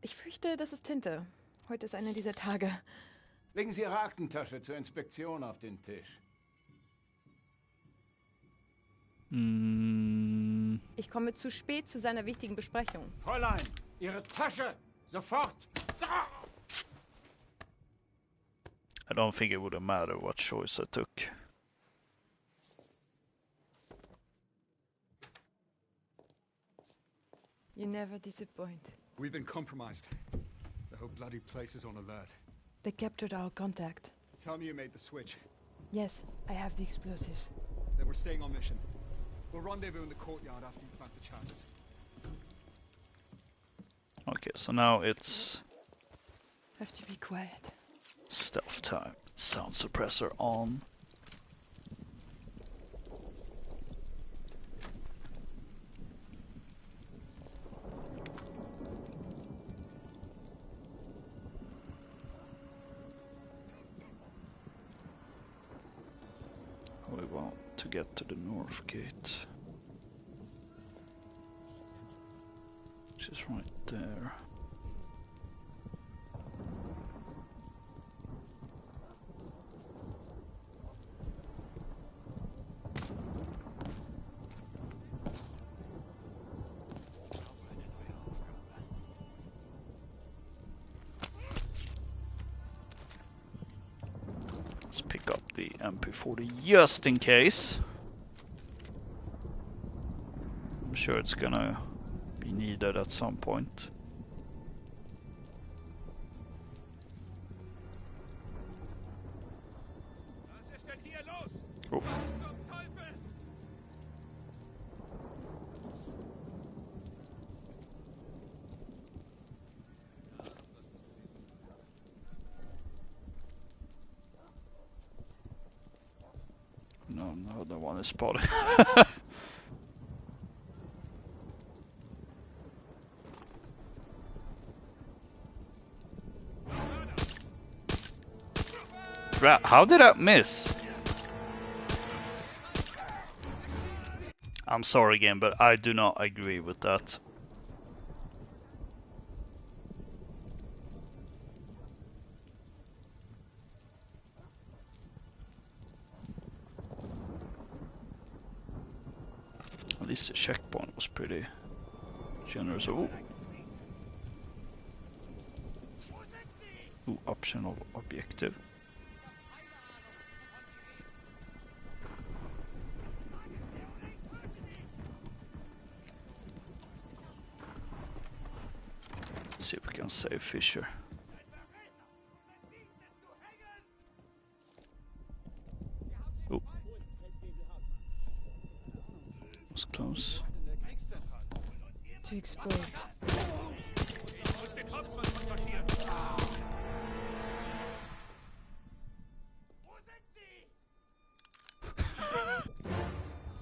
O: Ich fürchte, das ist Tinte. Heute ist einer dieser Tage.
G: Legen Sie Ihre Aktentasche zur Inspektion auf den Tisch.
O: Ich komme zu spät zu seiner wichtigen Besprechung.
G: Fräulein, Ihre Tasche! Sofort!
A: I don't think it would have mattered what choice I took.
O: You never disappoint.
V: We've been compromised. The whole bloody place is on alert.
O: They captured our contact.
V: Tell me you made the switch.
O: Yes, I have the explosives.
V: Then we're staying on mission. We'll rendezvous in the courtyard after you plant the charges.
A: Okay, so now it's...
O: Have to be quiet.
A: Stealth time. Sound suppressor on. We want to get to the north gate, which is right there. Let's pick up the MP40 just in case. I'm sure it's gonna be needed at some point. Oh. No, the one is spotted. How did that miss? I'm sorry again, but I do not agree with that. At least the checkpoint was pretty generous. Ooh. Ooh, optional objective. Let's see if we can save Fisher. Ooh. Was close.
O: Too exposed.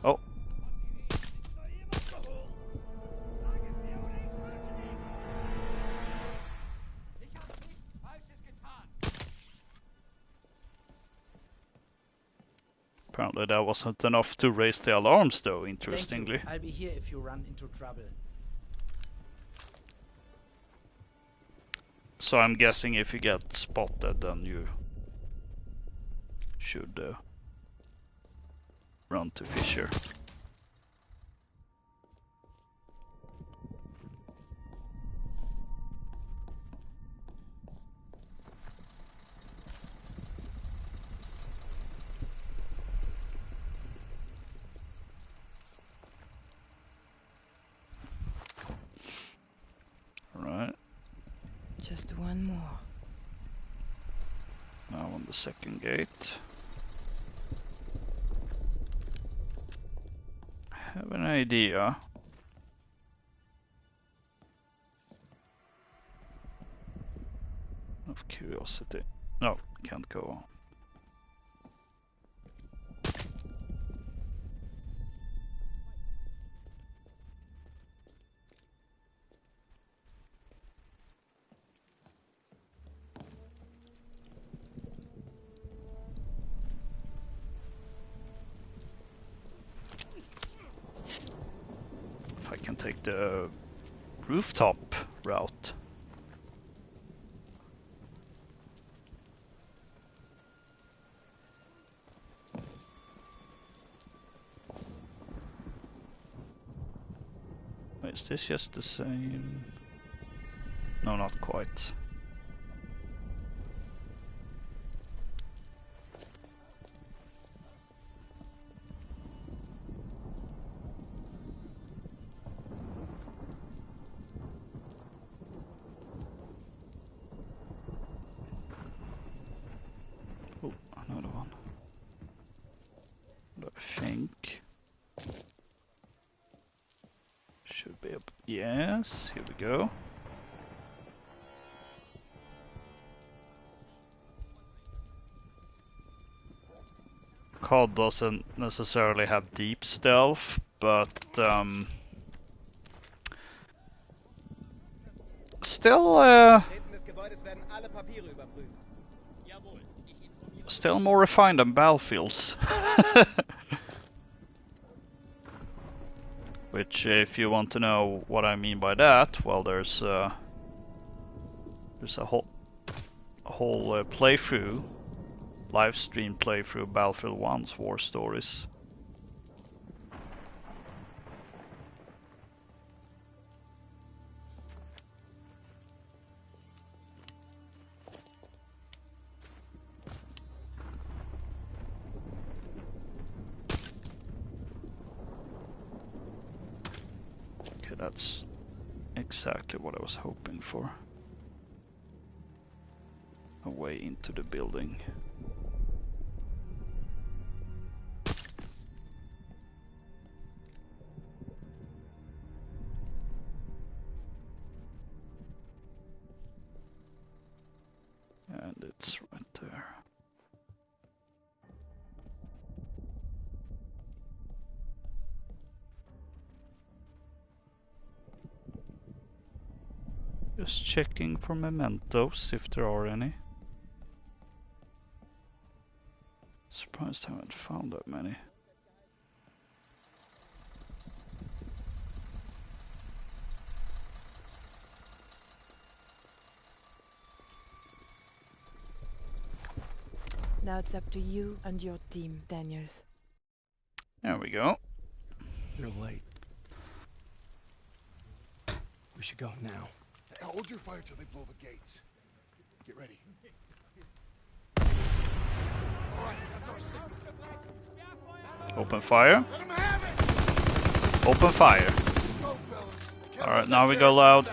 A: Oh. Apparently that wasn't enough to raise the alarms though, interestingly.
U: I'll be here if you run into trouble.
A: So I'm guessing if you get spotted, then you should run to Fisher. Right.
P: Just one more.
A: Now on the second gate. I have an idea. Of curiosity. No, can't go on. If I can take the rooftop route. Wait, is this just the same? No, not quite. Oh, another one. I think should be up. Yes, here we go. COD doesn't necessarily have deep stealth, but still still more refined than Battlefields. Which, if you want to know what I mean by that, well, there's a whole playthrough, live stream playthrough Battlefield 1's War Stories. Okay, that's exactly what I was hoping for. A way into the building. And it's right there. Just checking for mementos, if there are any. Surprised I haven't found that many.
P: Now it's up to you and your team, Daniels.
A: There we go.
V: You're late. We should go now.
K: Hey, hold your fire till they blow the gates. Get ready. All right, that's our signal.
A: Open fire. Open fire. Alright, now we go loud.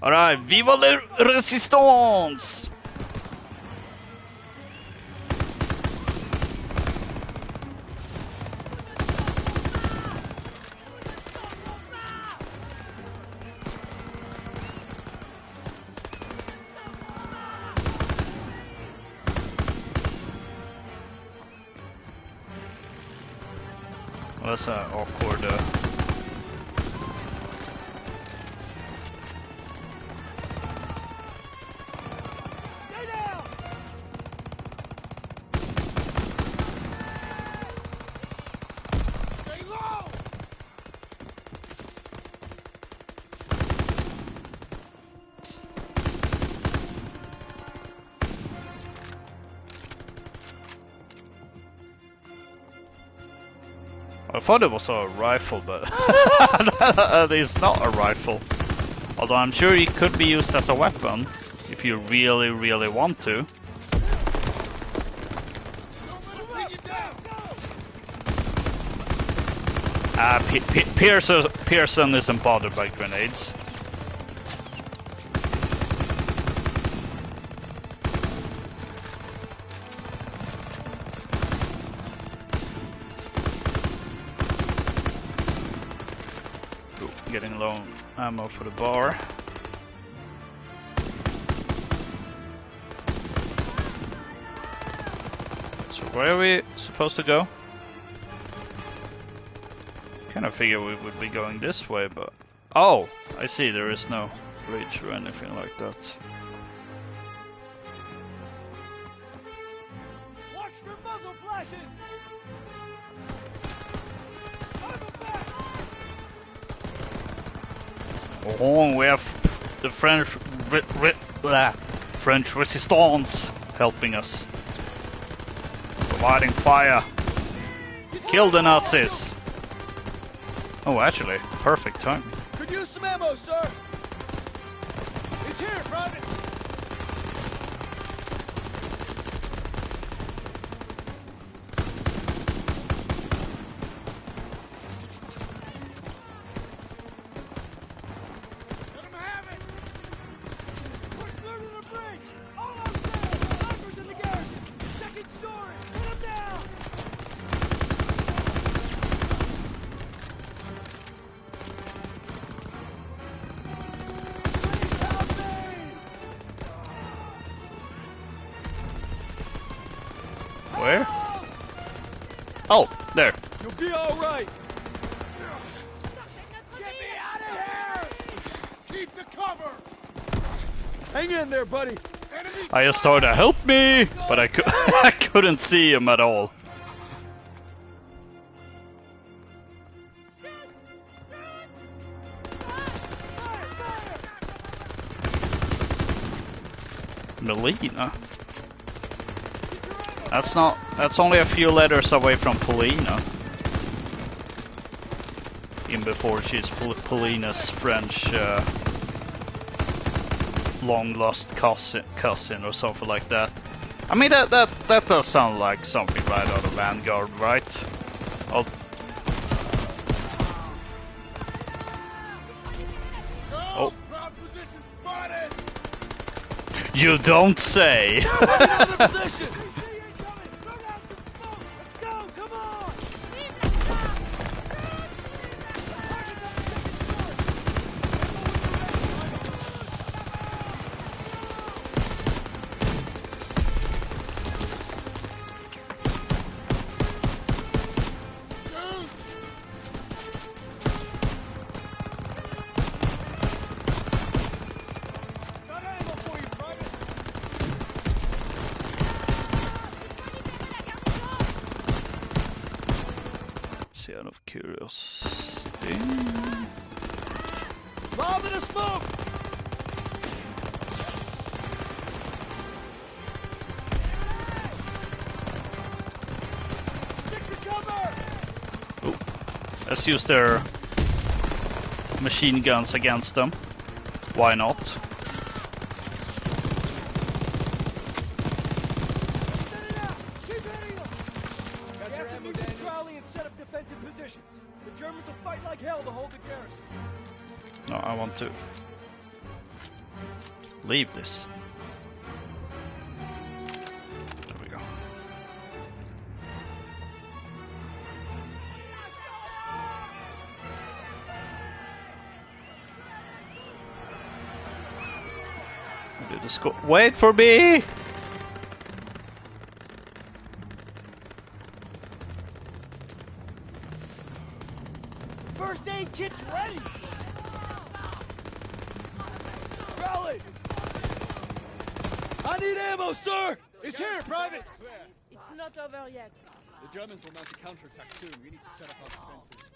A: Alright, viva la resistance! Well, that's an awkward thought it was a rifle, but it's not a rifle. Although I'm sure it could be used as a weapon if you really, really want to. Pearson isn't bothered by grenades. Ooh, getting low on ammo for the bar. So where are we supposed to go? Kind of figure we would be going this way, but... Oh! I see, there is no bridge or anything like that.
I: Watch for muzzle flashes!
A: Oh, we have the French French resistance helping us. Providing fire. Kill the Nazis! Oh, actually, perfect time.
I: Could use some ammo, sir! It's here, Private! Let him have it! Push through to the bridge! Almost there! Snipers in the garrison! Second story! Hit him down!
A: Where? Oh, there.
I: You'll be all right. Get me out of here!
H: Keep the cover!
I: Hang in there, buddy.
A: I just told her, help me! But I couldn't see him at all. Melina? That's only a few letters away from Polina. Even before she's Polina's French long lost cousin or something like that. I mean that does sound like something right out of Vanguard, right? Oh. You don't say. Out of curiosity.
I: Lob in a smoke! Stick to cover!
A: Ooh. Let's use their machine guns against them. Why not?
I: Positions. The Germans will fight like hell to hold the garrison.
A: No, I want to leave this. There we go. I did the score. Wait for me!
I: First aid kit's ready! Rally! I need ammo, sir! It's here, Private!
U: It's not over yet.
V: The Germans will mount a counterattack soon. We need to set up our defenses.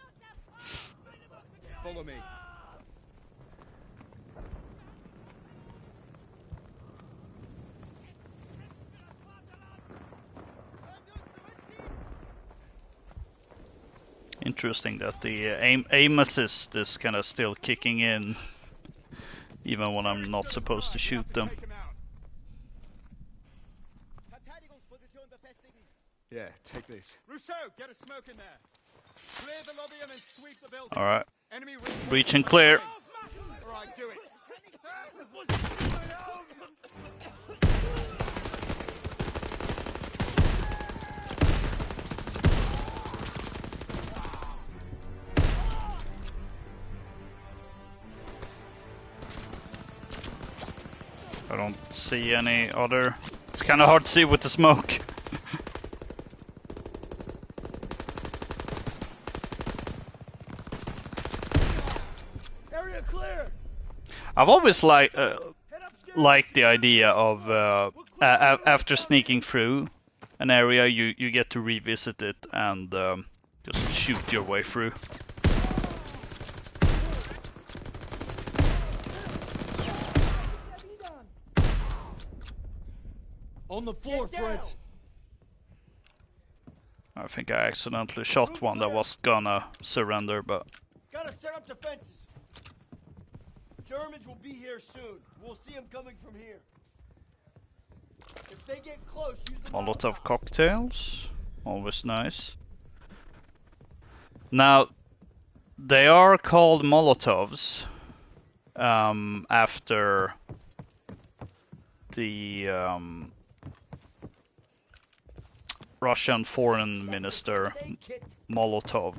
V: Follow me.
A: interesting that the aim assist is kind of still kicking in, even when I'm not supposed to shoot them.
V: Yeah, take this. Rousseau, get a smoke in there. Clear the lobby and then sweep the building.
A: Alright.
V: Enemy
A: Breach and clear.
V: Alright, do it.
A: I don't see any other. It's kind of hard to see with the smoke.
I: Area clear.
A: I've always liked the idea of after sneaking through an area, you get to revisit it and just shoot your way through.
D: On the floor, Fritz.
A: I think I accidentally shot one that was gonna surrender, but
E: Gotta set up defenses. Germans will be here soon. We'll see them coming from here. If they get close, use the
A: Molotov cocktails, always nice. Now, they are called Molotovs after the Russian foreign minister Molotov,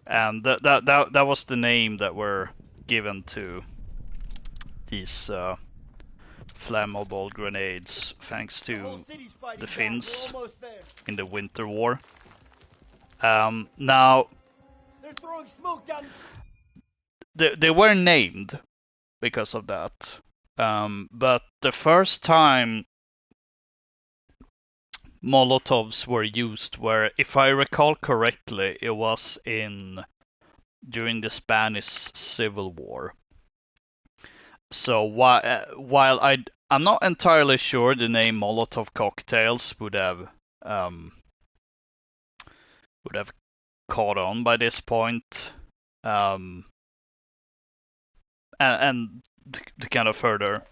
A: and that was the name that were given to these flammable grenades, thanks to the Finns in the Winter War. Now,
E: they're throwing smoke down.
A: they were named because of that, but the first time Molotovs were used were, if I recall correctly, it was during the Spanish Civil War. So while I'm not entirely sure the name Molotov cocktails would have caught on by this point, and to kind of further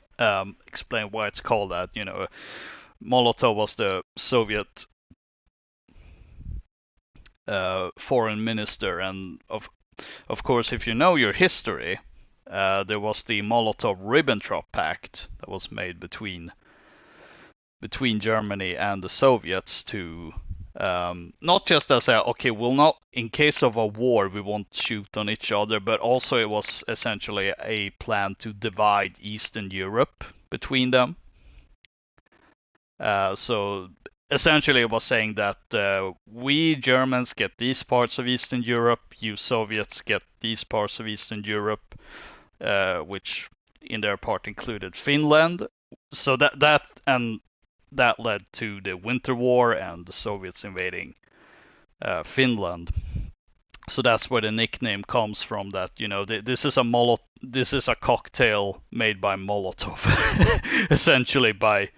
A: explain why it's called that, you know, Molotov was the Soviet foreign minister, and of course, if you know your history, there was the Molotov-Ribbentrop Pact that was made between Germany and the Soviets to not just as okay, we'll not, in case of a war, we won't shoot on each other, but also it was essentially a plan to divide Eastern Europe between them. So essentially it was saying that we Germans get these parts of Eastern Europe, you Soviets get these parts of Eastern Europe, which in their part included Finland. So that led to the Winter War and the Soviets invading Finland. So that's where the nickname comes from. That, you know, this is a cocktail made by Molotov, essentially by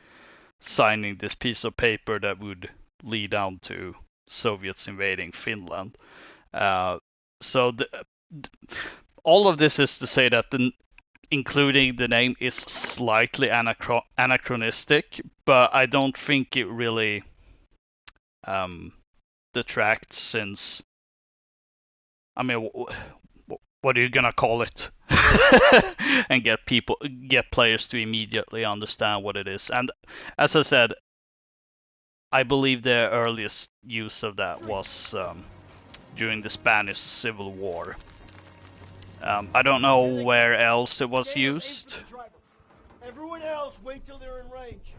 A: signing this piece of paper that would lead down to Soviets invading Finland. So all of this is to say that including the name is slightly anachronistic, but I don't think it really detracts, since, I mean, what are you gonna call it? And get players to immediately understand what it is. And as I said, I believe the earliest use of that was during the Spanish Civil War. I don't know where else it was used.
E: Everyone else, wait till they're in range.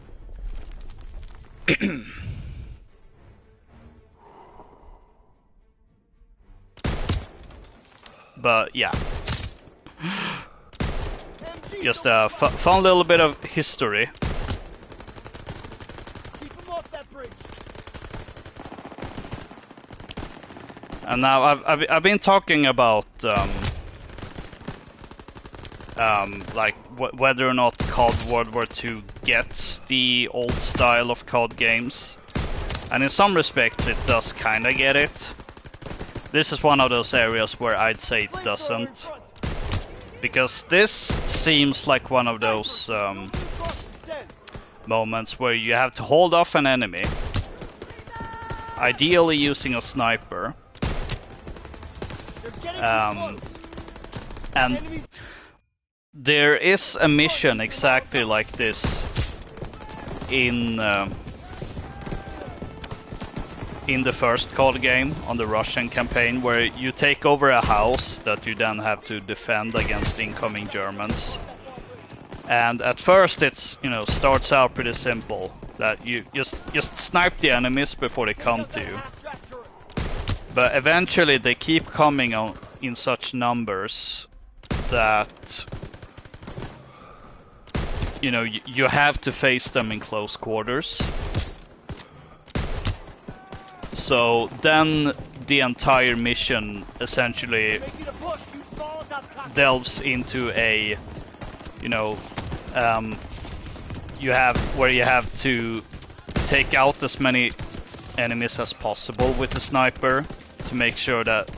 A: But yeah, just a fun little bit of history.
E: Keep them off that bridge.
A: And now I've been talking about like whether or not COD World War II gets the old style of COD games, and in some respects it does kind of get it. this is one of those areas where I'd say it doesn't. Because this seems like one of those moments where you have to hold off an enemy, ideally using a sniper, and there is a mission exactly like this in the first COD game on the Russian campaign, where you take over a house that you then have to defend against incoming Germans. And at first it's, you know, starts out pretty simple, that you just snipe the enemies before they come to you. But eventually they keep coming on in such numbers that, you know, you have to face them in close quarters. So then the entire mission essentially delves into a, you know, you have to take out as many enemies as possible with the sniper to make sure that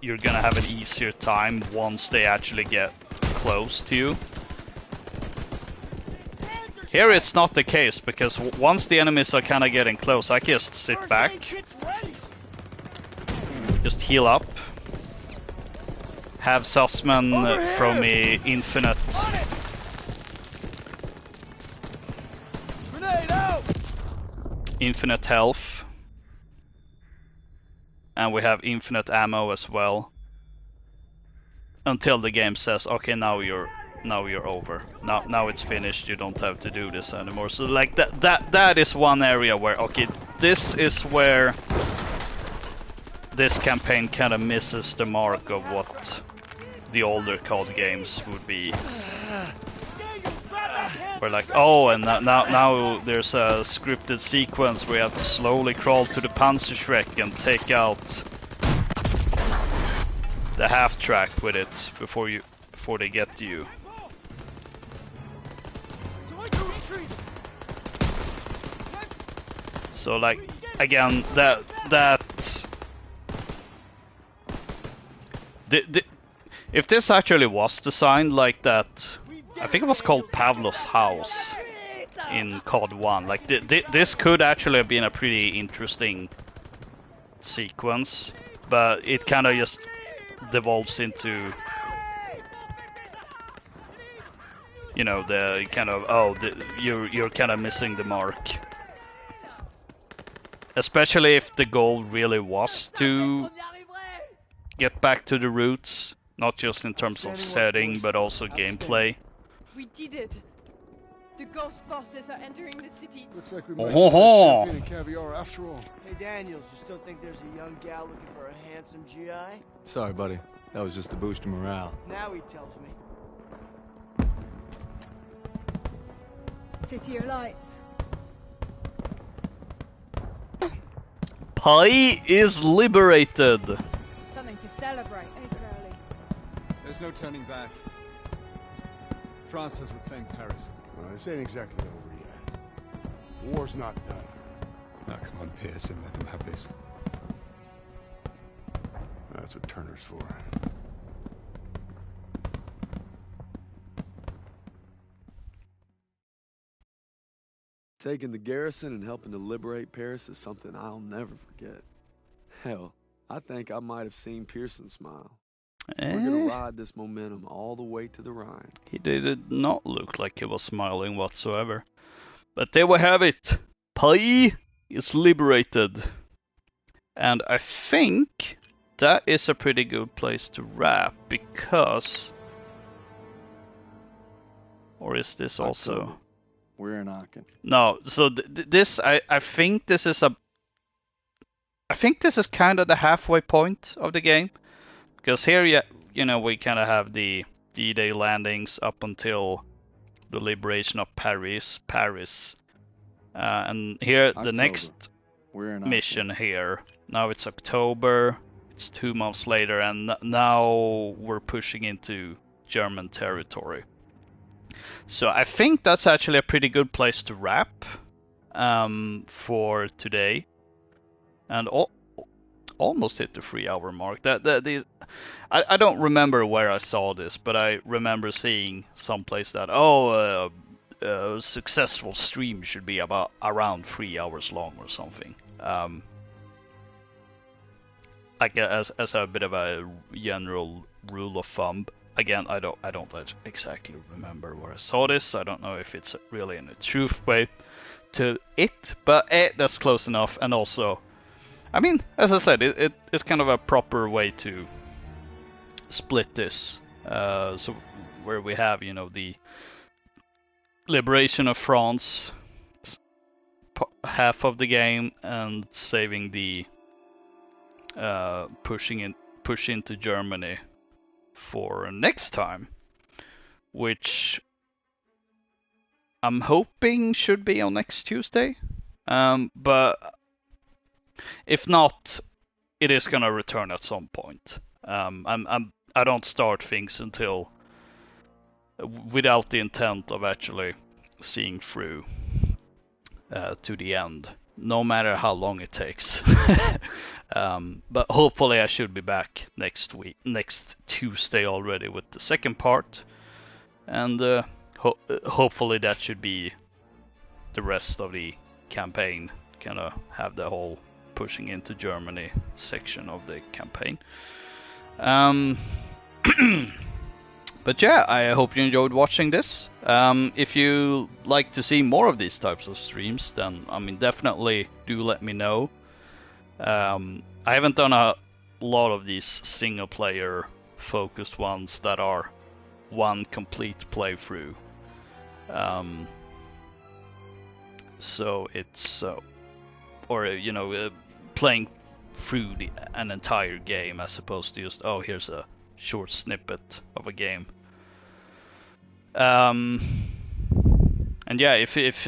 A: you're gonna have an easier time once they actually get close to you. Here it's not the case, because once the enemies are kind of getting close, I can just sit back, just heal up, have Sussman throw me infinite health, and we have infinite ammo as well, until the game says, okay, now you're over. Now it's finished. You don't have to do this anymore. So like that is one area where, okay, this is where this campaign kind of misses the mark of what the older COD games would be. We're like, oh, and now there's a scripted sequence where you have to slowly crawl to the Panzerschreck and take out the half track with it before they get to you. So like, again, if this actually was designed like that, I think it was called Pavlov's house in COD 1. Like this could actually have been a pretty interesting sequence, but it kind of just devolves into, you know, the kind of, oh, you're kind of missing the mark. Especially if the goal really was to get back to the roots, not just in terms of setting, but also gameplay.
P: We did it. The ghost forces are entering the city.
K: Looks like we might have champagne and caviar after all.
B: Hey, Daniels, you still think there's a young gal looking for a handsome GI?
D: Sorry, buddy. That was just to boost your morale.
B: Now he tells me.
L: City of Lights.
A: Pi is liberated.
L: Something to celebrate, eh, Crowley?
V: There's no turning back. France has reclaimed Paris.
K: This ain't exactly over yet. War's not done.
V: Now, come on, Pearson, let them have this.
K: That's what Turner's for.
D: Taking the garrison and helping to liberate Paris is something I'll never forget. Hell, I think I might have seen Pearson smile. We're gonna ride this momentum all the way to the Rhine.
A: He did not look like he was smiling whatsoever. But there we have it. Pi is liberated. And I think that is a pretty good place to wrap, because... Or is this also...
D: October. We're in Aachen.
A: No, so this, I think this is a... I think this is kind of the halfway point of the game. Because here, you know, we kind of have the D-Day landings up until the liberation of Paris. And here,
D: October.
A: the next mission here. Now it's October, it's 2 months later, and now we're pushing into German territory. So I think that's actually a pretty good place to wrap for today. And almost hit the 3-hour mark. I don't remember where I saw this, but I remember seeing someplace that a successful stream should be about around 3 hours long or something. Like as a bit of a general rule of thumb. Again, I don't exactly remember where I saw this. I don't know if it's really in a truth way to it, but that's close enough. And also, I mean, as I said, it's kind of a proper way to split this. So where we have, you know, the liberation of France, half of the game, and saving the push into Germany for next time, which I'm hoping should be on next Tuesday. But if not, it is gonna return at some point. I don't start things until without the intent of actually seeing through to the end, no matter how long it takes. But hopefully I should be back next Tuesday already with the second part, and hopefully that should be the rest of the campaign. Kind of have the whole pushing into Germany section of the campaign. But yeah, I hope you enjoyed watching this. If you like to see more of these types of streams, then I mean definitely do let me know. I haven't done a lot of these single player focused ones that are one complete playthrough. So it's or you know, playing through an entire game as opposed to just, oh, here's a short snippet of a game. And yeah, if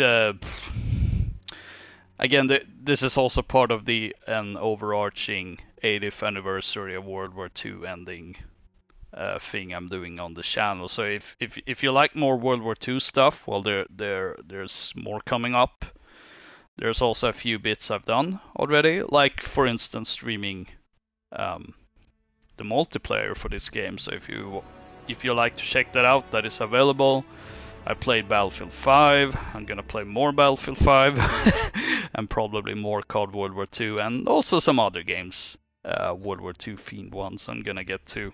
A: again, this is also part of an overarching 80th anniversary of World War II ending thing I'm doing on the channel. So if you like more World War II stuff, well, there's more coming up. There's also a few bits I've done already, like for instance streaming the multiplayer for this game. So if you like to check that out, that is available. I played Battlefield 5. I'm gonna play more Battlefield 5 and probably more COD World War II, and also some other games, World War II themed ones I'm gonna get to.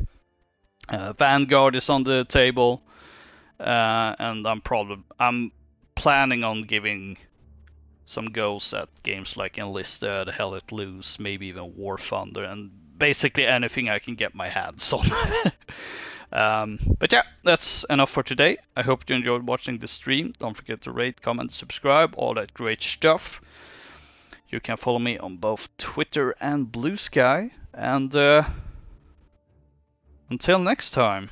A: Vanguard is on the table, and I'm planning on giving some goes at games like Enlisted, Hell Let Loose, maybe even War Thunder, and basically anything I can get my hands on. But yeah, that's enough for today. I hope you enjoyed watching the stream. Don't forget to rate, comment, subscribe, all that great stuff. You can follow me on both Twitter and Blue Sky. And until next time.